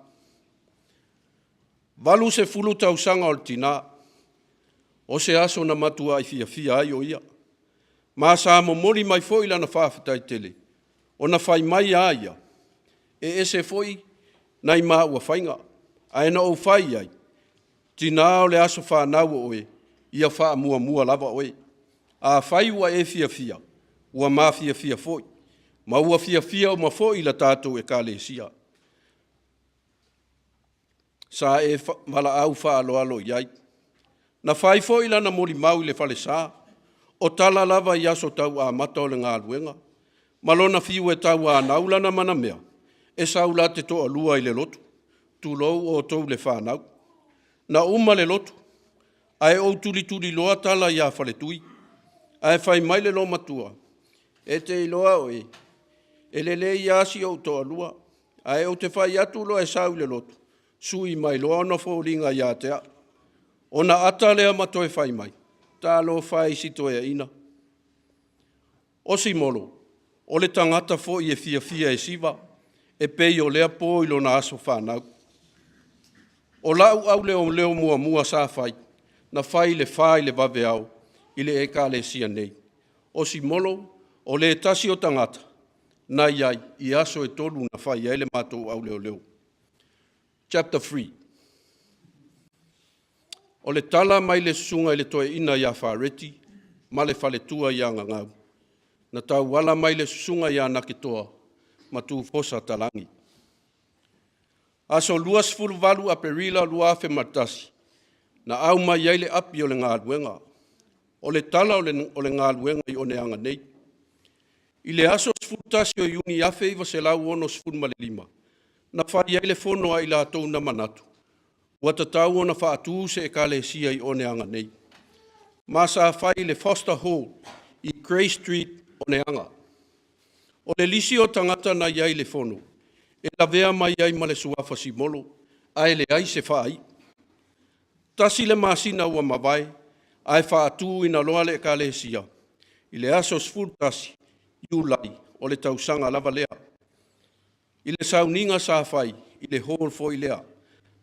Valu se fulu tausanga o tina, o se aso na matua i fia ai o ia. Ma sa mo mori mai foi lana whawhetai tele, o na whai mai a ia, e se foi na i maa ua whainga, a ena o whai ai. Tina o le aso whanau o oe, ia wha mua lava oe. A whai ua e fia, ua ma fia foi. Ma ua fia o ma foi la tātou e kālesia. Sa e wala au wha alo iai. Na whai foi lana mori mau le whale sā. O tala lava i aso tau a mata o le ngā luenga. Malona fiu e tau a naulana mana mea. E saula te toa lua i le lotu. Tulou o tau le whanau. Na uma le lotu. Ai o tuli loa tala i a whale tui. Ai whai mai le lo matua. E te iloa oe. E le i asi o toa lua. Ai o te whai atu loa e sau le lotu. Sui mai loa ona fōringa i atea. Ona ata lea mato e whai mai. Tā lo whai sito e ina. O Simolo. O le tangata fo i e fia e siva. E pei o lea pō ilo na aso whanau. O lau au leo mua sa whai. Na whai le vave au. I le ekalesia nei. O Simolo, o le tasi o tangata, nai ai, i aso e tolu na whai ele mātou au leo. Chapter 3. O le tala mai le sunga i le toe ina ia whareti, ma le whale tua ia ngangau. Na tau wala mai le sunga ia naketoa, ma tu fosa talangi. Aso luas fulu valu a perila luafe martasi, na au mai ai le api o le ngā luenga. O le tala o le ngā luenga i o ne anga nei. I le aso sfutasi o iuni afe iwa se lau ono sfut ma le 5. Na whai ai le fono ai la tau na manatu. Ua tatau ona whaatu se e kālesia i o ne anga nei. Ma sa whai le Foster Hall i Grey Street o ne anga. O le lisi o tangata na iai le fono. E la vea mai ai ma le suafa Simolo. Ai le ai se whai. Tasi le masina ua mawai. Ai whaatu ina loa le kālesia. I le aso sfutasi. Iulai, o le tausanga lava lea. I le sauninga sa whai, i le hall fo i lea.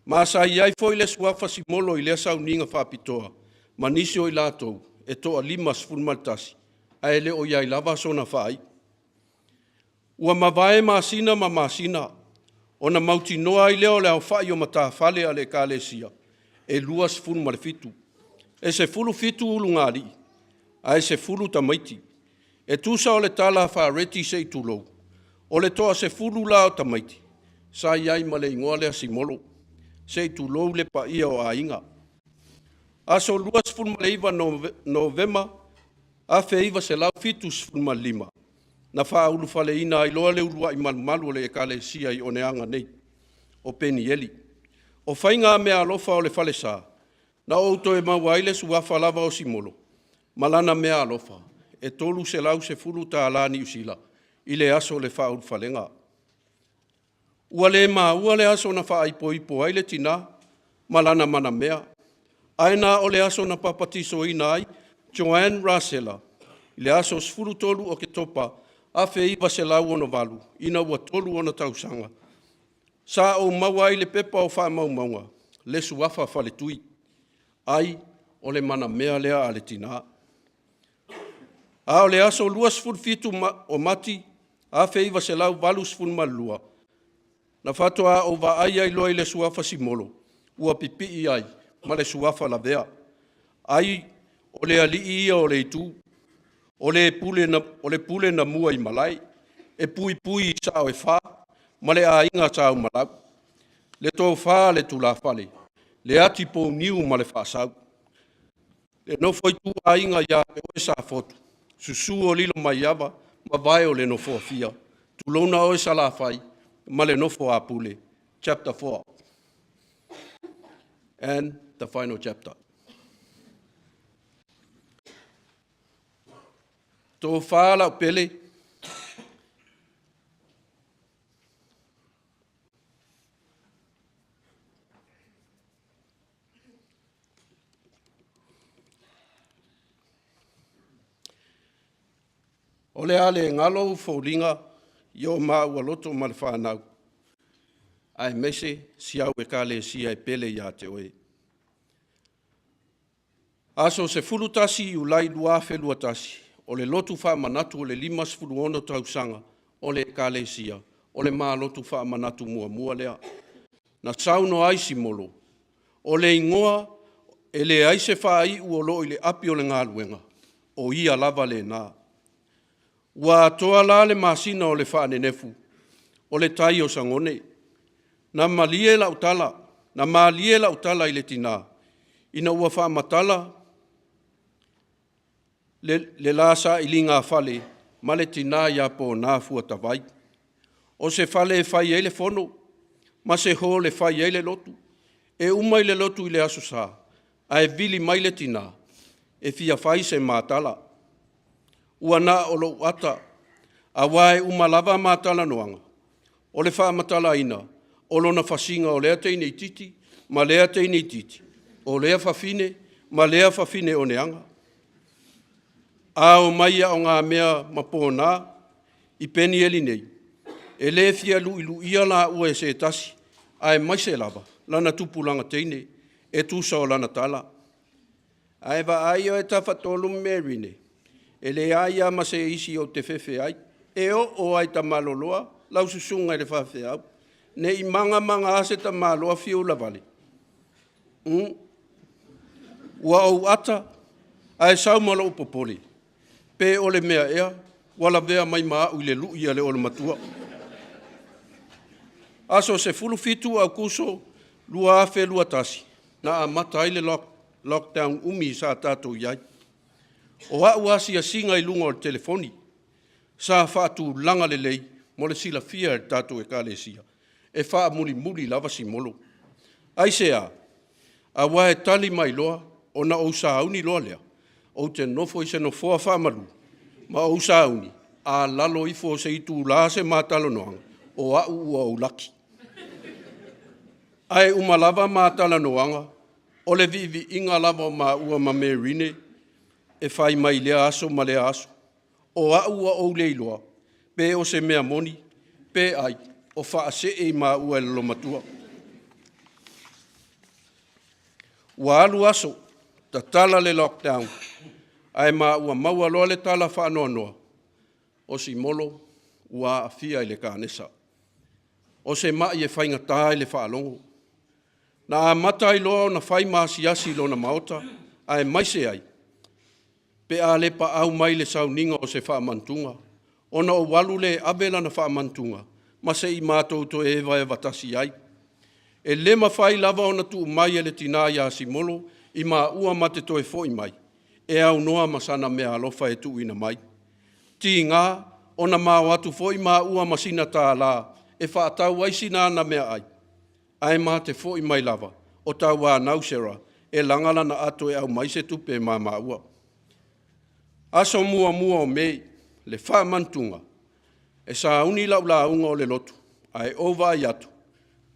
Ma sa iai foi le suafa Simolo i le sauninga whapitoa. Ma nisi o i lātou e toa 5 maltasi. Ai le o iai lava sona whai. Ua mawae masina ma masina. Ona mauti noa i leo le au whai o mata whale a le kālesia. E 2 ma le fitu. E se fulu fitu ulu ngāri. Ai se fulu tamaiti. E tusa o le tala whaareti se i tulou. O le toa se fulu la o tamaiti. Sa iai ma le ingoa lea Simolo. Se i tulou le pa ia o a inga. Aso 2 ma le iwa novema. A fe iwa se lau fitu 5. Na wha ulu fale ina i loa le urua i malu le e kale sia i oneanga nei. O peni eli. O whainga mea alofa o le fale saa. Na outo e mawaile suafa lava o Simolo. Malana mea alofa. E tolu se lau se fulu ta alani usila. I le aso le wha ulu falenga. Ua le aso na wha ipo ai le tina. Malana mana mea. Aina o le aso na papatiso ina ai. Joanne Rasela. I le aso sfulu tolu o ke topa. A fe iwa se lau ono walu. Ina ua tolu ono tausanga. Sa o maua i le pepa o wha maunga. Le suafa fale tui. Ai o le mana mea lea a le tina. A o le aso 2 fitu o mati. A fe iwa se lau walu 2 malua. Na fatoa o wa ai ai loa i le suafa Simolo. Ua pipi i ai. Ma le suafa Lavea. Ai o le ali ia o le itu. O le pule na mua i malai. E pui sa o e wha. Ma le a inga sa o malau. Le tō wha le tula whale. Le ati po niu ma le whasau. Le nofo i tu a inga ia e oe sa fotu. Susu o lilo mai awa. Ma vai o le nofo a fia. Tulona oe sa la whai. Ma le nofo a pule. Chapter 4. And the final chapter. Tō whaala pele. O le ale ngalo fōringa i o māua loto ma le whanau. Ai mese siau e kāle sia e pele ia te oe. Aso se fulutasi i ulai lua whelua tasi. O le lotu wha manatu o le 5 tausanga o le kāle sia. O le maa lotu wha manatu mua lea. Na sauno ai Simolo. O le ingoa e le aise wha ai uolo i le api o le ngāluenga. O ia lava le nā. Ua toa la le masina o le wha nenefu. O le tai o sangone. Na malie la utala i le tina. Ina ua wha matala le lasa i linga fale, ma le tina ia po nā fuatawai. O se fale e whai eile fono, ma se ho le whai eile lotu. E umai le lotu i le aso sa, a e vili mai le tina, e fia whai se mātala. Ua nā o lo ata, a wae umalava mātala noanga. O le wha matala ina, o lona whasinga o lea teine i titi, ma lea teine i titi. O lea whawhine, ma lea whawhine o neanga. Ao maia o ngā mea mapōnā, i peni eli nei. E le fia lu ia la ua e se tasi, a e maise lava, lana tupulanga teine, e tusa o lana tala. Ai wa ai o e tawhatolu merine, e le aia ma se isi o te whewhe ai, e o ai ta maloloa, lau susunga i le whawhe au, ne i manga ase ta maloa fiula vale. Ua au ata, a e saumalo upopoli. Pe ole mea ea, wala vea mai maa ui le lui a le ole matua. Aso se fulu fitu au kuso, lua afe lua tasi, na a mata ai le lockdown umi sa tātou iai. O au asi a singa i lunga o telefoni, sa whaatu langa le lei, mo le sila fia e tātou e kāle sia, e wha muli lava Simolo. Ai sea, a wae tali mai loa, o na o sa auni loa lea. O te nofo i se nofoa whamaru, ma o sauni, a lalo i fo se itu la se mātalo noanga, o au ua o laki. Ai umalava mātala noanga, o le vivi inga lava ma ua ma merine, e whai mai lea aso ma lea aso, o au ua o leiloa, pe o se mea moni, pe ai, o wha se e ma ua e lomatua. Ua alu aso, ta tala le lockdown, ai ua maua loa le tala whaanoanoa. O Simolo, ua afia i le kānesa. O se mai e whainga tā i le whaalongo. Na mata i loa na whai maasiasi lo na maota, ai maise ai. Pe a le pa au mai le sauninga o se whaamantunga. Ona o walu le abela na whaamantunga, ma se i mātou to e watasi ai. E le mawhai lava ona tu mai e le tina ia Simolo, i mā ua mate to e foi mai. E au noa masana mea alofa e tu ina mai. Ti ngā, ona mā watu foi mā ua masina tā la, e whaatau aisina na mea ai. Ai mā te foi mai lava, o tau wā nausera, e langala na ato e au mai se tupe mā ua. Aso mua o mei, le whaamantunga, e sa uni la unga o le lotu, ai ova i atu,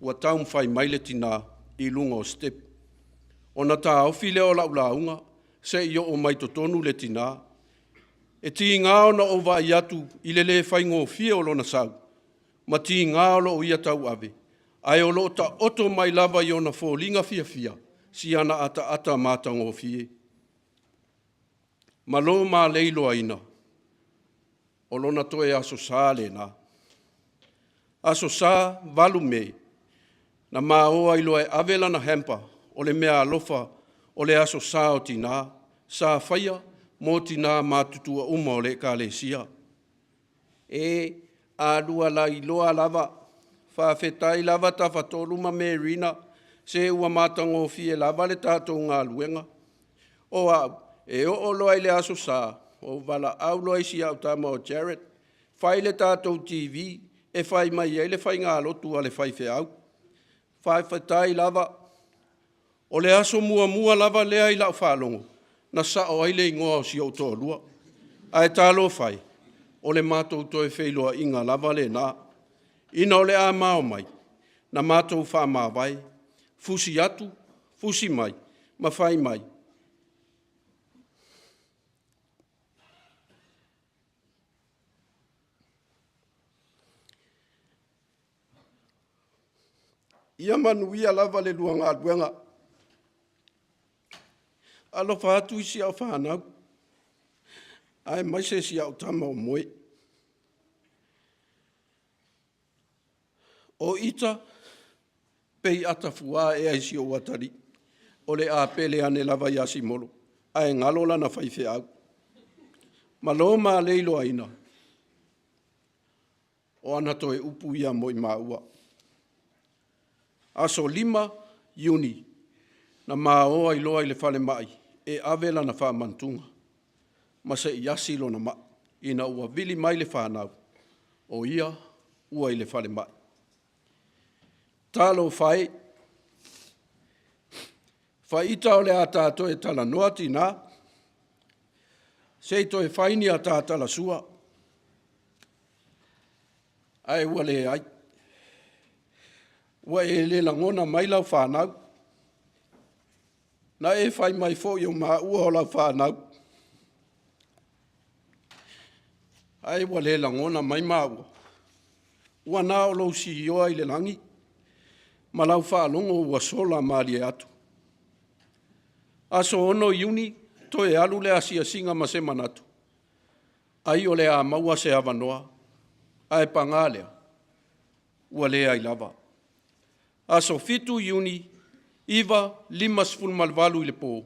ua taum whai mai le tina i lunga o step. Ona tā ofi leo la unga, se i o mai totonu le tina, e ti ngā ona ova i atu i le whaingo fia o lona sau, ma ti ngā o ia tau ave, ai o lo ta oto mai lava i ona fōlinga fia, si ana ata mātango fie. Ma lo mā leilo aina, o lona toe aso sā le nā. Aso sā valu me, na mā oa ilo e avela na hempa, o le mea alofa, o le aso sā o tina, sā whaia, mō tina mātutua uma o le ka le sia. E ālua la iloa lava, whawhetai lava ta whatoluma me rina, se ua mātango fie lava le tātou ngā luenga. O au, e o loa i le aso sā, o wala au loa isi au tama o Jared, whai le tātou TV, e whai mai e le whai ngā lotu a le whai wheau. Whai whaitai lava, o le aso mua lava lea i lau whalongo, na sa o aile ingoa o si au tō lua. Ai tālo whai, o le mātou toi wheiloa inga lava le nā. Ina o le a mao mai, na mātou wha mawai, fusi atu, fusi mai, ma whai mai. Ia manuia lava le luanga aluenga. Alofa atu isi au whanau. Ai maise si au tama o moe. O ita, pei atafua e aisi o watari. O le a pele ane lava ia Simolo. Ai ngalola na whaife au. Maloma leilo aina. O anato e upu ia moi maua. Aso 5 Iuni, na māoa i loa i le whale mai, e avela na whaamantunga. Ma se i asi lo na ma, ina ua vili mai le whanau, o ia ua i le whale mai. Tālo whai, whaita o le a tātou e tala noati nā, se to e whaini a tātala sua, ai ua le ai. Ua e le langona mai lau whanau. Na e whai mai fo i o maa ua o lau whanau. Ai ua le langona mai maa ua. Ua nā o lau si ioa i le langi. Ma lau whalongo ua sola maari e atu. Aso ono Iuni, to e alu le asia singa ma se manatu. Ai o le a maua se avanoa. Ai pangalea. Ua le ai lava. Aso 7 Iuni, iwa 5 i le pō.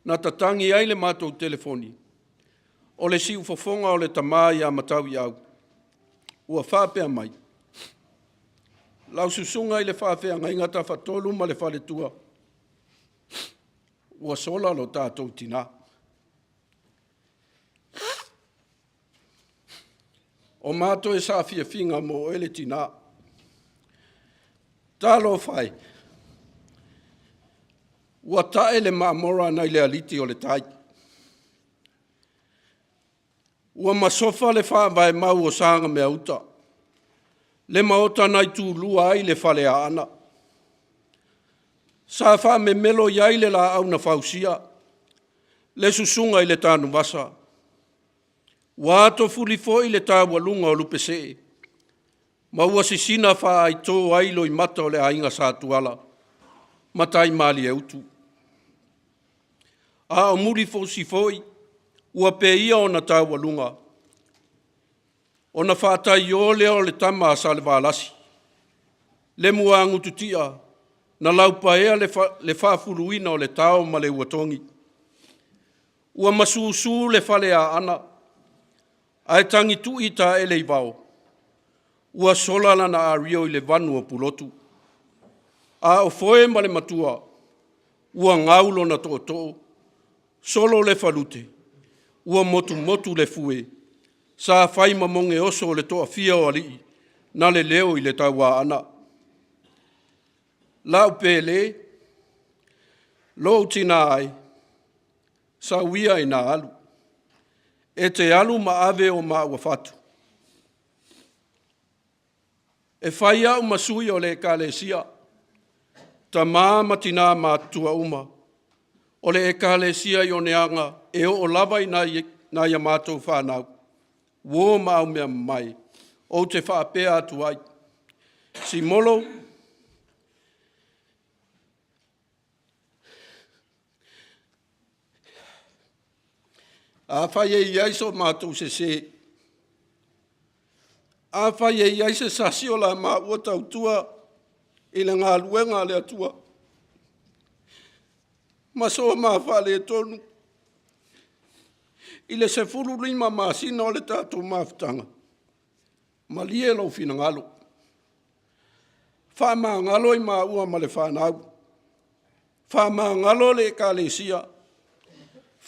Na tatangi ai le mātou telefoni. O le siu fofonga o le tamā i a matau i au. Ua whāpea mai. Lau susunga i le whāpea ngai ngata whatolu ma le whale tua. Ua sola lo tātou tina. O mātou e sa fia finga mo ele tina. Tālo whai. Ua tae le maamora nei le aliti o le tai. Ua masofa le whaamai mau o sanga mea uta. Le maota nei tū lua ai le whale a ana. Sa wha me melo iai le la au na whausia. Le susunga i le tānu wasa. Ua ato fuli fo i le tāua lunga o lupesee. Ma ua sisina wha ai tō ailo i mata o le ainga sa tuala. Matai mali e utu. A o muri fosi foi, ua pe ia o na tau walunga. O na whātai o le tama sa le wālasi. Le mua ngututia, na laupa ea le whāfuruina o le tau ma le uatongi. Ua masusu le whale a ana, ai tangi tui ta ele i vao. Ua sola lana a rio i le vanu o pulotu. A o foe ma le matua, ua ngaulo na tō, solo le falute, ua motu le fue, sa fai mamonge oso le toa fia o alii, na le leo i le taua ana. Lau pele, lo tina ai, sa wia i na alu, e te alu ma ave o ma ua fatu. E fai au masui o le kalesia, ta matina matua uma, o le ekalesia i o neanga, e o lava i na ia mātou whanau. Wō mau mea mai, o te whaapea atu ai. Simolo, a whai e iaiso mātou se. A whai e iaiso sasi o la mā ua tautua, i le ngā luenga le atua. Masoa mā whale e tonu. I le se furu lima māsina o le tātou māwhitanga. Ma lie lau whina ngalo. Wha mā ngalo i mā ua ma le whanau. Wha mā ngalo le kalesia.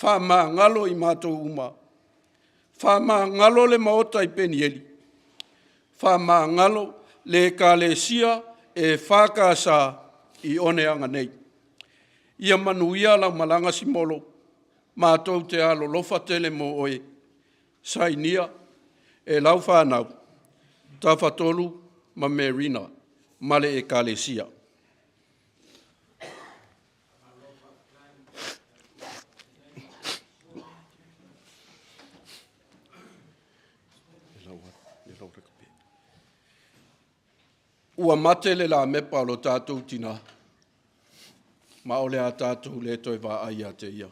Wha mā ngalo i mātou uma. Wha mā ngalo le maota i penieli. Wha mā ngalo le kalesia e whakasa i oneanga nei. Ia manuia lau malanga Simolo. Mātou te alo lofa tele mo oe. Sainia e lau whanau. Tawhatolu ma Merina. Male e kalesia. Ua mate le la mepa lo tātou tina. Ma ole a tātou le toi wā ai a te ia.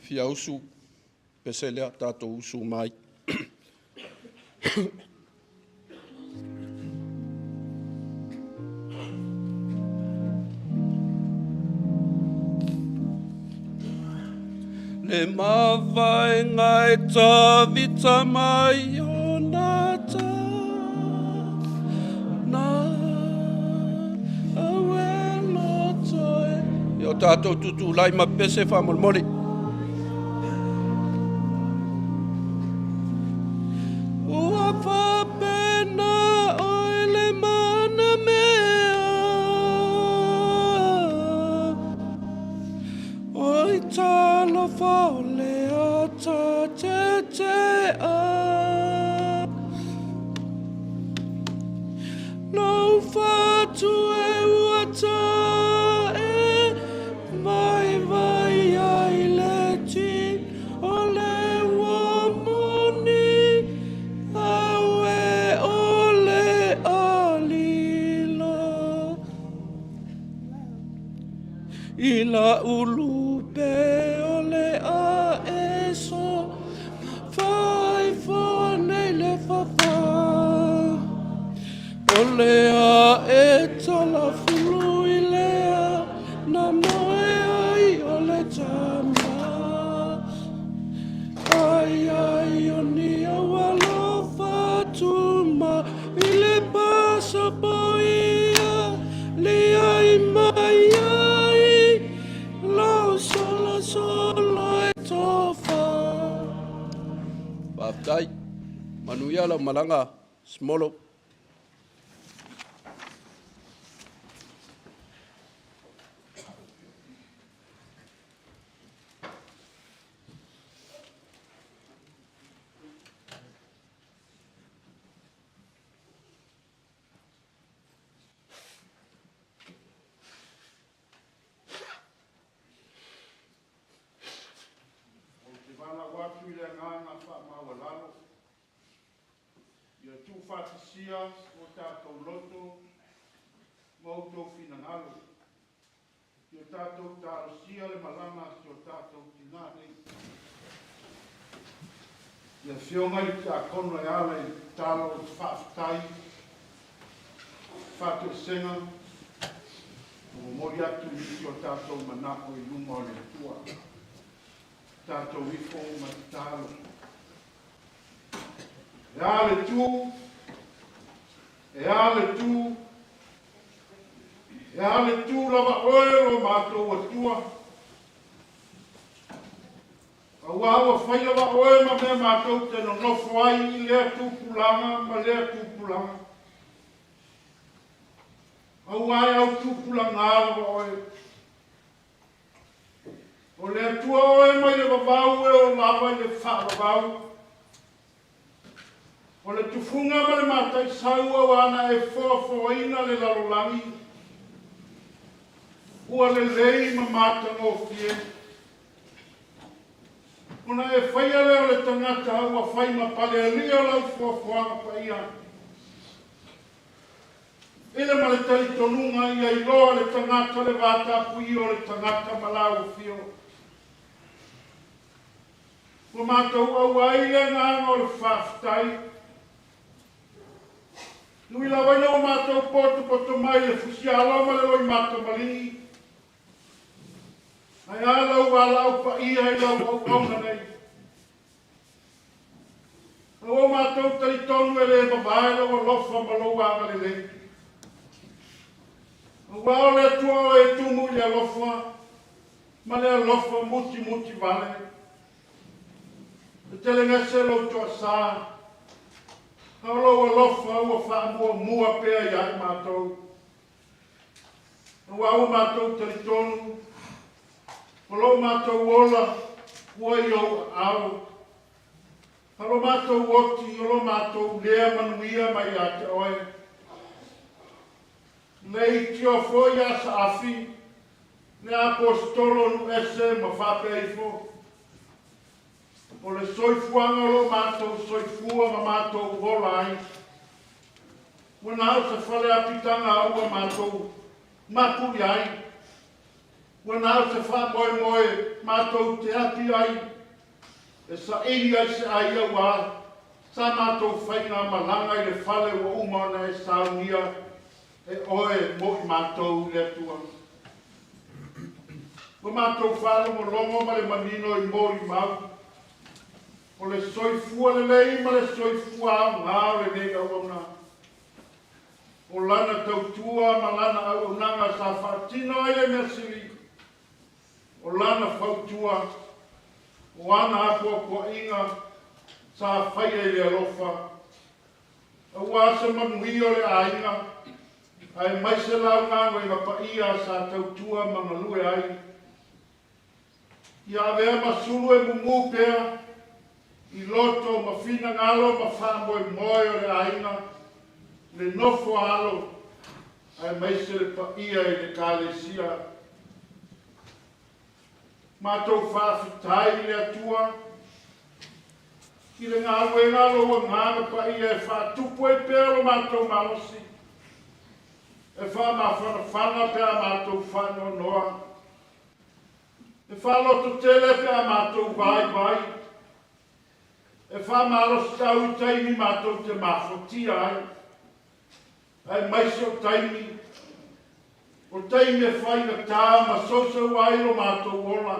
Fia usu, peselea tātou usu mai. Le mawai ngai ta vita mai o nata. Na awelo toi. Yo tātou tutu lai ma pese whamolmoli. Ila ulu pe ole a eso fai fo nei le fafa ole a etala fulu ilea na moe ai ole tama ai oni awalo fatuma ile pasa boia le ai mai solo e tofa. Baftai, manuia la malanga, Simolo. atu i le nganga whaamawalalo. Ia tu whaatisia o tātou loto, ngautou finangalo. Ia tātou tārosia le malanga si o tātou tinane. Ia whionga i te akono e ala i tālo o whaafitai, whātu senga, o mori atu i si o tātou manako i lunga o le tua. Tātou ifo o matalo. E ale tu, lava oe o mātou atua. Aua whai lava oe ma mea mātou te no nofo ai i lea tūpulanga, ma lea tūpulanga. Aua ai au tūpulanga lava oe. O le atua oe mai le wawau e o lava i le whaavau. O le tufunga ma le mātai saua wana e whoa le lalolangi. Ua le lei ma māta ngō fie. Ona e whaia leo le tangata ua whai ma pale alia lau whoanga pa ia. Ele ma le tali tonunga ia i loa le tangata le vata pui o le tangata malau fio. Ua mātou au aile ngā o le whaftai. Nui la waina o mātou poto mai le fusiala ma le loi mātou malingi. Ai alau walau pa ia i lau au auna nei. O mātou tari tonu e le babae o lofa ma lou anga le le. O wao le tua o e tumu i le lofa, ma le lofa muti vale. E tele ngese lo toa sā. Halo o lofa ua wha mua pēa i ai mātou. Ua au mātou tari tonu. Halo mātou ola ua i au au. Halo mātou oti, halo mātou lea manuia mai a te oe. Nei tio foi a sa afi, ne apostolo nu ese ma whapea i fo. O le soifuanga lo mātou soifua ma mātou wola ai. Wana au se whale apitanga aua mātou mapuri ai. Wana au se whamoe mātou te api ai. E sa eri ai se ai au a. Sa mātou whainga malanga i le whale o umana e saunia. E oe mo i mātou le atua. Wa mātou whalo mo longo ma le manino i mori mau. O le soifua le lei ma le soifua au ngā le nei au na. O lana tautua ma lana au nanga sa whaatino ai e mesiri. O lana whautua. O ana apua inga sa whaia i le alofa. Au asa manui o le ainga. Ai maise lau ngā wei mapa ia sa tautua ma malue ai. Ia vea masulu e mumu pēa. I loto ma fina ngalo ma whamoe moe o le aina. Le nofo alo. Ai maise le pa ia i le kālesia. Mātou whaafitai le atua. Ki le ngalo e ngalo o ngāna pa ia e whaatupu e pēro mātou malosi. E whamawhana pēa mātou whano noa. E whaloto tele pēa mātou vai. E whamaros tau i taimi mātou te mawhotia ai. Ai maise o taimi. O taimi e whainga tā ma sosa ai o mātou ola.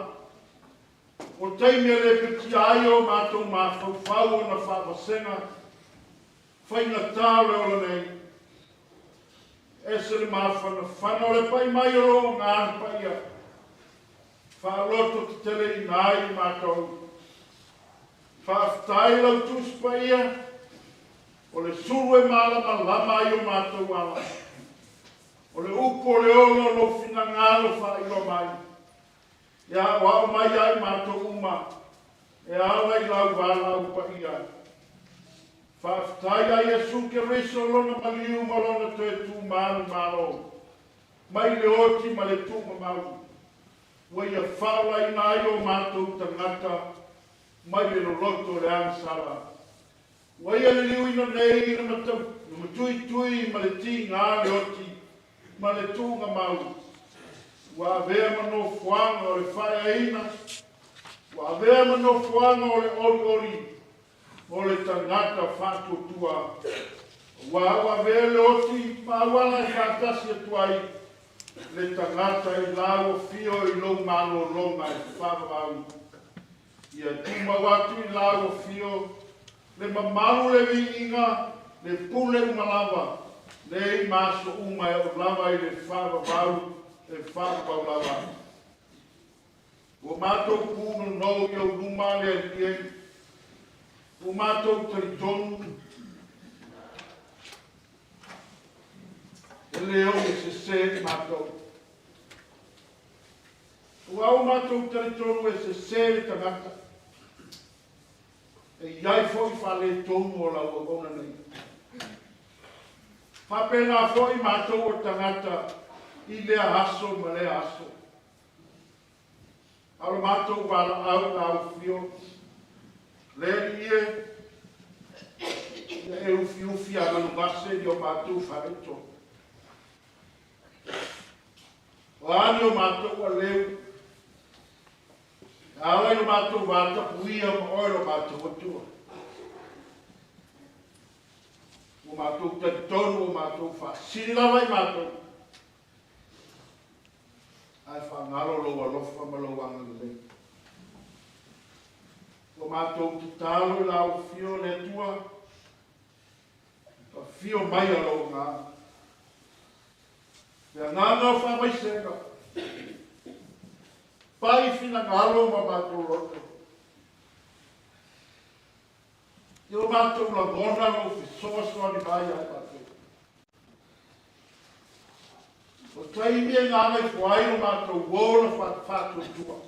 O taimi e le piti ai o mātou mawhau o na whawasenga. Whainga tā le ola nei. E se le mawhana whana le pai mai o ro ngāna pai a. Whaaloto te tele i nai mātou. Whaafitai lau tuspa ia, o le suru e malama lama i o mātou ala. O le upo le ono no fina ngalo whairo mai. Ia wao mai ai mātou uma, e ala i lau wala upa ia. Whaafitai ai e suke riso lona maliu malona te tu maru malo. Mai le oti ma le tu maru. Wa ia whaala i nai o mātou tangata. mai le loto le ansala. Wai ale liu ina nei na matui tui ma le ti ngā le oti, ma le tūnga mau. Wa vea mano fuanga o le whae aina, wa vea mano fuanga o le ori o le tangata whātutua. Wa vea le oti, ma wana i whātasi atuai, le tangata i lao fio i lo malo longa i whāwau. Ia tuma watu i lao fio, le mamaru le viinga, le pule umalawa, le i maso uma e o lava i le whāwau, e whāwau lava. O mātou pūno nou i o luma le alie, o mātou taritonu, e leo e se se mātou. O au mātou taritonu e se se le tangata. E iai foi whale tonu o lau o gona nei. Whapena foi mātou o tangata i lea haso ma lea haso. Alo mātou wala au fio. Lea ie, e ufi a manungase i o mātou whale tonu. O ani o mātou a leu. Ala no mātou wāta puia ma oiro mātou atua. O mātou tatonu, o mātou whasiri lawa i mātou. Ai whangaro loa lofa ma loa anga lei. O mātou tatalo i lau fio le tua. Ka fio mai a loa ngā. Pea ngānga o whamai senga. Pai fina ngalo ma mātou roto. I o mātou la gona o fisoa soa ni mai ai mātou. O taimia ngāngai fuai o mātou wola whātua tua.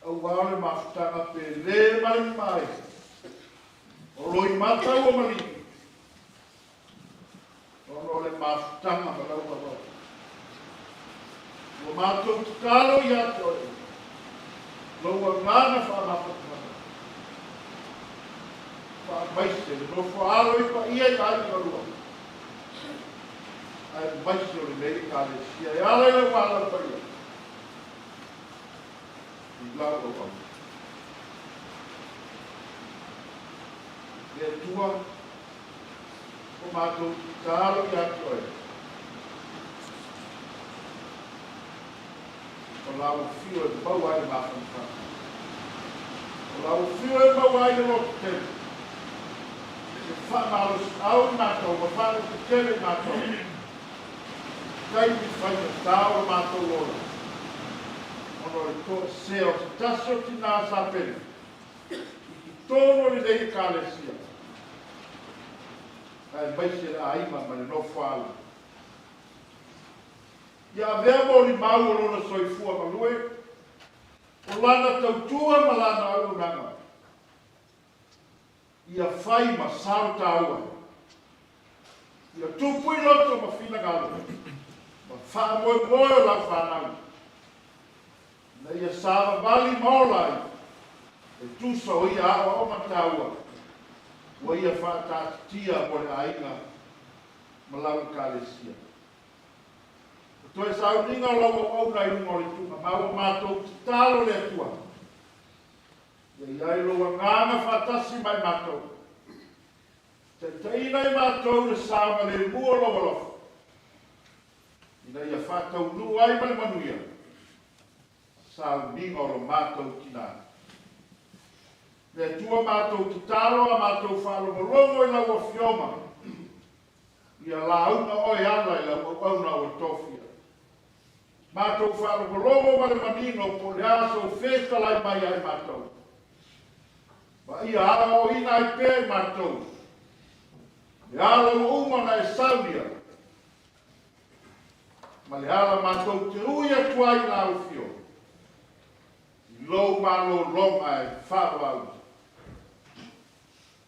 Au wāle mafutanga pe le mai. O loi mātou o mali. O le mafutanga ma lau wāle. O mātou tukalo i atoi. Loa ngāna whanapatana. Whamaise, no whaaro i pa ia i ai karua. Ai maise o le mei kāle sia. E ala i le wāla pa ia. I lau o wau. E tua, o mātou tukalo i atoi. O lau fio e mau ai le mawhanwhana. O lau fio e mau ai le loto tene. E whamalo au mātou, ma whare te tene mātou. Kai mi whai te tāo mātou lola. Ono le tō seo te taso ti nā sa pene. I ki tōno le nei kālesia. Ai maise le aima ma le no whālu. Ia vea mo li mau o lona soifua malue, o lana tautua ma lana au nanga. Ia whai ma sao taua. Ia tupu i loto ma whina galo. Ma wha moe moe o lau whanau. Na ia sāwa vali maolai. E tusa o ia awa o ma taua. O ia whātātia mo le ainga ma lau kālesia. Toi sau ninga lau au nai runga o le tunga, mau mātou ki tālo le atua. Ia iai loa ngāna whātasi mai mātou. Te teina i mātou le sāma le mua loa loa. Ina ia whātau nu ai male manuia. Sau ninga o lo mātou ki nā. Le atua mātou ki tālo a mātou whālo malongo i lau o fioma. Ia la auna oi ala i lau auna o tofia. Mātou whālo kolomo wale manino po le aso festa lai mai ai mātou. Ma ia ala o ina ai pē mātou. Le ala o umana e saunia. Ma le ala mātou te ui atua i nā ufio. I lou mālo longa e whālo au.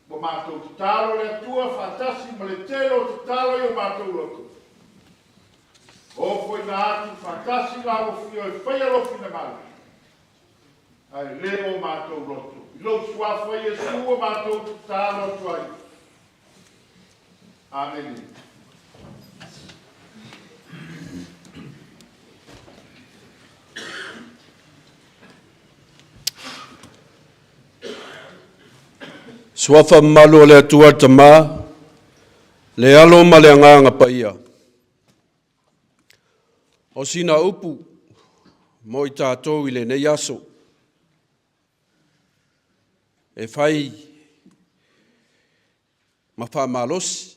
Mo mātou te tālo le atua whātasi ma le telo te tālo i o mātou loto. O foi na atu whakasi la o fio e whai alofi na mau. Ai le o mātou loto. Lo suafa Yesu o mātou tālo tuai. Amen. Swafa malu le atua tama, le alo ma le anganga paia. O sina upu, mo i tātou i le nei aso. E whai, ma wha malosi.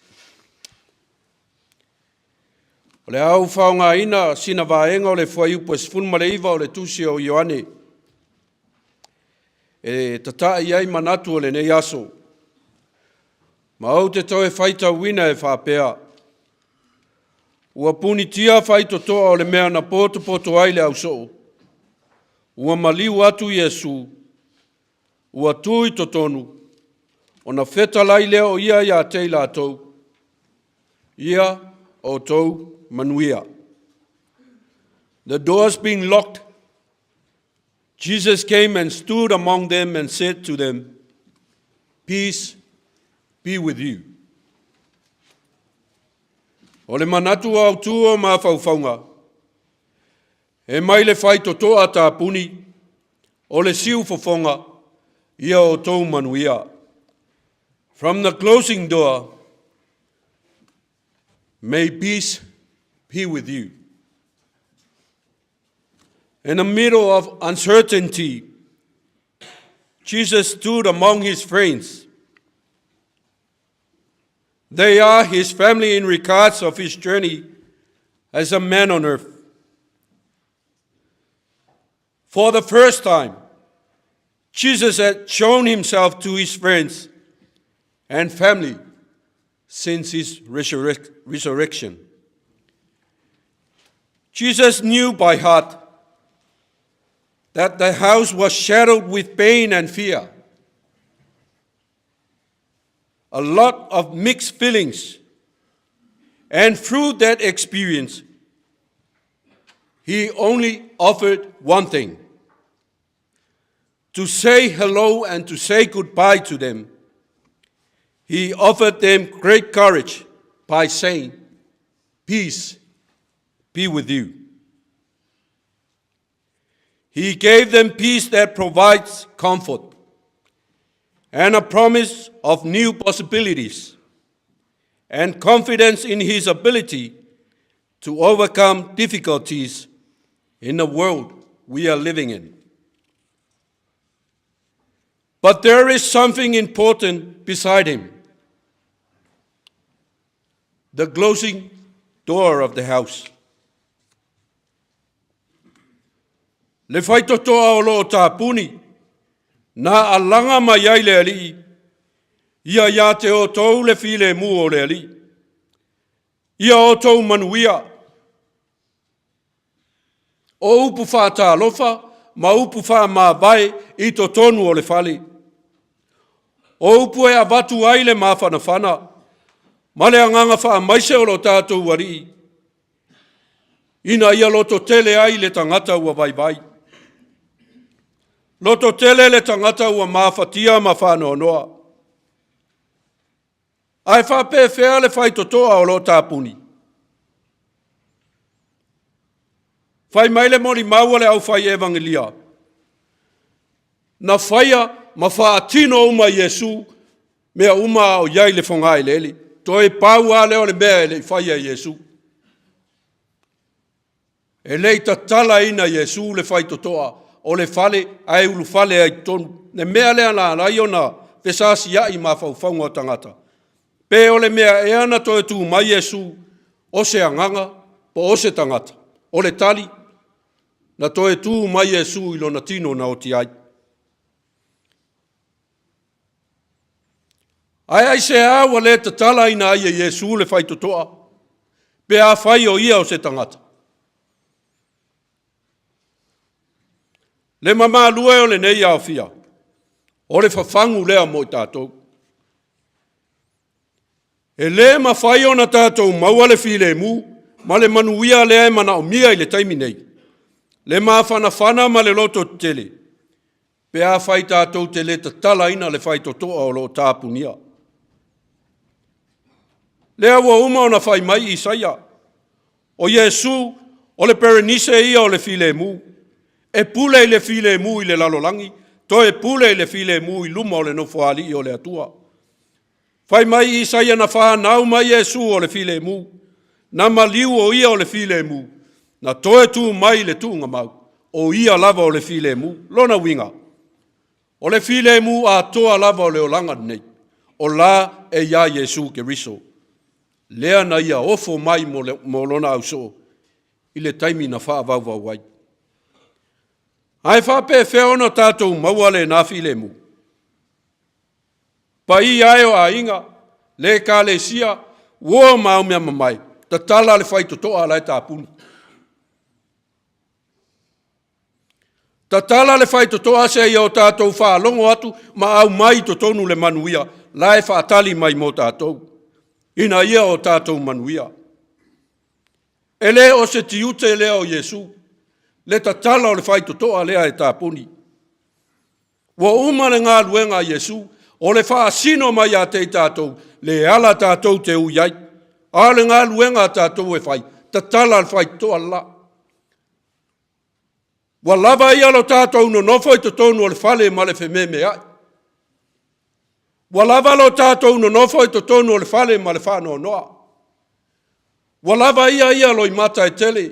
O le au whaonga ina, sina vaenga o le whai upu e sifun maleiva o le tusi o Ioane. E tata iai manatu o le nei aso. Ma au te tau e whaita wina e whapea. Ua puni tia whaito toa o le mea na poto aile au so. Ua maliu atu Yesu. Ua tui to tonu. O na wheta lai leo ia ia teila atou. Ia o tou manuia. The doors being locked, Jesus came and stood among them and said to them, "Peace be with you." O le manatu au tua ma whauwhaunga. E mai le whai to toa tā puni, o le siu fofonga, ia o tau manuia. From the closing door, may peace be with you. In the middle of uncertainty, Jesus stood among his friends. They are his family in regards of his journey as a man on earth. For the first time, Jesus had shown himself to his friends and family since his resurrection. Jesus knew by heart that the house was shadowed with pain and fear. A lot of mixed feelings. And through that experience, he only offered one thing: to say hello and to say goodbye to them. He offered them great courage by saying, "Peace be with you." He gave them peace that provides comfort and a promise of new possibilities and confidence in his ability to overcome difficulties in the world we are living in. But there is something important beside him: the closing door of the house. Le whaito toa o loo tā puni, na alanga mai ai le ali, ia ia te o tau le file mu o le ali. Ia o tau manuia. O upu wha tā lofa, ma upu wha mā vai i to tonu o le whale. O upu e avatu ai le mā whana, ma le anganga wha maise o lo tātou wari. Ina ia loto tele ai le tangata ua vai vai. Loto tele le tangata ua mawhatia ma whanonoa. Ai whape whea le whai totoa o lo tāpuni. Whai mai le mori maua le au whai evangelia. Na whaia ma whaatino uma Yesu mea uma o iai le whangai lele. Toi pau a leo le mea le whaia Yesu. E leita tala ina Yesu le whai totoa. O le fale, ai ulu fale ai tonu. Ne mea lea na raiona, pesasi ai ma whauwhaunga o tangata. Pe o le mea e ana toe tu mai Yesu, o se anganga, po o se tangata. O le tali, na toe tu mai Yesu ilo na tino na oti ai. Ai se awa le tatala ina ai Yesu le whai totoa. Pe a whai o ia o se tangata. Le mama lue o le nei au fia. O le whawhangu lea mo i tātou. E le ma whai o na tātou maua le file mu, ma le manuia lea e mana o mia i le taimi nei. Le ma whana ma le loto tele. Pe a whai tātou te le tala ina le whai totoa o lo tāpunia. Lea ua uma ona whai mai i saia. O Yesu, o le perenise ia o le file mu. E pule i le file mu i le lalolangi. To e pule i le file mu i luma o le nofoali i o le atua. Whai mai i saia na whanau mai Yesu o le file mu. Na maliu o ia o le file mu. Na toe tu mai le tu mau. O ia lava o le file mu. Lona winga. O le file mu a toa lava o le olanga nei. O la e ia Yesu ke riso. Lea na ia ofo mai mo lona au so. I le taimi na wha vau wai. Ai wha pe whiona tātou maua le na file mu. Pa i ai o a inga. Le ka le sia. Wo mau mea mamai. Ta tala le whai totoa lai tā puni. Ta tala le whai totoa se i o tātou wha longo atu. Ma au mai to tonu le manuia. Lai wha tali mai mo tātou. Ina ia o tātou manuia. Ele o se tiute lea o Yesu. Le ta tala o le whai totoa lea e tā puni. Wa umane ngā luenga Yesu. O le wha sino mai a te tātou. Le ala tātou te uiai. Ale ngā luenga tātou e whai. Ta tala le whai toa la. Wa lava ia lo tātou no nofo i to tonu o le whale ma le whememe ai. Wa lava lo tātou no nofo i to tonu o le whale ma le whano noa. Wa lava ia lo i mata e tele.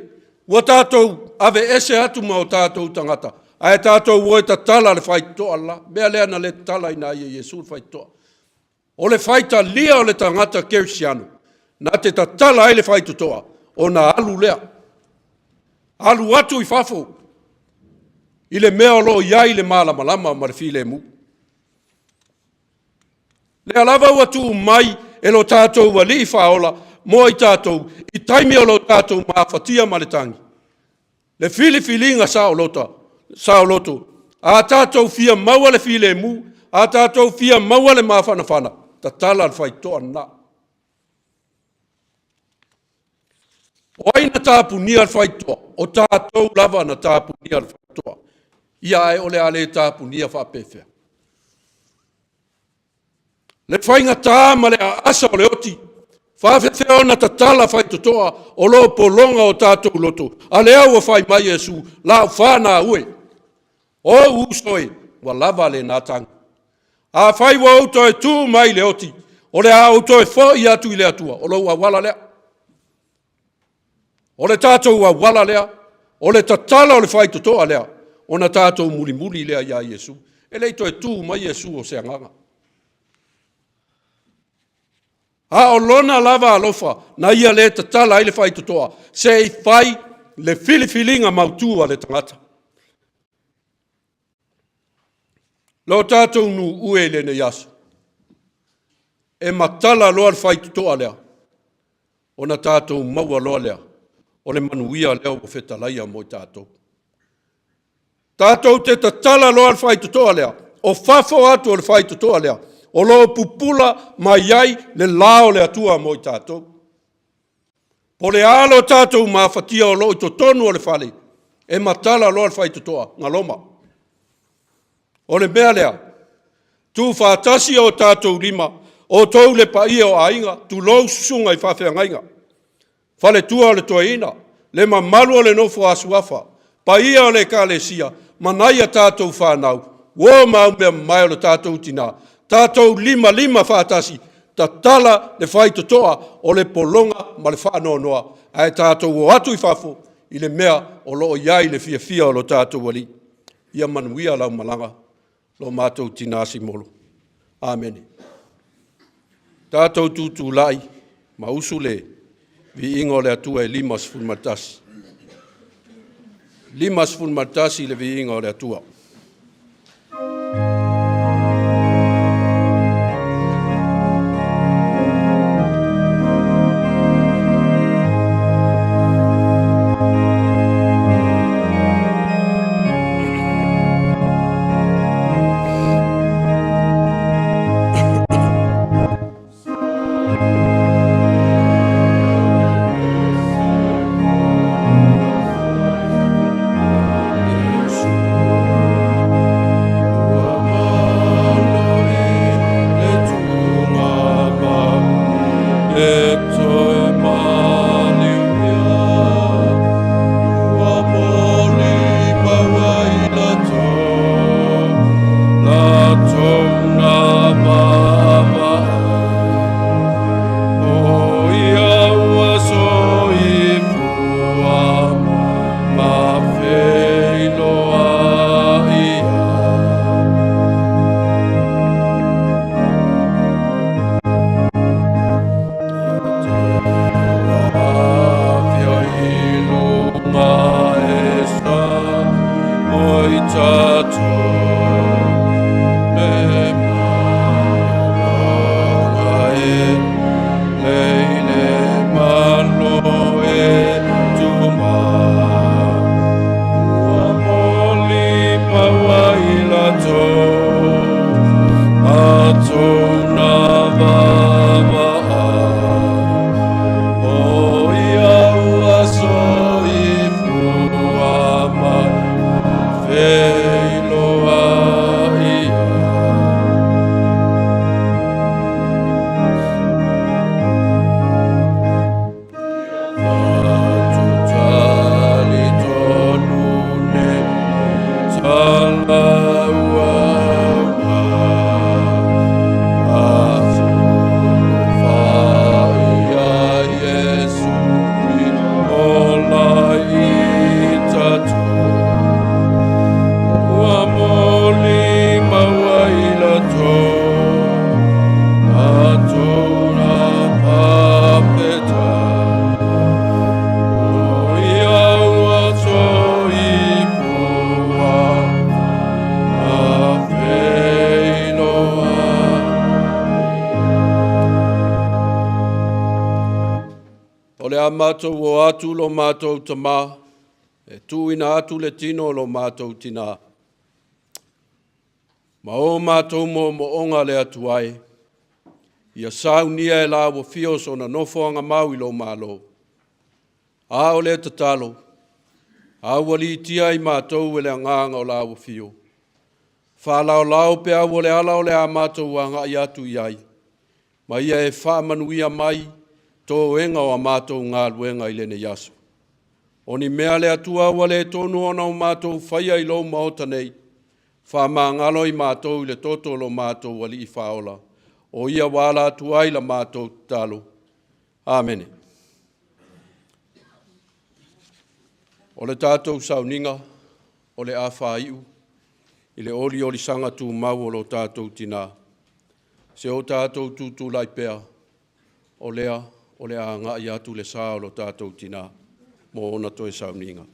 Wa tātou ave ese atu ma o tātou tangata. Ai tātou woe ta tala le whai toa la. Mea lea na le tala ina ia Yesu le whai toa. O le whai ta lia o le tangata kersiano. Na te ta tala ai le whai toa. O na alu lea. Alu atu i whafo. I le mea lo iai le malama ma le file mu. Le alava ua tu mai e lo tātou wa li whaola mo i tātou i taimi o lo tātou mawhatia ma le tangi. Le filinga sao loto. A tātou fia maua le file mu, a tātou fia maua le mawhanawhana. Ta tala le whai toa na. O aina tāpu nia le whai toa, o tātou lava na tāpu nia le whai toa. Ia e ole ale tāpu nia whapewhea. Le whainga tā ma le asa o le oti. Whawhewhea ona ta tala whai totoa o lo polonga o tātou loto. A le au a whai mai Yesu, la whana ue. O usoe, wa lava le nātanga. A whai wa auto e tū mai le oti. O le auto e fo i atu i le atua. O lo wa wala lea. O le tātou wa wala lea. O le tatala o le whai totoa lea. O na tātou muli lea ia Yesu. E leito e tū mai Yesu o se anganga. A o lona lava alofa, na ia le tatala i le whai totoa. Se i whai le filifilinga mautua le tangata. Lo tātou nu ue le ne yasu. E matala loa le whai totoa lea. O na tātou maua loa lea. O le manuia lea o whetalaia mo i tātou. Tātou te tatala loa le whai totoa lea. O whafo atu o le whai totoa lea. O lo pupula mai ai le lao le atua mo i tātou. Po le alo tātou mawhatia o lo i to tonu o le whale. E matala loa le whai totoa, ngaloma. O le mea lea, tu whātasi o tātou lima, o tau le paia o ainga, tu lou susunga i whawhea ngainga. Whale tua o le toa ina, le mamalu o le nofo asuafa, paia o le kālesia, manaia tātou whanau, wo mau mea mai o le tātou tina, tātou lima whātasi, ta tala le whai totoa o le polonga ma le whaanoa noa, ai tātou o atu i whafo, i le mea o loo iai le fia o lo tātou wali. Ia manuia lau malanga, lo mātou tina Simolo. Amen. Tātou tūtū lai, ma usu le, vi ingo le atua e limas funmatasi. Limas funmatasi le vi ingo le atua. Yes. i tātou le malonga le malo tuma ua moli maua i lato atou na vava o ia ua soifua mai feiloa ia tali tonu ne tala ua O le a mātou o atu lo mātou tamā, e tūina atu le tino lo mātou tina. Ma o mātou mo onga le atu ai, ia saunia e la wa fio so na nofoanga mau i lo mālo. A o le tatalo, a wali tia i mātou e le nganga o la wa fio. Whalao lao pe a wale ala o le a mātou wanga i atu i ai. Ma ia e whamanuia mai, tō enga o a mātou ngā luenga i lene yaso. O ni mea le atua wale tonu ona o mātou whaia i lo maota nei, wha mā ngalo i mātou i le toto lo mātou wali i whaola. O ia wala atua i la mātou talo. Āmene. O le tātou sauninga, o le āwhaiu, i le oli sanga tū mau o lo tātou tina. Se o tātou tūtū lai pea, o lea, o le a ngā i atu le sā o lo tātou tina, mō ona toi sauninga.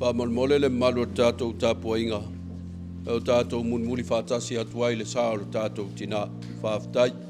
Whamolmole le malu o tātou tāpua inga. E o tātou munmuli whātasi atuai le sā o tātou tina whāwhtai.